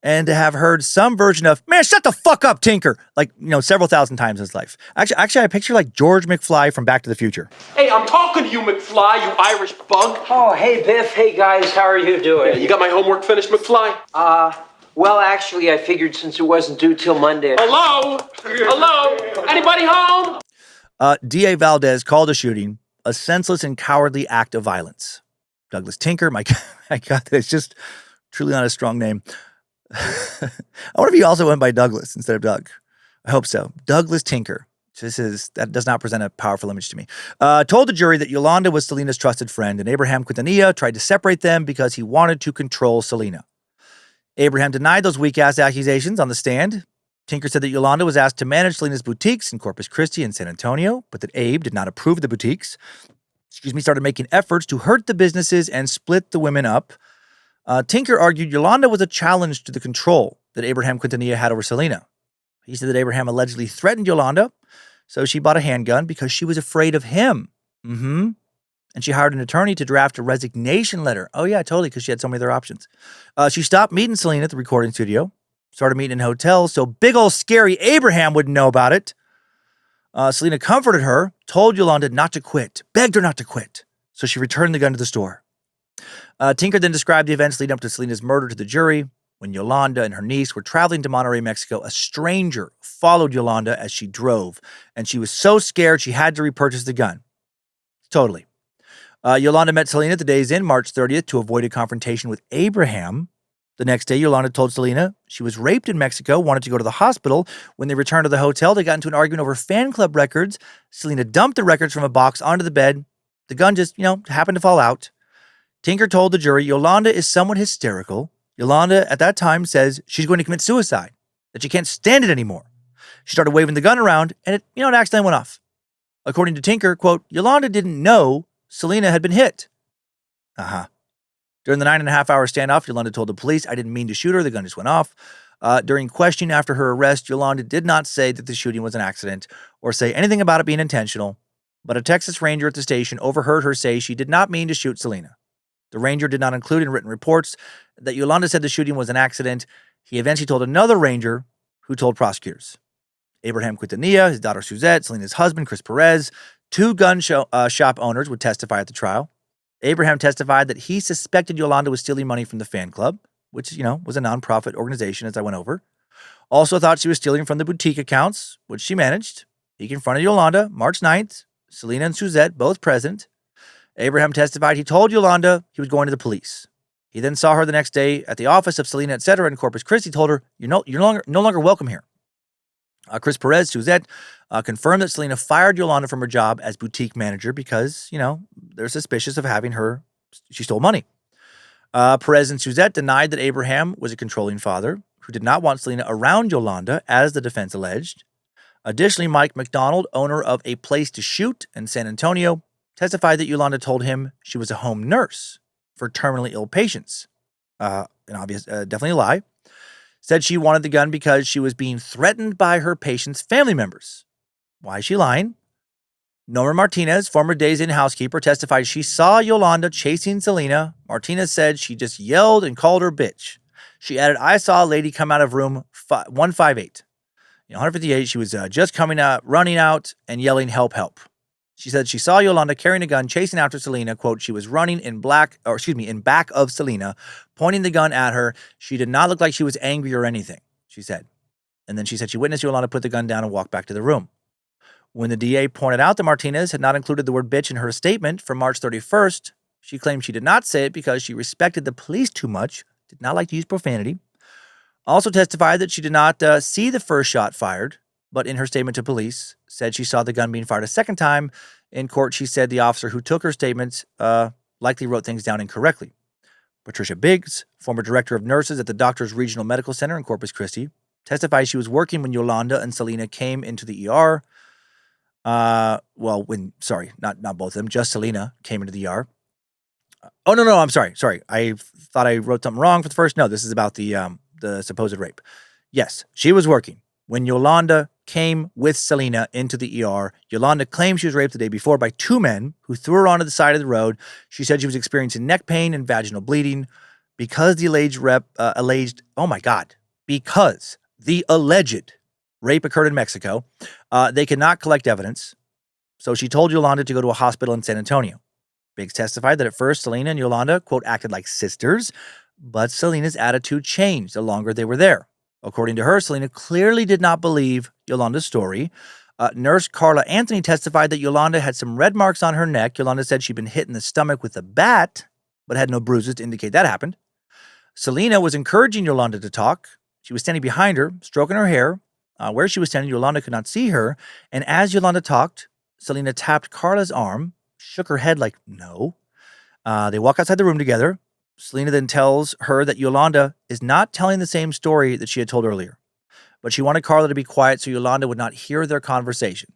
And to have heard some version of, man, shut the fuck up, Tinker, several thousand times in his life. Actually, I picture like George McFly from Back to the Future. Hey, I'm talking to you, McFly, you Irish bug. Oh, hey, Biff. Hey, guys. How are you doing? Yeah, you got my homework finished, McFly? Well, actually, I figured since it wasn't due till Monday. Hello? Hello? Anybody home? D.A. Valdez called the shooting a senseless and cowardly act of violence. Douglas Tinker, my God, it's just truly not a strong name. I wonder if he also went by Douglas instead of Doug. I hope so. Douglas Tinker. That does not present a powerful image to me. Told the jury that Yolanda was Selena's trusted friend, and Abraham Quintanilla tried to separate them because he wanted to control Selena. Abraham denied those weak-ass accusations on the stand. Tinker said that Yolanda was asked to manage Selena's boutiques in Corpus Christi and San Antonio, but that Abe did not approve of the boutiques. Started making efforts to hurt the businesses and split the women up. Tinker argued Yolanda was a challenge to the control that Abraham Quintanilla had over Selena. He said that Abraham allegedly threatened Yolanda, so she bought a handgun because she was afraid of him. And she hired an attorney to draft a resignation letter. Oh, yeah, totally, because she had so many other options. She stopped meeting Selena at the recording studio, started meeting in hotels, so big old scary Abraham wouldn't know about it. Selena comforted her, told Yolanda not to quit, begged her not to quit, so she returned the gun to the store. Tinker then described the events leading up to Selena's murder to the jury. When Yolanda and her niece were traveling to Monterrey, Mexico, a stranger followed Yolanda as she drove, and she was so scared she had to repurchase the gun. Totally. Yolanda met Selena the Days Inn, March 30th, to avoid a confrontation with Abraham. The next day, Yolanda told Selena she was raped in Mexico, wanted to go to the hospital. When they returned to the hotel, they got into an argument over fan club records. Selena dumped the records from a box onto the bed. The gun just, happened to fall out. Tinker told the jury Yolanda is somewhat hysterical. Yolanda, at that time, says she's going to commit suicide, that she can't stand it anymore. She started waving the gun around, and it accidentally went off. According to Tinker, quote, Yolanda didn't know Selena had been hit. During the 9.5-hour standoff, Yolanda told the police, I didn't mean to shoot her, the gun just went off. During questioning after her arrest, Yolanda did not say that the shooting was an accident or say anything about it being intentional, but a Texas ranger at the station overheard her say she did not mean to shoot Selena. The ranger did not include in written reports that Yolanda said the shooting was an accident. He eventually told another ranger who told prosecutors. Abraham Quintanilla, his daughter Suzette, Selena's husband, Chris Perez, 2 gun shop owners would testify at the trial. Abraham testified that he suspected Yolanda was stealing money from the fan club, which, was a nonprofit organization, as I went over. Also thought she was stealing from the boutique accounts, which she managed. He confronted Yolanda March 9th, Selena and Suzette both present. Abraham testified he told Yolanda he was going to the police. He then saw her the next day at the office of Selena, etc. in Corpus Christi, told her, you're no longer welcome here. Chris Perez, Suzette, confirmed that Selena fired Yolanda from her job as boutique manager because, they're suspicious of having her, she stole money. Perez and Suzette denied that Abraham was a controlling father who did not want Selena around Yolanda, as the defense alleged. Additionally, Mike McDonald, owner of A Place to Shoot in San Antonio, testified that Yolanda told him she was a home nurse for terminally ill patients. An obvious, definitely a lie. Said she wanted the gun because she was being threatened by her patients' family members. Why is she lying? Norma Martinez, former Days Inn housekeeper, testified she saw Yolanda chasing Selena. Martinez said she just yelled and called her bitch. She added, I saw a lady come out of room 158. 158, she was just coming out, running out and yelling, help, help. She said she saw Yolanda carrying a gun, chasing after Selena. Quote, she was running in back of Selena, pointing the gun at her. She did not look like she was angry or anything, she said. And then she said she witnessed Yolanda put the gun down and walk back to the room. When the DA pointed out that Martinez had not included the word bitch in her statement from March 31st, she claimed she did not say it because she respected the police too much, did not like to use profanity. Also testified that she did not see the first shot fired. but in her statement to police, said she saw the gun being fired a second time. In court, she said the officer who took her statement likely wrote things down incorrectly. Patricia Biggs, former director of nurses at the Doctors Regional Medical Center in Corpus Christi, testified she was working when Yolanda and Selena came into the ER. Not both of them, just Selena came into the ER. No, I'm sorry. I thought I wrote something wrong for the first. No, this is about the supposed rape. Yes, she was working when Yolanda came with Selena into the ER. Yolanda claimed she was raped the day before by two men who threw her onto the side of the road. She said she was experiencing neck pain and vaginal bleeding because the alleged rape occurred in Mexico. They could not collect evidence, so she told Yolanda to go to a hospital in San Antonio. Biggs testified that at first Selena and Yolanda, quote, acted like sisters, but Selena's attitude changed the longer they were there. According to her, Selena clearly did not believe Yolanda's story. Nurse Carla Anthony testified that Yolanda had some red marks on her neck. Yolanda said she'd been hit in the stomach with a bat, but had no bruises to indicate that happened. Selena was encouraging Yolanda to talk. She was standing behind her, stroking her hair. Where she was standing, Yolanda could not see her. And as Yolanda talked, Selena tapped Carla's arm, shook her head like, no. They walk outside the room together. Selena then tells her that Yolanda is not telling the same story that she had told earlier, but she wanted Carla to be quiet so Yolanda would not hear their conversation.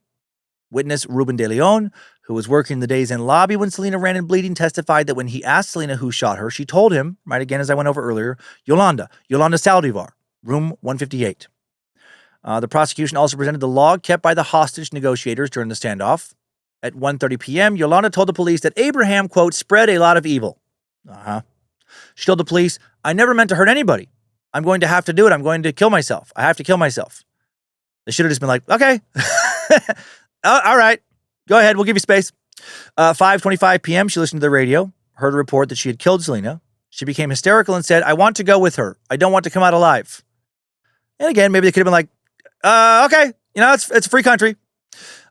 Witness Ruben de Leon, who was working the Days Inn lobby when Selena ran in bleeding, testified that when he asked Selena who shot her, she told him, right again as I went over earlier, Yolanda Saldivar, room 158. The prosecution also presented the log kept by the hostage negotiators during the standoff. At 1:30 p.m., Yolanda told the police that Abraham, quote, spread a lot of evil. She told the police, I never meant to hurt anybody. I'm going to have to do it. I'm going to kill myself. I have to kill myself. They should have just been like, okay. All right. Go ahead. We'll give you space. 5:25 p.m., she listened to the radio, heard a report that she had killed Selena. She became hysterical and said, I want to go with her. I don't want to come out alive. And again, maybe they could have been like, okay. It's a free country.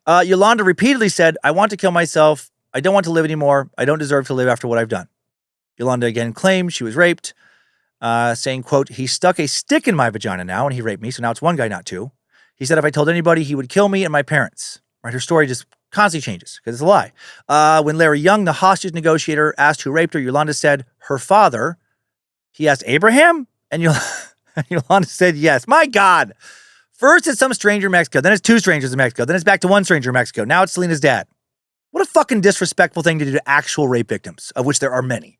Yolanda repeatedly said, I want to kill myself. I don't want to live anymore. I don't deserve to live after what I've done. Yolanda again claimed she was raped, saying, quote, he stuck a stick in my vagina now and he raped me. So now it's one guy, not two. He said if I told anybody, he would kill me and my parents. Right? Her story just constantly changes because it's a lie. When Larry Young, the hostage negotiator, asked who raped her, Yolanda said her father. He asked Abraham? And Yolanda said yes. My God. First it's some stranger in Mexico. Then it's two strangers in Mexico. Then it's back to one stranger in Mexico. Now it's Selena's dad. What a fucking disrespectful thing to do to actual rape victims, of which there are many.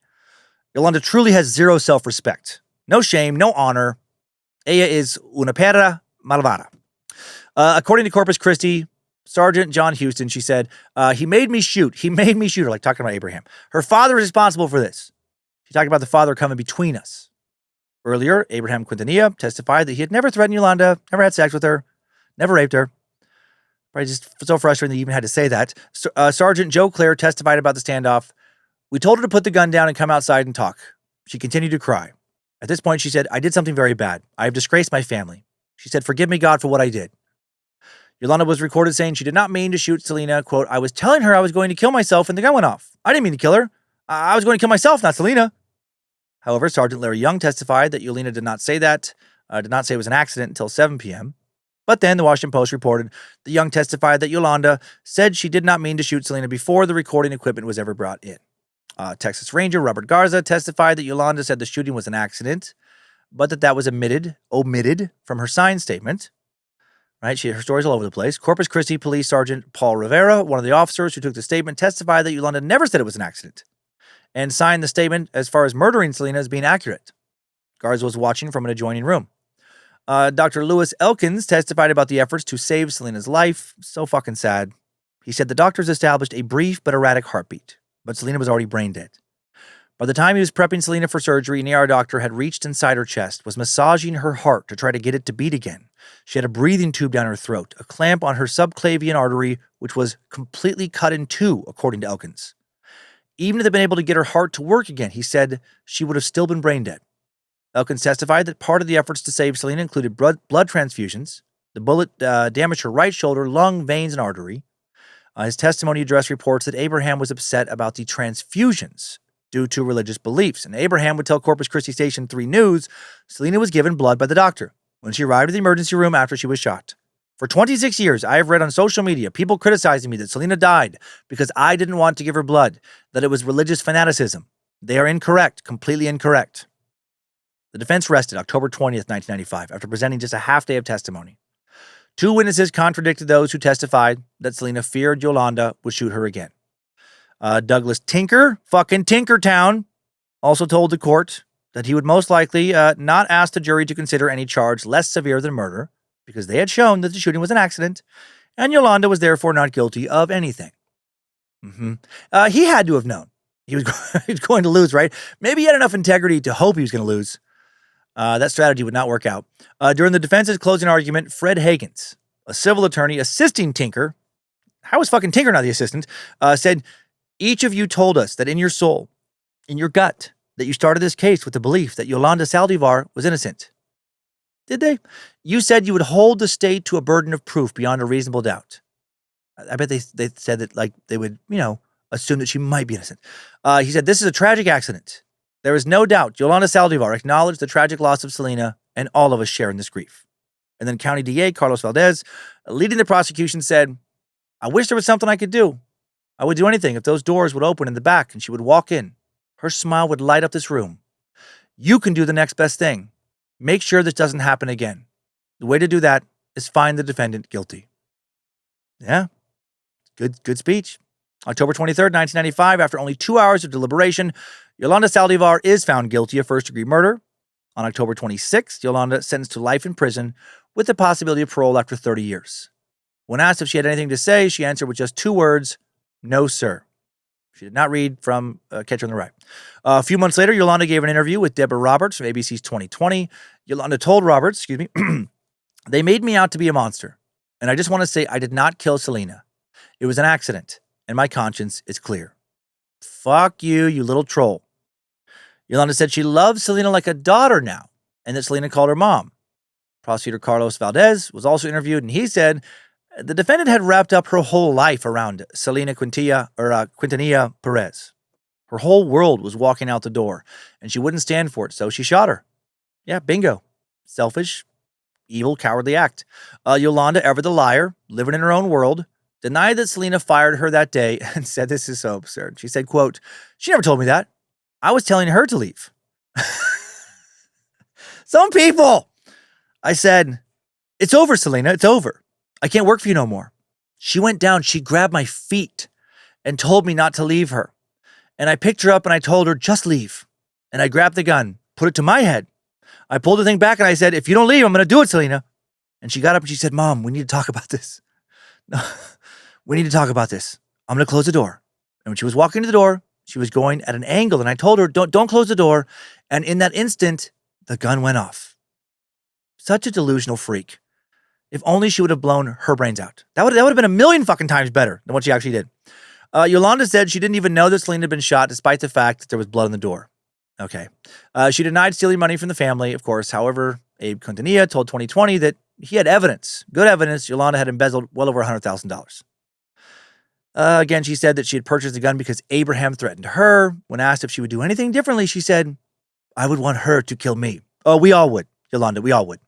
Yolanda truly has zero self-respect. No shame, no honor. Ella is una perra malvada. According to Corpus Christi, Sergeant John Houston, she said, he made me shoot. He made me shoot her, like talking about Abraham. Her father is responsible for this. She talked about the father coming between us. Earlier, Abraham Quintanilla testified that he had never threatened Yolanda, never had sex with her, never raped her. Probably just so frustrating that he even had to say that. Sergeant Joe Clare testified about the standoff. We told her to put the gun down and come outside and talk. She continued to cry. At this point, she said, I did something very bad. I have disgraced my family. She said, forgive me, God, for what I did. Yolanda was recorded saying she did not mean to shoot Selena. Quote, I was telling her I was going to kill myself and the gun went off. I didn't mean to kill her. I was going to kill myself, not Selena. However, Sergeant Larry Young testified that Yolanda did not say that, did not say it was an accident until 7 p.m. But then the Washington Post reported that Young testified that Yolanda said she did not mean to shoot Selena before the recording equipment was ever brought in. Texas Ranger Robert Garza testified that Yolanda said the shooting was an accident, but that was omitted from her signed statement. Right? Her story's all over the place. Corpus Christi Police Sergeant Paul Rivera, one of the officers who took the statement, testified that Yolanda never said it was an accident and signed the statement as far as murdering Selena as being accurate. Garza was watching from an adjoining room. Dr. Lewis Elkins testified about the efforts to save Selena's life. So fucking sad. He said the doctors established a brief but erratic heartbeat, but Selena was already brain dead. By the time he was prepping Selena for surgery, an ER doctor had reached inside her chest, was massaging her heart to try to get it to beat again. She had a breathing tube down her throat, a clamp on her subclavian artery, which was completely cut in two, according to Elkins. Even if they'd been able to get her heart to work again, he said she would have still been brain dead. Elkins testified that part of the efforts to save Selena included blood transfusions. The bullet damaged her right shoulder, lung, veins, and artery. His testimony addressed reports that Abraham was upset about the transfusions due to religious beliefs. And Abraham would tell Corpus Christi Station 3 News Selena was given blood by the doctor when she arrived at the emergency room after she was shot. For 26 years, I have read on social media people criticizing me that Selena died because I didn't want to give her blood, that it was religious fanaticism. They are incorrect, completely incorrect. The defense rested October 20th, 1995, after presenting just a half day of testimony. 2 witnesses contradicted those who testified that Selena feared Yolanda would shoot her again. Douglas Tinker, fucking Tinkertown, also told the court that he would most likely not ask the jury to consider any charge less severe than murder, because they had shown that the shooting was an accident, and Yolanda was therefore not guilty of anything. He had to have known he was going to lose, right? Maybe he had enough integrity to hope he was going to lose. That strategy would not work out. During the defense's closing argument, Fred Hagans, a civil attorney assisting Tinker, how is fucking Tinker not the assistant, said, each of you told us that in your soul, in your gut, that you started this case with the belief that Yolanda Saldivar was innocent. Did they? You said you would hold the state to a burden of proof beyond a reasonable doubt. I bet they said that, like, they would, assume that she might be innocent. He said, this is a tragic accident. There is no doubt Yolanda Saldivar acknowledged the tragic loss of Selena, and all of us share in this grief. And then County DA Carlos Valdez, leading the prosecution, said, I wish there was something I could do. I would do anything if those doors would open in the back and she would walk in. Her smile would light up this room. You can do the next best thing. Make sure this doesn't happen again. The way to do that is find the defendant guilty. Yeah, good speech. October 23rd, 1995, after only 2 hours of deliberation, Yolanda Saldivar is found guilty of first-degree murder. On October 26th, Yolanda sentenced to life in prison with the possibility of parole after 30 years. When asked if she had anything to say, she answered with just 2 words, no, sir. She did not read from Catcher in the Rye. A few months later, Yolanda gave an interview with Deborah Roberts from ABC's 2020. Yolanda told Roberts, they made me out to be a monster. And I just want to say I did not kill Selena. It was an accident, and my conscience is clear. Fuck you, you little troll. Yolanda said she loves Selena like a daughter now, and that Selena called her mom. Prosecutor Carlos Valdez was also interviewed, and he said the defendant had wrapped up her whole life around Selena Quintanilla Perez. Her whole world was walking out the door, and she wouldn't stand for it, so she shot her. Yeah, bingo. Selfish, evil, cowardly act. Yolanda, ever the liar, living in her own world, denied that Selena fired her that day and said, this is so absurd. She said, quote, she never told me that. I was telling her to leave. Some people. I said, it's over, Selena. It's over. I can't work for you no more. She went down. She grabbed my feet and told me not to leave her. And I picked her up and I told her, just leave. And I grabbed the gun, put it to my head. I pulled the thing back and I said, if you don't leave, I'm going to do it, Selena. And she got up and she said, Mom, we need to talk about this. No, we need to talk about this. I'm going to close the door. And when she was walking to the door, she was going at an angle. And I told her, don't close the door. And in that instant, the gun went off. Such a delusional freak. If only she would have blown her brains out. That would have been a million fucking times better than what she actually did. Yolanda said she didn't even know that Selena had been shot despite the fact that there was blood on the door. Okay. She denied stealing money from the family, of course. However, Abe Quintanilla told 2020 that he had evidence, good evidence, Yolanda had embezzled well over $100,000. Again, she said that she had purchased the gun because Abraham threatened her. When asked if she would do anything differently, she said, I would want her to kill me. Oh, we all would, Yolanda, we all would.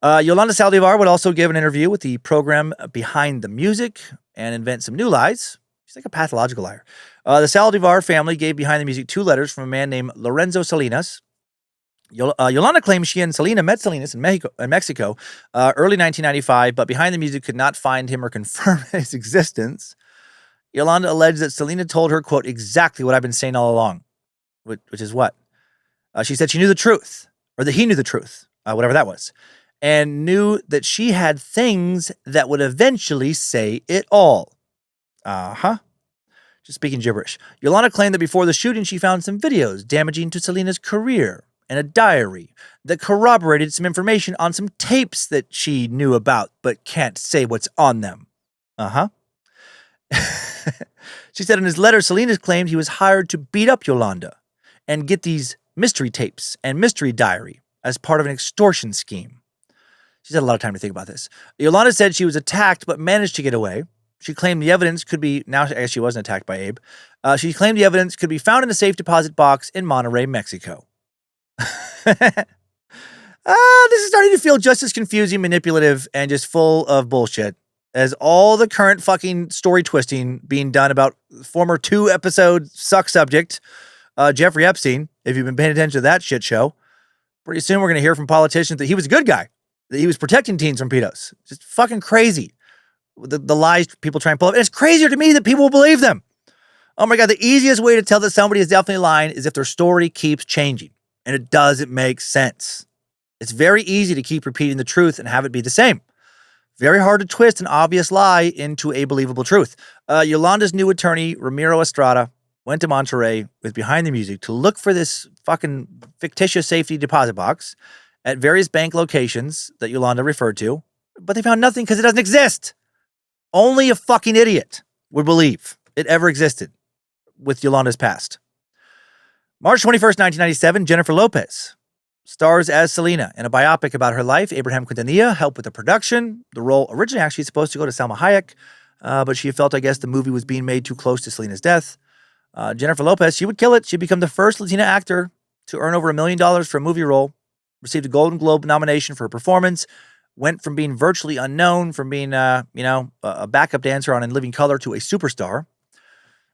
Yolanda Saldivar would also give an interview with the program Behind the Music and invent some new lies. She's like a pathological liar. The Saldivar family gave Behind the Music 2 letters from a man named Lorenzo Salinas. Yolanda claims she and Selena met Salinas in Mexico early 1995, but Behind the Music could not find him or confirm his existence. Yolanda alleged that Selena told her, quote, exactly what I've been saying all along, which is what? She said she knew the truth, or that he knew the truth, whatever that was, and knew that she had things that would eventually say it all. Just speaking gibberish. Yolanda claimed that before the shooting, she found some videos damaging to Selena's career and a diary that corroborated some information on some tapes that she knew about but can't say what's on them. She said in his letter, Selena claimed he was hired to beat up Yolanda and get these mystery tapes and mystery diary as part of an extortion scheme. She's had a lot of time to think about this. Yolanda said she was attacked but managed to get away. She claimed the evidence could be, now I guess she wasn't attacked by Abe. She claimed the evidence could be found in a safe deposit box in Monterrey, Mexico. This is starting to feel just as confusing, manipulative, and just full of bullshit as all the current fucking story twisting being done about former 2-episode suck subject, Jeffrey Epstein. If you've been paying attention to that shit show, pretty soon we're going to hear from politicians that he was a good guy, that he was protecting teens from pedos. Just fucking crazy. The lies people try and pull up. And it's crazier to me that people will believe them. Oh my God, the easiest way to tell that somebody is definitely lying is if their story keeps changing. And it doesn't make sense. It's very easy to keep repeating the truth and have it be the same. Very hard to twist an obvious lie into a believable truth. Yolanda's new attorney, Ramiro Estrada, went to Monterey with Behind the Music to look for this fucking fictitious safety deposit box at various bank locations that Yolanda referred to, but they found nothing because it doesn't exist. Only a fucking idiot would believe it ever existed with Yolanda's past. March 21st, 1997, Jennifer Lopez stars as Selena in a biopic about her life. Abraham Quintanilla helped with the production. The role originally actually supposed to go to Salma Hayek, but she felt, I guess, the movie was being made too close to Selena's death. Jennifer Lopez, she would kill it. She'd become the first Latina actor to earn over $1 million for a movie role, received a Golden Globe nomination for her performance, went from being virtually unknown, from being, a backup dancer on In Living Color to a superstar.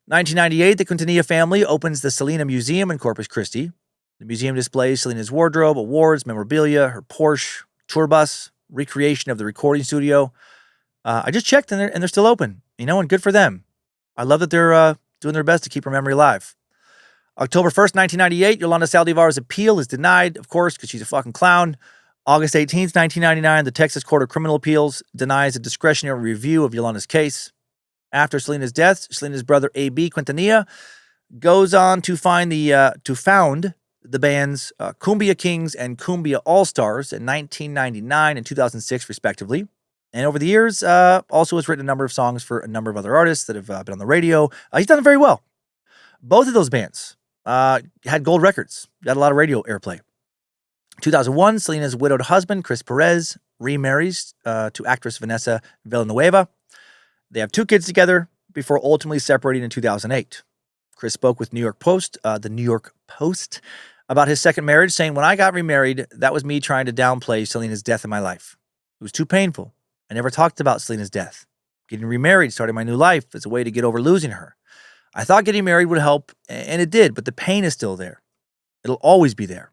1998, the Quintanilla family opens the Selena Museum in Corpus Christi. The museum displays Selena's wardrobe, awards, memorabilia, her Porsche, tour bus, recreation of the recording studio. I just checked and they're still open, and good for them. I love that they're doing their best to keep her memory alive. October 1st, 1998, Yolanda Saldivar's appeal is denied, of course, because she's a fucking clown. August 18th, 1999, the Texas Court of Criminal Appeals denies a discretionary review of Yolanda's case. After Selena's death, Selena's brother A.B. Quintanilla goes on to found the bands Cumbia Kings and Cumbia All-Stars in 1999 and 2006, respectively. And over the years, also has written a number of songs for a number of other artists that have been on the radio. He's done it very well. Both of those bands had gold records, got a lot of radio airplay. 2001, Selena's widowed husband, Chris Perez, remarries to actress Vanessa Villanueva. They have 2 kids together before ultimately separating in 2008. Chris spoke with the New York Post, about his second marriage, saying, "When I got remarried, that was me trying to downplay Selena's death in my life. It was too painful. I never talked about Selena's death. Getting remarried, starting my new life as a way to get over losing her. I thought getting married would help, and it did, but the pain is still there. It'll always be there."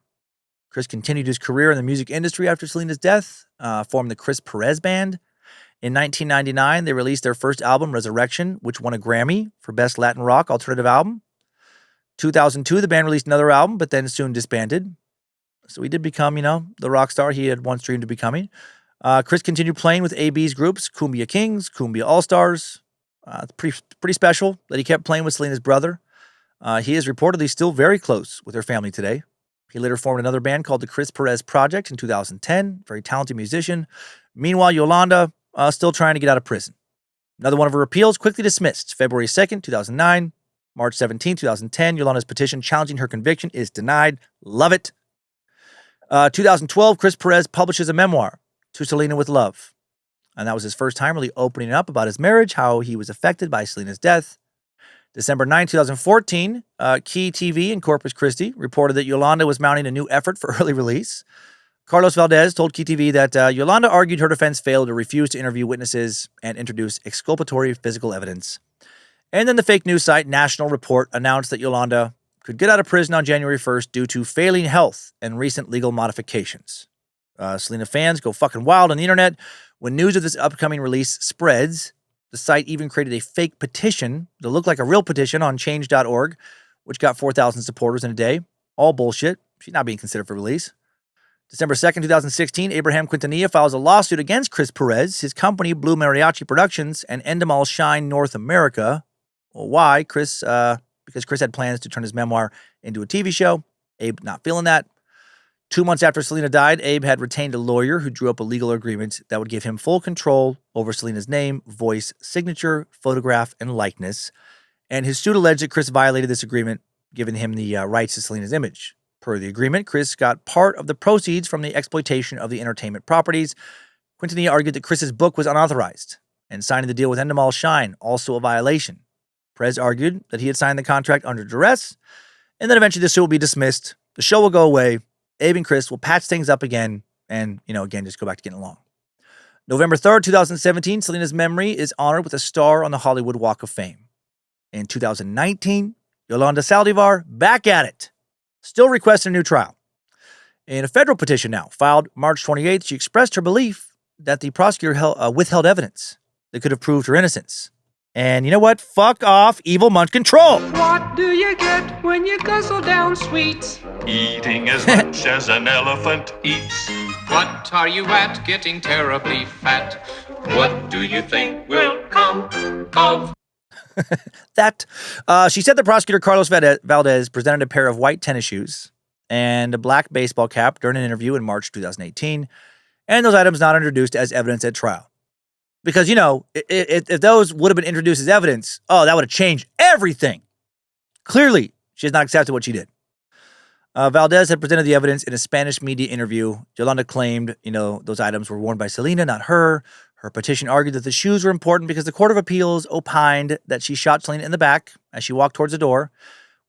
Chris continued his career in the music industry after Selena's death, formed the Chris Perez Band. In 1999, they released their first album, Resurrection, which won a Grammy for Best Latin Rock Alternative Album. 2002, the band released another album, but then soon disbanded. So he did become, the rock star he had once dreamed of becoming. Chris continued playing with AB's groups, Cumbia Kings, Cumbia All-Stars. It's pretty special that he kept playing with Selena's brother. He is reportedly still very close with her family today. He later formed another band called the Chris Perez Project in 2010. Very talented musician. Meanwhile, Yolanda still trying to get out of prison. Another one of her appeals quickly dismissed. February 2nd, 2009. March 17, 2010, Yolanda's petition challenging her conviction is denied. Love it. 2012, Chris Perez publishes a memoir, To Selena with Love. And that was his first time really opening up about his marriage, how he was affected by Selena's death. December 9, 2014, Key TV in Corpus Christi reported that Yolanda was mounting a new effort for early release. Carlos Valdez told Key TV that Yolanda argued her defense failed to refuse to interview witnesses and introduce exculpatory physical evidence. And then the fake news site National Report announced that Yolanda could get out of prison on January 1st due to failing health and recent legal modifications. Selena fans go fucking wild on the internet. When news of this upcoming release spreads, the site even created a fake petition that looked like a real petition on change.org, which got 4,000 supporters in a day. All bullshit. She's not being considered for release. December 2nd, 2016, Abraham Quintanilla files a lawsuit against Chris Perez, his company Blue Mariachi Productions, and Endemol Shine North America. Well, why? Because Chris had plans to turn his memoir into a TV show. Abe not feeling that. 2 months after Selena died, Abe had retained a lawyer who drew up a legal agreement that would give him full control over Selena's name, voice, signature, photograph, and likeness. And his suit alleged that Chris violated this agreement, giving him the rights to Selena's image. Per the agreement, Chris got part of the proceeds from the exploitation of the entertainment properties. Quintanilla argued that Chris's book was unauthorized, and signing the deal with Endemol Shine, also a violation. Perez argued that he had signed the contract under duress, and then eventually the suit will be dismissed, the show will go away, Abe and Chris will patch things up again and, again, just go back to getting along. November 3rd, 2017, Selena's memory is honored with a star on the Hollywood Walk of Fame. In 2019, Yolanda Saldivar, back at it, still requesting a new trial. In a federal petition now, filed March 28th, she expressed her belief that the prosecutor withheld evidence that could have proved her innocence. And you know what? Fuck off, evil munchkin troll! What do you get when you guzzle down sweets? Eating as much as an elephant eats. What are you at, getting terribly fat? What do you think will come of that? She said the prosecutor, Carlos Valdez, presented a pair of white tennis shoes and a black baseball cap during an interview in March 2018, and those items not introduced as evidence at trial. Because, if those would have been introduced as evidence, that would have changed everything. Clearly, she has not accepted what she did. Valdez had presented the evidence in a Spanish media interview. Yolanda claimed, those items were worn by Selena, not her. Her petition argued that the shoes were important because the Court of Appeals opined that she shot Selena in the back as she walked towards the door,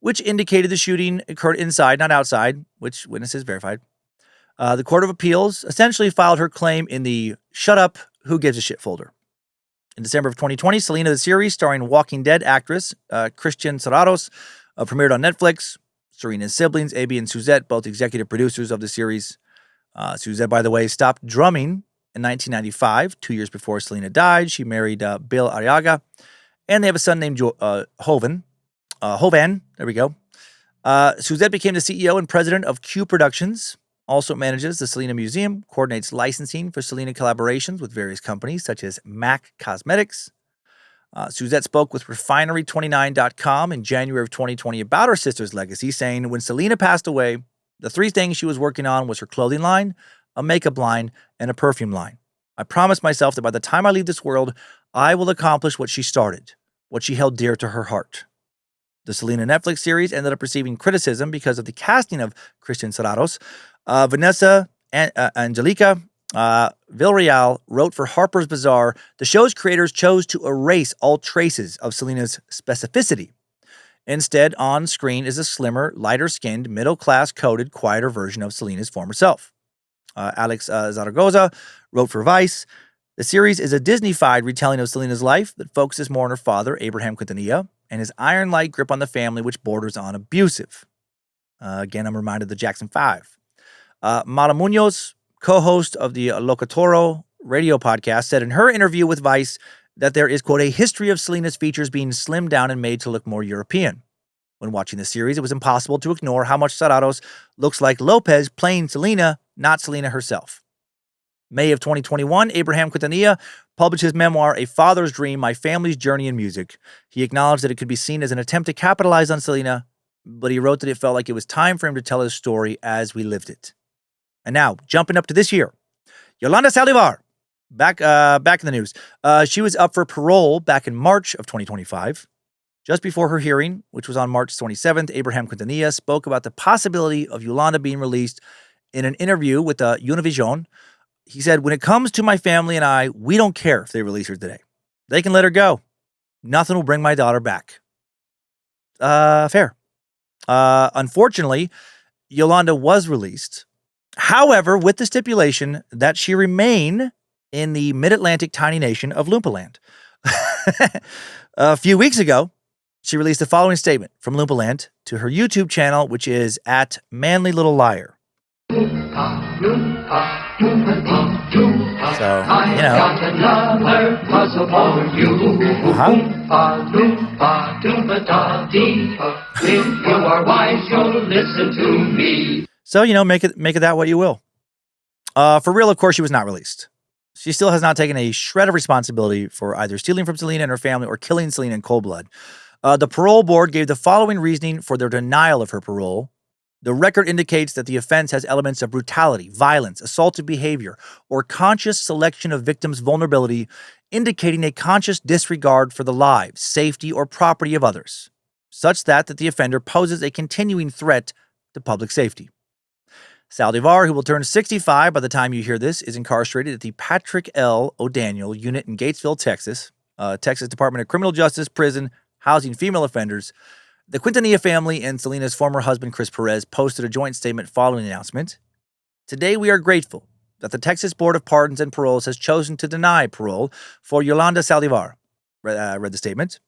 which indicated the shooting occurred inside, not outside, which witnesses verified. The Court of Appeals essentially filed her claim in the shut up, who gives a shit folder. In December of 2020, Selena, the series starring Walking Dead actress Christian Serratos, premiered on Netflix. Serena's siblings, A.B. and Suzette, both executive producers of the series. Suzette, by the way, stopped drumming in 1995, 2 years before Selena died. She married Bill Arriaga, and they have a son named Hovan. There we go. Suzette became the CEO and president of Q Productions, also manages the Selena Museum, coordinates licensing for Selena collaborations with various companies such as MAC Cosmetics. Suzette spoke with Refinery29.com in January of 2020 about her sister's legacy, saying when Selena passed away, the three things she was working on was her clothing line, a makeup line, and a perfume line. I promised myself that by the time I leave this world, I will accomplish what she started, what she held dear to her heart. The Selena Netflix series ended up receiving criticism because of the casting of Christian Serratos. Vanessa Angelica Villarreal wrote for Harper's Bazaar, the show's creators chose to erase all traces of Selena's specificity. Instead, on screen is a slimmer, lighter-skinned, middle-class, coded, quieter version of Selena's former self. Alex Zaragoza wrote for Vice, the series is a Disney-fied retelling of Selena's life that focuses more on her father, Abraham Quintanilla, and his iron-like grip on the family, which borders on abusive. Again, I'm reminded of the Jackson 5. Mara Munoz, co-host of the Locatoro radio podcast, said in her interview with Vice that there is, quote, a history of Selena's features being slimmed down and made to look more European. When watching the series, it was impossible to ignore how much Serratos looks like Lopez playing Selena, not Selena herself. May of 2021, Abraham Quintanilla published his memoir, A Father's Dream, My Family's Journey in Music. He acknowledged that it could be seen as an attempt to capitalize on Selena, but he wrote that it felt like it was time for him to tell his story as we lived it. And now, jumping up to this year, Yolanda Saldivar, back in the news. She was up for parole back in March of 2025. Just before her hearing, which was on March 27th, Abraham Quintanilla spoke about the possibility of Yolanda being released in an interview with Univision. He said, when it comes to my family and I, we don't care if they release her today. They can let her go. Nothing will bring my daughter back. Fair. Unfortunately, Yolanda was released. However, with the stipulation that she remain in the mid-Atlantic tiny nation of Loompaland. A few weeks ago, she released the following statement from Loompaland to her YouTube channel, which is at Manly Little Liar. So, Got another puzzle for you. Oompa loompa doompa da dee. If you are wise, you'll listen to me. So, make it that what you will. For real, of course, she was not released. She still has not taken a shred of responsibility for either stealing from Selena and her family or killing Selena in cold blood. The parole board gave the following reasoning for their denial of her parole. The record indicates that the offense has elements of brutality, violence, assaultive behavior, or conscious selection of victims' vulnerability, indicating a conscious disregard for the lives, safety, or property of others, such that the offender poses a continuing threat to public safety. Saldivar, who will turn 65 by the time you hear this, is incarcerated at the Patrick L. O'Daniel unit in Gatesville, Texas. Texas Department of Criminal Justice Prison, housing female offenders. The Quintanilla family and Selena's former husband, Chris Perez, posted a joint statement following the announcement. Today, we are grateful that the Texas Board of Pardons and Paroles has chosen to deny parole for Yolanda Saldivar, read the statement.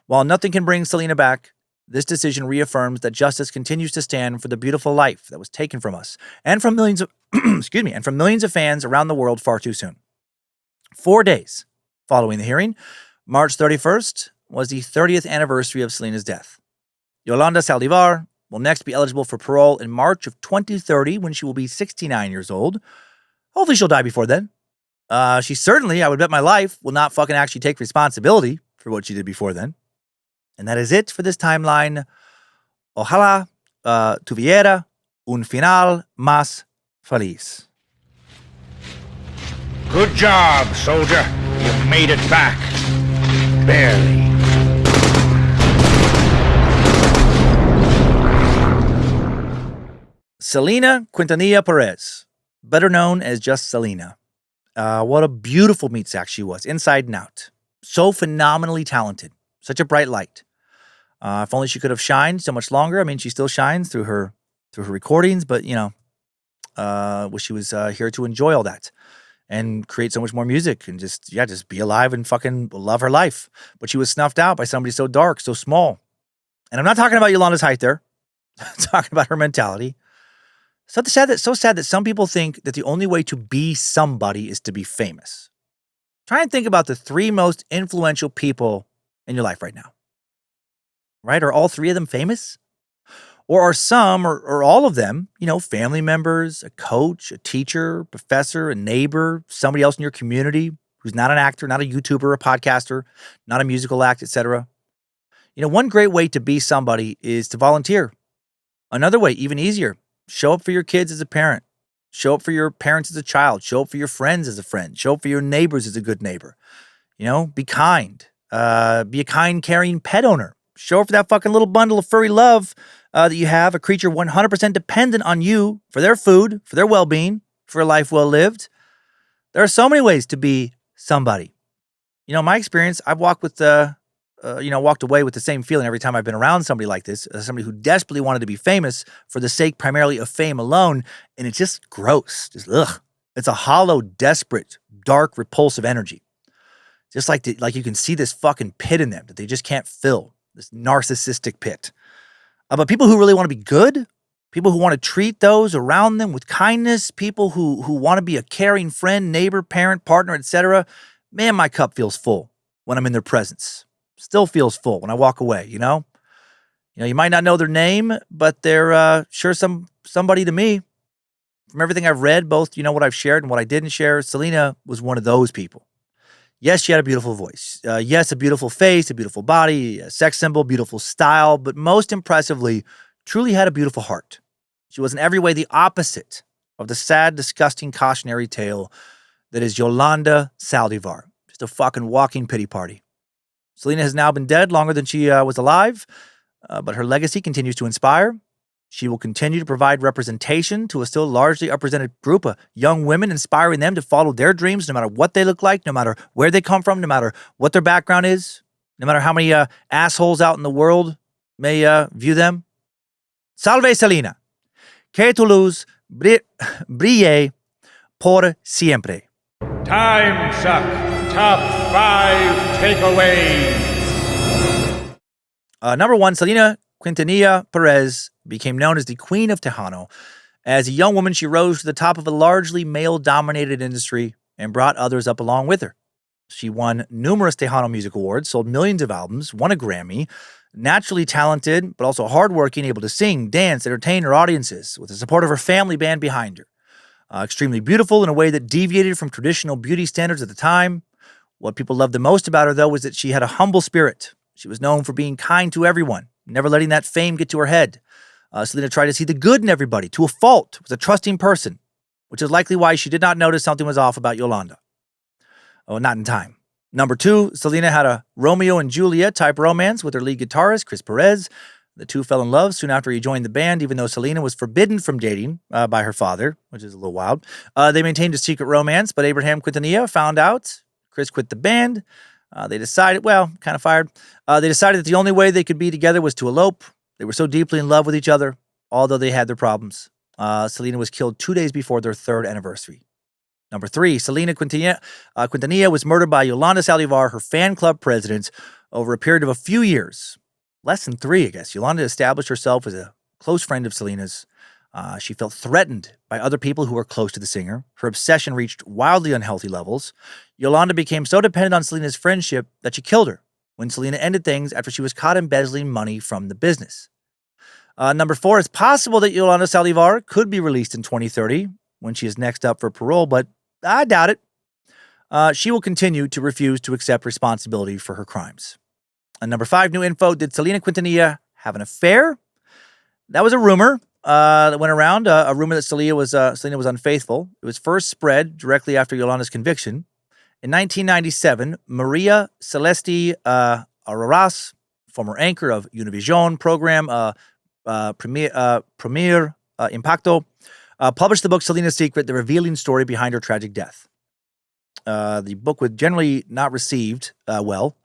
While nothing can bring Selena back, this decision reaffirms that justice continues to stand for the beautiful life that was taken from us and from millions of and from millions of fans around the world far too soon. 4 days following the hearing, March 31st was the 30th anniversary of Selena's death. Yolanda Saldivar will next be eligible for parole in March of 2030 when she will be 69 years old. Hopefully she'll die before then. She certainly, I would bet my life, will not fucking actually take responsibility for what she did before then. And that is it for this timeline. Ojalá tuviera un final más feliz. Good job, soldier. You made it back. Barely. Selena Quintanilla Perez, better known as just Selena. What a beautiful meat sack she was, inside and out. So phenomenally talented. Such a bright light. If only she could have shined so much longer. I mean, she still shines through her recordings, but wish she was here to enjoy all that and create so much more music and just be alive and fucking love her life. But she was snuffed out by somebody so dark, so small. And I'm not talking about Yolanda's height there. I'm talking about her mentality. So sad that some people think that the only way to be somebody is to be famous. Try and think about the 3 most influential people in your life right now. Right? Are all 3 of them famous? Or are some or all of them, family members, a coach, a teacher, professor, a neighbor, somebody else in your community who's not an actor, not a YouTuber, a podcaster, not a musical act, etc. One great way to be somebody is to volunteer. Another way, even easier, show up for your kids as a parent. Show up for your parents as a child. Show up for your friends as a friend. Show up for your neighbors as a good neighbor. Be kind. Be a kind, caring pet owner. Show up for that fucking little bundle of furry love that you have, a creature 100% dependent on you for their food, for their well-being, for a life well lived. There are so many ways to be somebody. My experience, I've walked away with the same feeling every time I've been around somebody like this, somebody who desperately wanted to be famous for the sake primarily of fame alone, and it's just gross. Just ugh. It's a hollow, desperate, dark, repulsive energy. Just like you can see this fucking pit in them that they just can't fill. This narcissistic pit. But people who really want to be good, people who want to treat those around them with kindness, people who want to be a caring friend, neighbor, parent, partner, etc. Man, my cup feels full when I'm in their presence. Still feels full when I walk away, You might not know their name, but they're sure somebody to me. From everything I've read, both, what I've shared and what I didn't share, Selena was one of those people. Yes, she had a beautiful voice. Yes, a beautiful face, a beautiful body, a sex symbol, beautiful style, but most impressively, truly had a beautiful heart. She was in every way the opposite of the sad, disgusting cautionary tale that is Yolanda Saldivar. Just a fucking walking pity party. Selena has now been dead longer than she was alive, but her legacy continues to inspire. She will continue to provide representation to a still largely represented group of young women, inspiring them to follow their dreams no matter what they look like, no matter where they come from, no matter what their background is, no matter how many assholes out in the world may view them. Salve Selena. Que tu luz brille por siempre. Timesuck. Top 5 takeaways. Number 1, Selena Quintanilla Perez became known as the Queen of Tejano. As a young woman, she rose to the top of a largely male-dominated industry and brought others up along with her. She won numerous Tejano music awards, sold millions of albums, won a Grammy, naturally talented, but also hardworking, able to sing, dance, entertain her audiences, with the support of her family band behind her. Extremely beautiful in a way that deviated from traditional beauty standards at the time. What people loved the most about her, though, was that she had a humble spirit. She was known for being kind to everyone, never letting that fame get to her head. Selena tried to see the good in everybody, to a fault, was a trusting person, which is likely why she did not notice something was off about Yolanda. Oh, not in time. Number 2, Selena had a Romeo and Juliet type romance with her lead guitarist, Chris Perez. The two fell in love soon after he joined the band, even though Selena was forbidden from dating by her father, which is a little wild. They maintained a secret romance, but Abraham Quintanilla found out. Chris quit the band. They decided that the only way they could be together was to elope. They were so deeply in love with each other, although they had their problems. Selena was killed 2 days before their 3rd anniversary. Number 3, Selena Quintanilla was murdered by Yolanda Saldivar, her fan club president, over a period of a few years. Less than 3, I guess. Yolanda established herself as a close friend of Selena's. She felt threatened by other people who were close to the singer. Her obsession reached wildly unhealthy levels. Yolanda became so dependent on Selena's friendship that she killed her when Selena ended things after she was caught embezzling money from the business. Number 4, it's possible that Yolanda Saldivar could be released in 2030 when she is next up for parole, but I doubt it. She will continue to refuse to accept responsibility for her crimes. Number 5, new info. Did Selena Quintanilla have an affair? That was a rumor that went around, a rumor that Selena was unfaithful. It was first spread directly after Yolanda's conviction. In 1997, Maria Celeste Arras, former anchor of Univision program Premier Impacto, published the book Selena's Secret, the revealing story behind her tragic death. The book was generally not received well.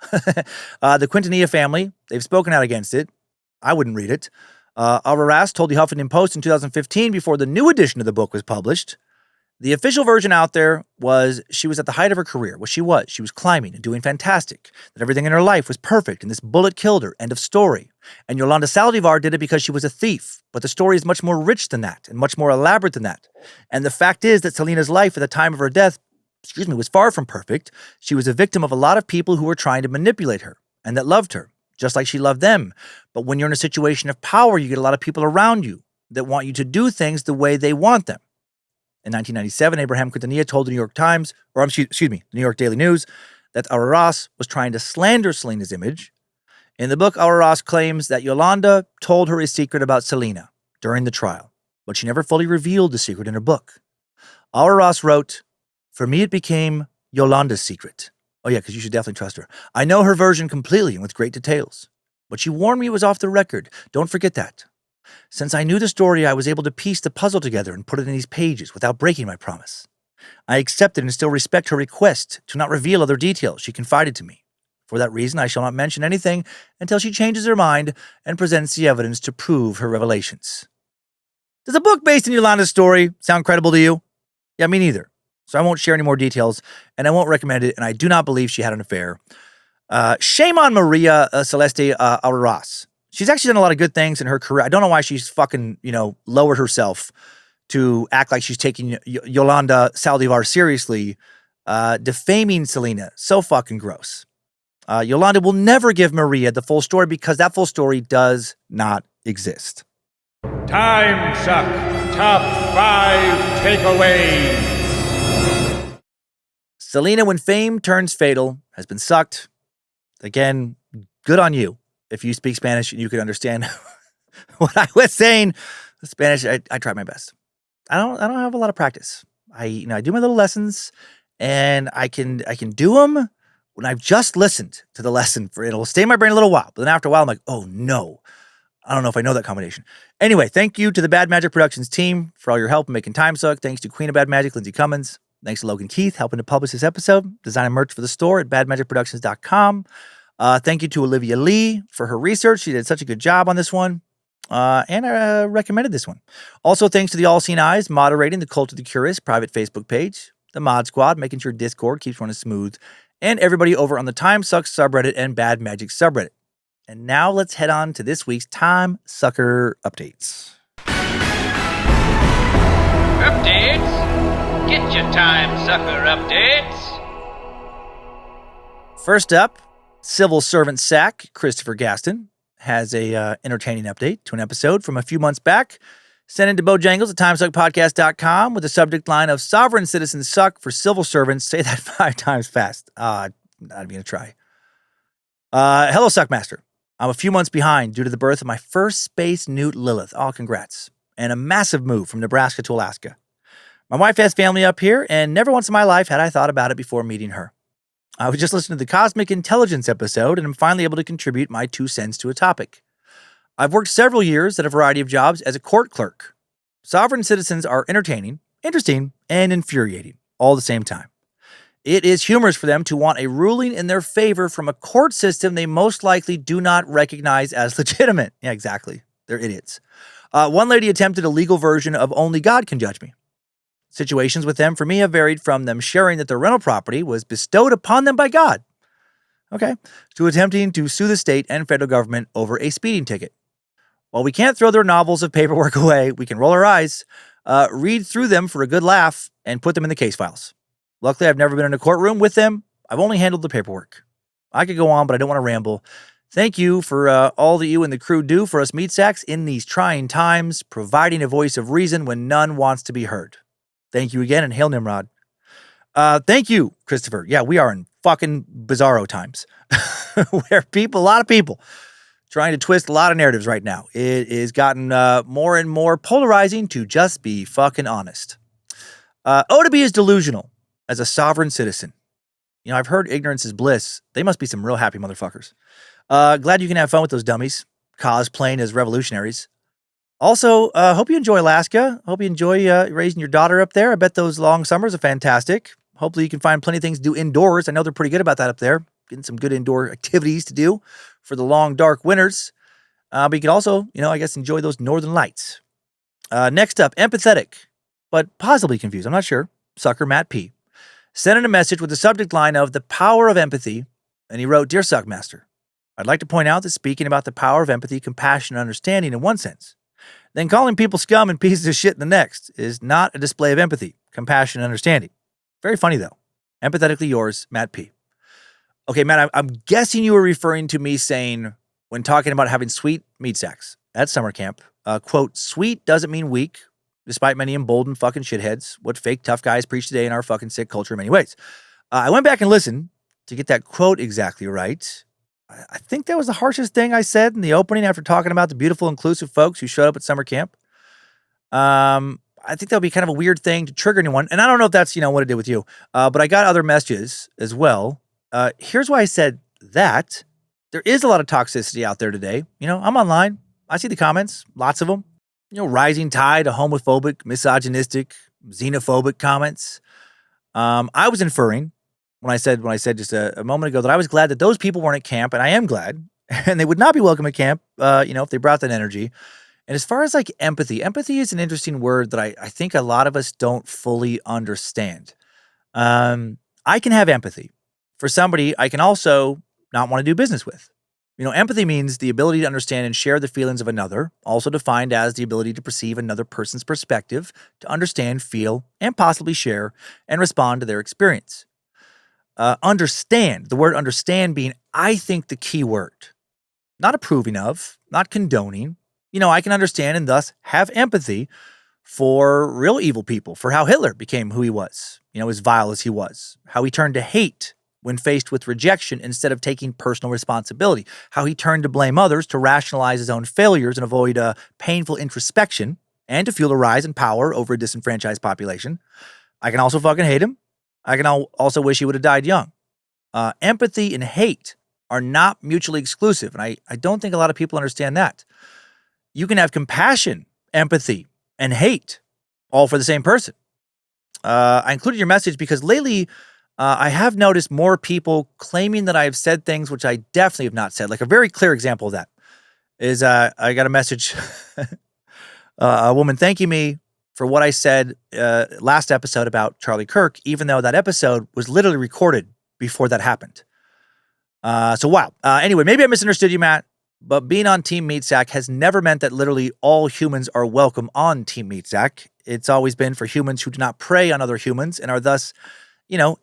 The Quintanilla family, they've spoken out against it. I wouldn't read it. Arras told the Huffington Post in 2015, before the new edition of the book was published, the official version out there was she was at the height of her career. Well, she was. She was climbing and doing fantastic. That everything in her life was perfect, and this bullet killed her. End of story. And Yolanda Saldivar did it because she was a thief. But the story is much more rich than that and much more elaborate than that. And the fact is that Selena's life at the time of her death, was far from perfect. She was a victim of a lot of people who were trying to manipulate her and that loved her, just like she loved them. But when you're in a situation of power, you get a lot of people around you that want you to do things the way they want them. In 1997, Abraham Quintanilla told the New York Daily News, that Arras was trying to slander Selena's image. In the book, Arras claims that Yolanda told her a secret about Selena during the trial, but she never fully revealed the secret in her book. Arras wrote, "For me, it became Yolanda's secret. Oh yeah, because you should definitely trust her. I know her version completely and with great details. But she warned me it was off the record. Don't forget that. Since I knew the story, I was able to piece the puzzle together and put it in these pages without breaking my promise. I accepted and still respect her request to not reveal other details she confided to me. For that reason, I shall not mention anything until she changes her mind and presents the evidence to prove her revelations." Does a book based in Yolanda's story sound credible to you? Yeah, me neither. So I won't share any more details, and I won't recommend it, and I do not believe she had an affair. Shame on Maria Celeste Arras. She's actually done a lot of good things in her career. I don't know why she's fucking, lowered herself to act like she's taking Yolanda Saldivar seriously, defaming Selena. So fucking gross. Yolanda will never give Maria the full story because that full story does not exist. Timesuck Top 5 Takeaways. Selena, when fame turns fatal, has been sucked. Again, good on you. If you speak Spanish, you can understand what I was saying. Spanish, I tried my best. I don't have a lot of practice. I do my little lessons, and I can do them when I've just listened to the lesson. It'll stay in my brain a little while, but then after a while, I'm like, oh no, I don't know if I know that combination. Anyway, thank you to the Bad Magic Productions team for all your help in making Timesuck. Thanks to Queen of Bad Magic, Lindsay Cummins. Thanks to Logan Keith helping to publish this episode, designing merch for the store at badmagicproductions.com. Thank you to Olivia Lee for her research. She did such a good job on this one. And I recommended this one. Also, thanks to the All Seen Eyes moderating the Cult of the Curious private Facebook page, the Mod Squad making sure Discord keeps running smooth, and everybody over on the Timesuck subreddit and Bad Magic subreddit. And now let's head on to this week's Timesucker updates. Updates? Get your Timesucker updates. First up, civil servant sack Christopher Gaston has a entertaining update to an episode from a few months back, sent into Bojangles at timesuckpodcast.com with the subject line of "Sovereign citizens suck for civil servants." Say that 5 times fast. Not even going to try. Hello, Suckmaster. I'm a few months behind due to the birth of my first space newt, Lilith. Oh, congrats. And a massive move from Nebraska to Alaska. My wife has family up here, and never once in my life had I thought about it before meeting her. I was just listening to the Cosmic Intelligence episode, and I'm finally able to contribute my 2 cents to a topic. I've worked several years at a variety of jobs as a court clerk. Sovereign citizens are entertaining, interesting, and infuriating all at the same time. It is humorous for them to want a ruling in their favor from a court system they most likely do not recognize as legitimate. Yeah, exactly. They're idiots. One lady attempted a legal version of Only God Can Judge Me. Situations with them for me have varied from them sharing that their rental property was bestowed upon them by God, okay, to attempting to sue the state and federal government over a speeding ticket. While we can't throw their novels of paperwork away, we can roll our eyes, read through them for a good laugh, and put them in the case files. Luckily, I've never been in a courtroom with them. I've only handled the paperwork. I could go on, but I don't want to ramble. Thank you for all that you and the crew do for us meat sacks in these trying times, providing a voice of reason when none wants to be heard. Thank you again, and hail Nimrod. Thank you, Christopher. Yeah, we are in fucking bizarro times where a lot of people trying to twist a lot of narratives right now. It has gotten more and more polarizing, to just be fucking honest. To be is delusional as a sovereign citizen. You know, I've heard ignorance is bliss. They must be some real happy motherfuckers. Glad you can have fun with those dummies, cosplaying as revolutionaries. Also, hope you enjoy Alaska. Hope you enjoy raising your daughter up there. I bet those long summers are fantastic. Hopefully you can find plenty of things to do indoors. I know they're pretty good about that up there. Getting some good indoor activities to do for the long, dark winters. But you can also, I guess, enjoy those northern lights. Next up, empathetic, but possibly confused. I'm not sure. Sucker Matt P. Sent in a message with the subject line of the power of empathy. And he wrote, Dear Suckmaster, I'd like to point out that speaking about the power of empathy, compassion, and understanding in one sense, then calling people scum and pieces of shit in the next is not a display of empathy, compassion, and understanding. Very funny, though. Empathetically yours, Matt P. Okay, Matt, I'm guessing you were referring to me saying, when talking about having sweet meat sacks at summer camp, quote, sweet doesn't mean weak, despite many emboldened fucking shitheads, what fake tough guys preach today in our fucking sick culture in many ways. I went back and listened to get that quote exactly right. I think that was the harshest thing I said in the opening after talking about the beautiful, inclusive folks who showed up at summer camp. I think that would be kind of a weird thing to trigger anyone. And I don't know if that's, what it did with you. But I got other messages as well. Here's why I said that. There is a lot of toxicity out there today. I'm online. I see the comments, lots of them. Rising tide of homophobic, misogynistic, xenophobic comments. I was inferring when I said just a moment ago that I was glad that those people weren't at camp, and I am glad, and they would not be welcome at camp, if they brought that energy. And as far as like empathy is an interesting word that I think a lot of us don't fully understand. I can have empathy for somebody I can also not want to do business with. Empathy means the ability to understand and share the feelings of another, also defined as the ability to perceive another person's perspective, to understand, feel, and possibly share and respond to their experience. Understand, the word understand being, I think, the key word. Not approving of, not condoning. I can understand and thus have empathy for real evil people, for how Hitler became who he was, as vile as he was, how he turned to hate when faced with rejection instead of taking personal responsibility, how he turned to blame others to rationalize his own failures and avoid painful introspection and to fuel a rise in power over a disenfranchised population. I can also fucking hate him. I can also wish he would have died young. Empathy and hate are not mutually exclusive, and I don't think a lot of people understand that. You can have compassion, empathy, and hate all for the same person. I included your message because lately I have noticed more people claiming that I have said things which I definitely have not said. Like a very clear example of that is I got a message, a woman thanking me for what I said last episode about Charlie Kirk, even though that episode was literally recorded before that happened. So wow. Anyway, maybe I misunderstood you, Matt, but being on Team Meat Sack has never meant that literally all humans are welcome on Team Meat Sack. It's always been for humans who do not prey on other humans and are thus,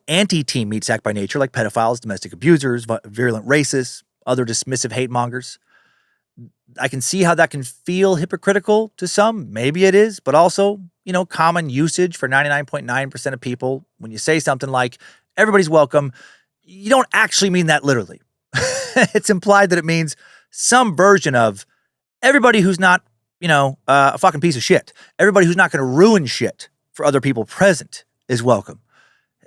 anti-Team Meat Sack by nature, like pedophiles, domestic abusers, virulent racists, other dismissive hate mongers. I can see how that can feel hypocritical to some. Maybe it is, but also, common usage for 99.9% of people. When you say something like, everybody's welcome, you don't actually mean that literally. It's implied that it means some version of everybody who's not, a fucking piece of shit. Everybody who's not going to ruin shit for other people present is welcome.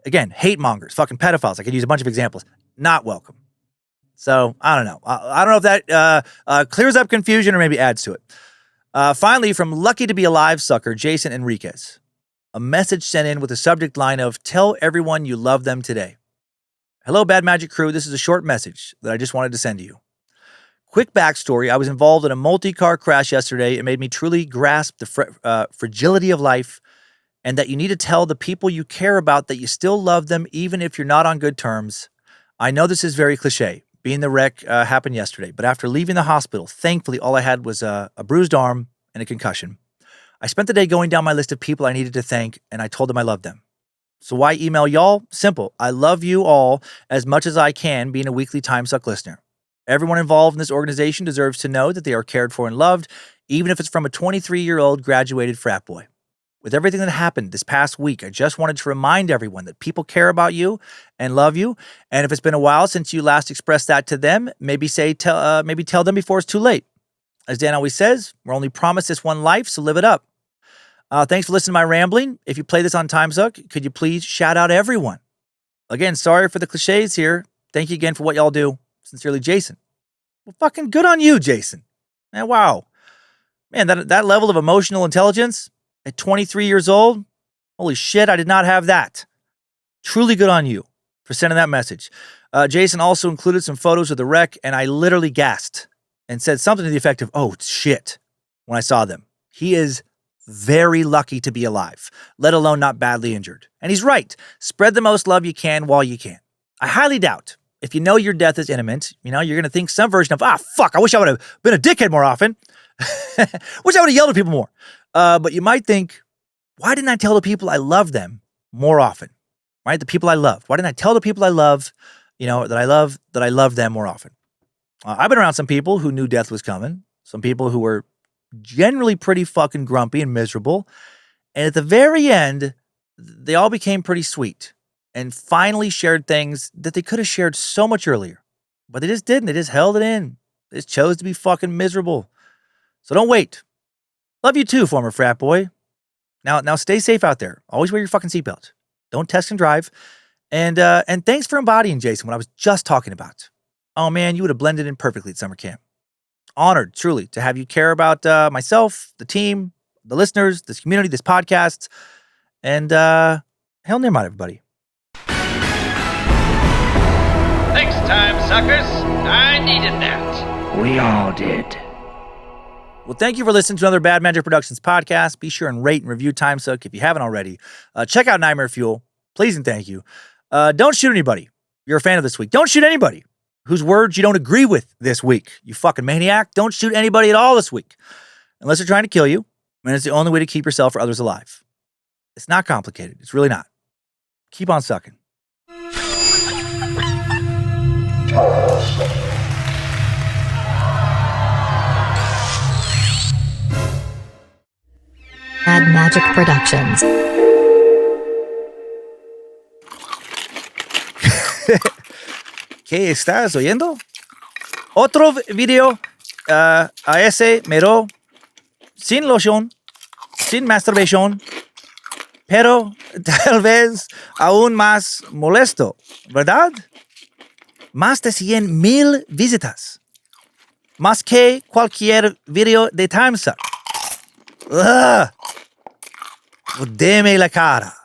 Again, hate mongers, fucking pedophiles. I could use a bunch of examples. Not welcome. So I don't know. I don't know if that clears up confusion or maybe adds to it. Finally, from Lucky to Be Alive sucker, Jason Enriquez. a message sent in with a subject line of, tell everyone you love them today. Hello, Bad Magic crew. This is a short message that I just wanted to send to you. Quick backstory. I was involved in a multi-car crash yesterday. It made me truly grasp the fragility of life and that you need to tell the people you care about that you still love them even if you're not on good terms. I know this is very cliche. Being the wreck happened yesterday, but after leaving the hospital, thankfully all I had was a bruised arm and a concussion. I spent the day going down my list of people I needed to thank, and I told them I loved them. So why email y'all? Simple. I love you all as much as I can, being a weekly Timesuck listener. Everyone involved in this organization deserves to know that they are cared for and loved, even if it's from a 23-year-old graduated frat boy. With everything that happened this past week, I just wanted to remind everyone that people care about you and love you. And if it's been a while since you last expressed that to them, maybe tell them before it's too late. As Dan always says, we're only promised this one life, so live it up. Thanks for listening to my rambling. If you play this on Timesuck, could you please shout out everyone? Again, sorry for the cliches here. Thank you again for what y'all do. Sincerely, Jason. Well, fucking good on you, Jason. Man, wow. Man, that level of emotional intelligence at 23 years old, holy shit, I did not have that. Truly good on you for sending that message. Jason also included some photos of the wreck, and I literally gasped and said something to the effect of, oh, shit, when I saw them. He is very lucky to be alive, let alone not badly injured. And he's right. Spread the most love you can while you can. I highly doubt if you know your death is imminent, you're going to think some version of, fuck, I wish I would have been a dickhead more often. Wish I would have yelled at people more. But you might think, why didn't I tell the people I love them more often? Right? The people I love. Why didn't I tell the people I love, that I love them more often? I've been around some people who knew death was coming. Some people who were generally pretty fucking grumpy and miserable. And at the very end, they all became pretty sweet and finally shared things that they could have shared so much earlier. But they just didn't. They just held it in. They just chose to be fucking miserable. So don't wait. Love you too, former frat boy. Now stay safe out there. Always wear your fucking seatbelt. Don't test and drive. And thanks for embodying Jason, what I was just talking about. Oh man, you would have blended in perfectly at summer camp. Honored, truly, to have you care about myself, the team, the listeners, this community, this podcast. And hell near mind, everybody. Thanks, time suckers. I needed that. We all did. Well, thank you for listening to another Bad Magic Productions podcast. Be sure and rate and review Timesuck if you haven't already. Check out Nightmare Fuel. Please and thank you. Don't shoot anybody. You're a fan of this week. Don't shoot anybody whose words you don't agree with this week. You fucking maniac. Don't shoot anybody at all this week. Unless they're trying to kill you. And it's the only way to keep yourself or others alive. It's not complicated. It's really not. Keep on sucking. Bad Magic Productions. ¿Qué estás oyendo? Otro video a ese mero, sin loción, sin masturbación, pero tal vez aún más molesto, ¿verdad? Más de 100,000 visitas. Más que cualquier video de Timesuck. Ugh. Deme la cara.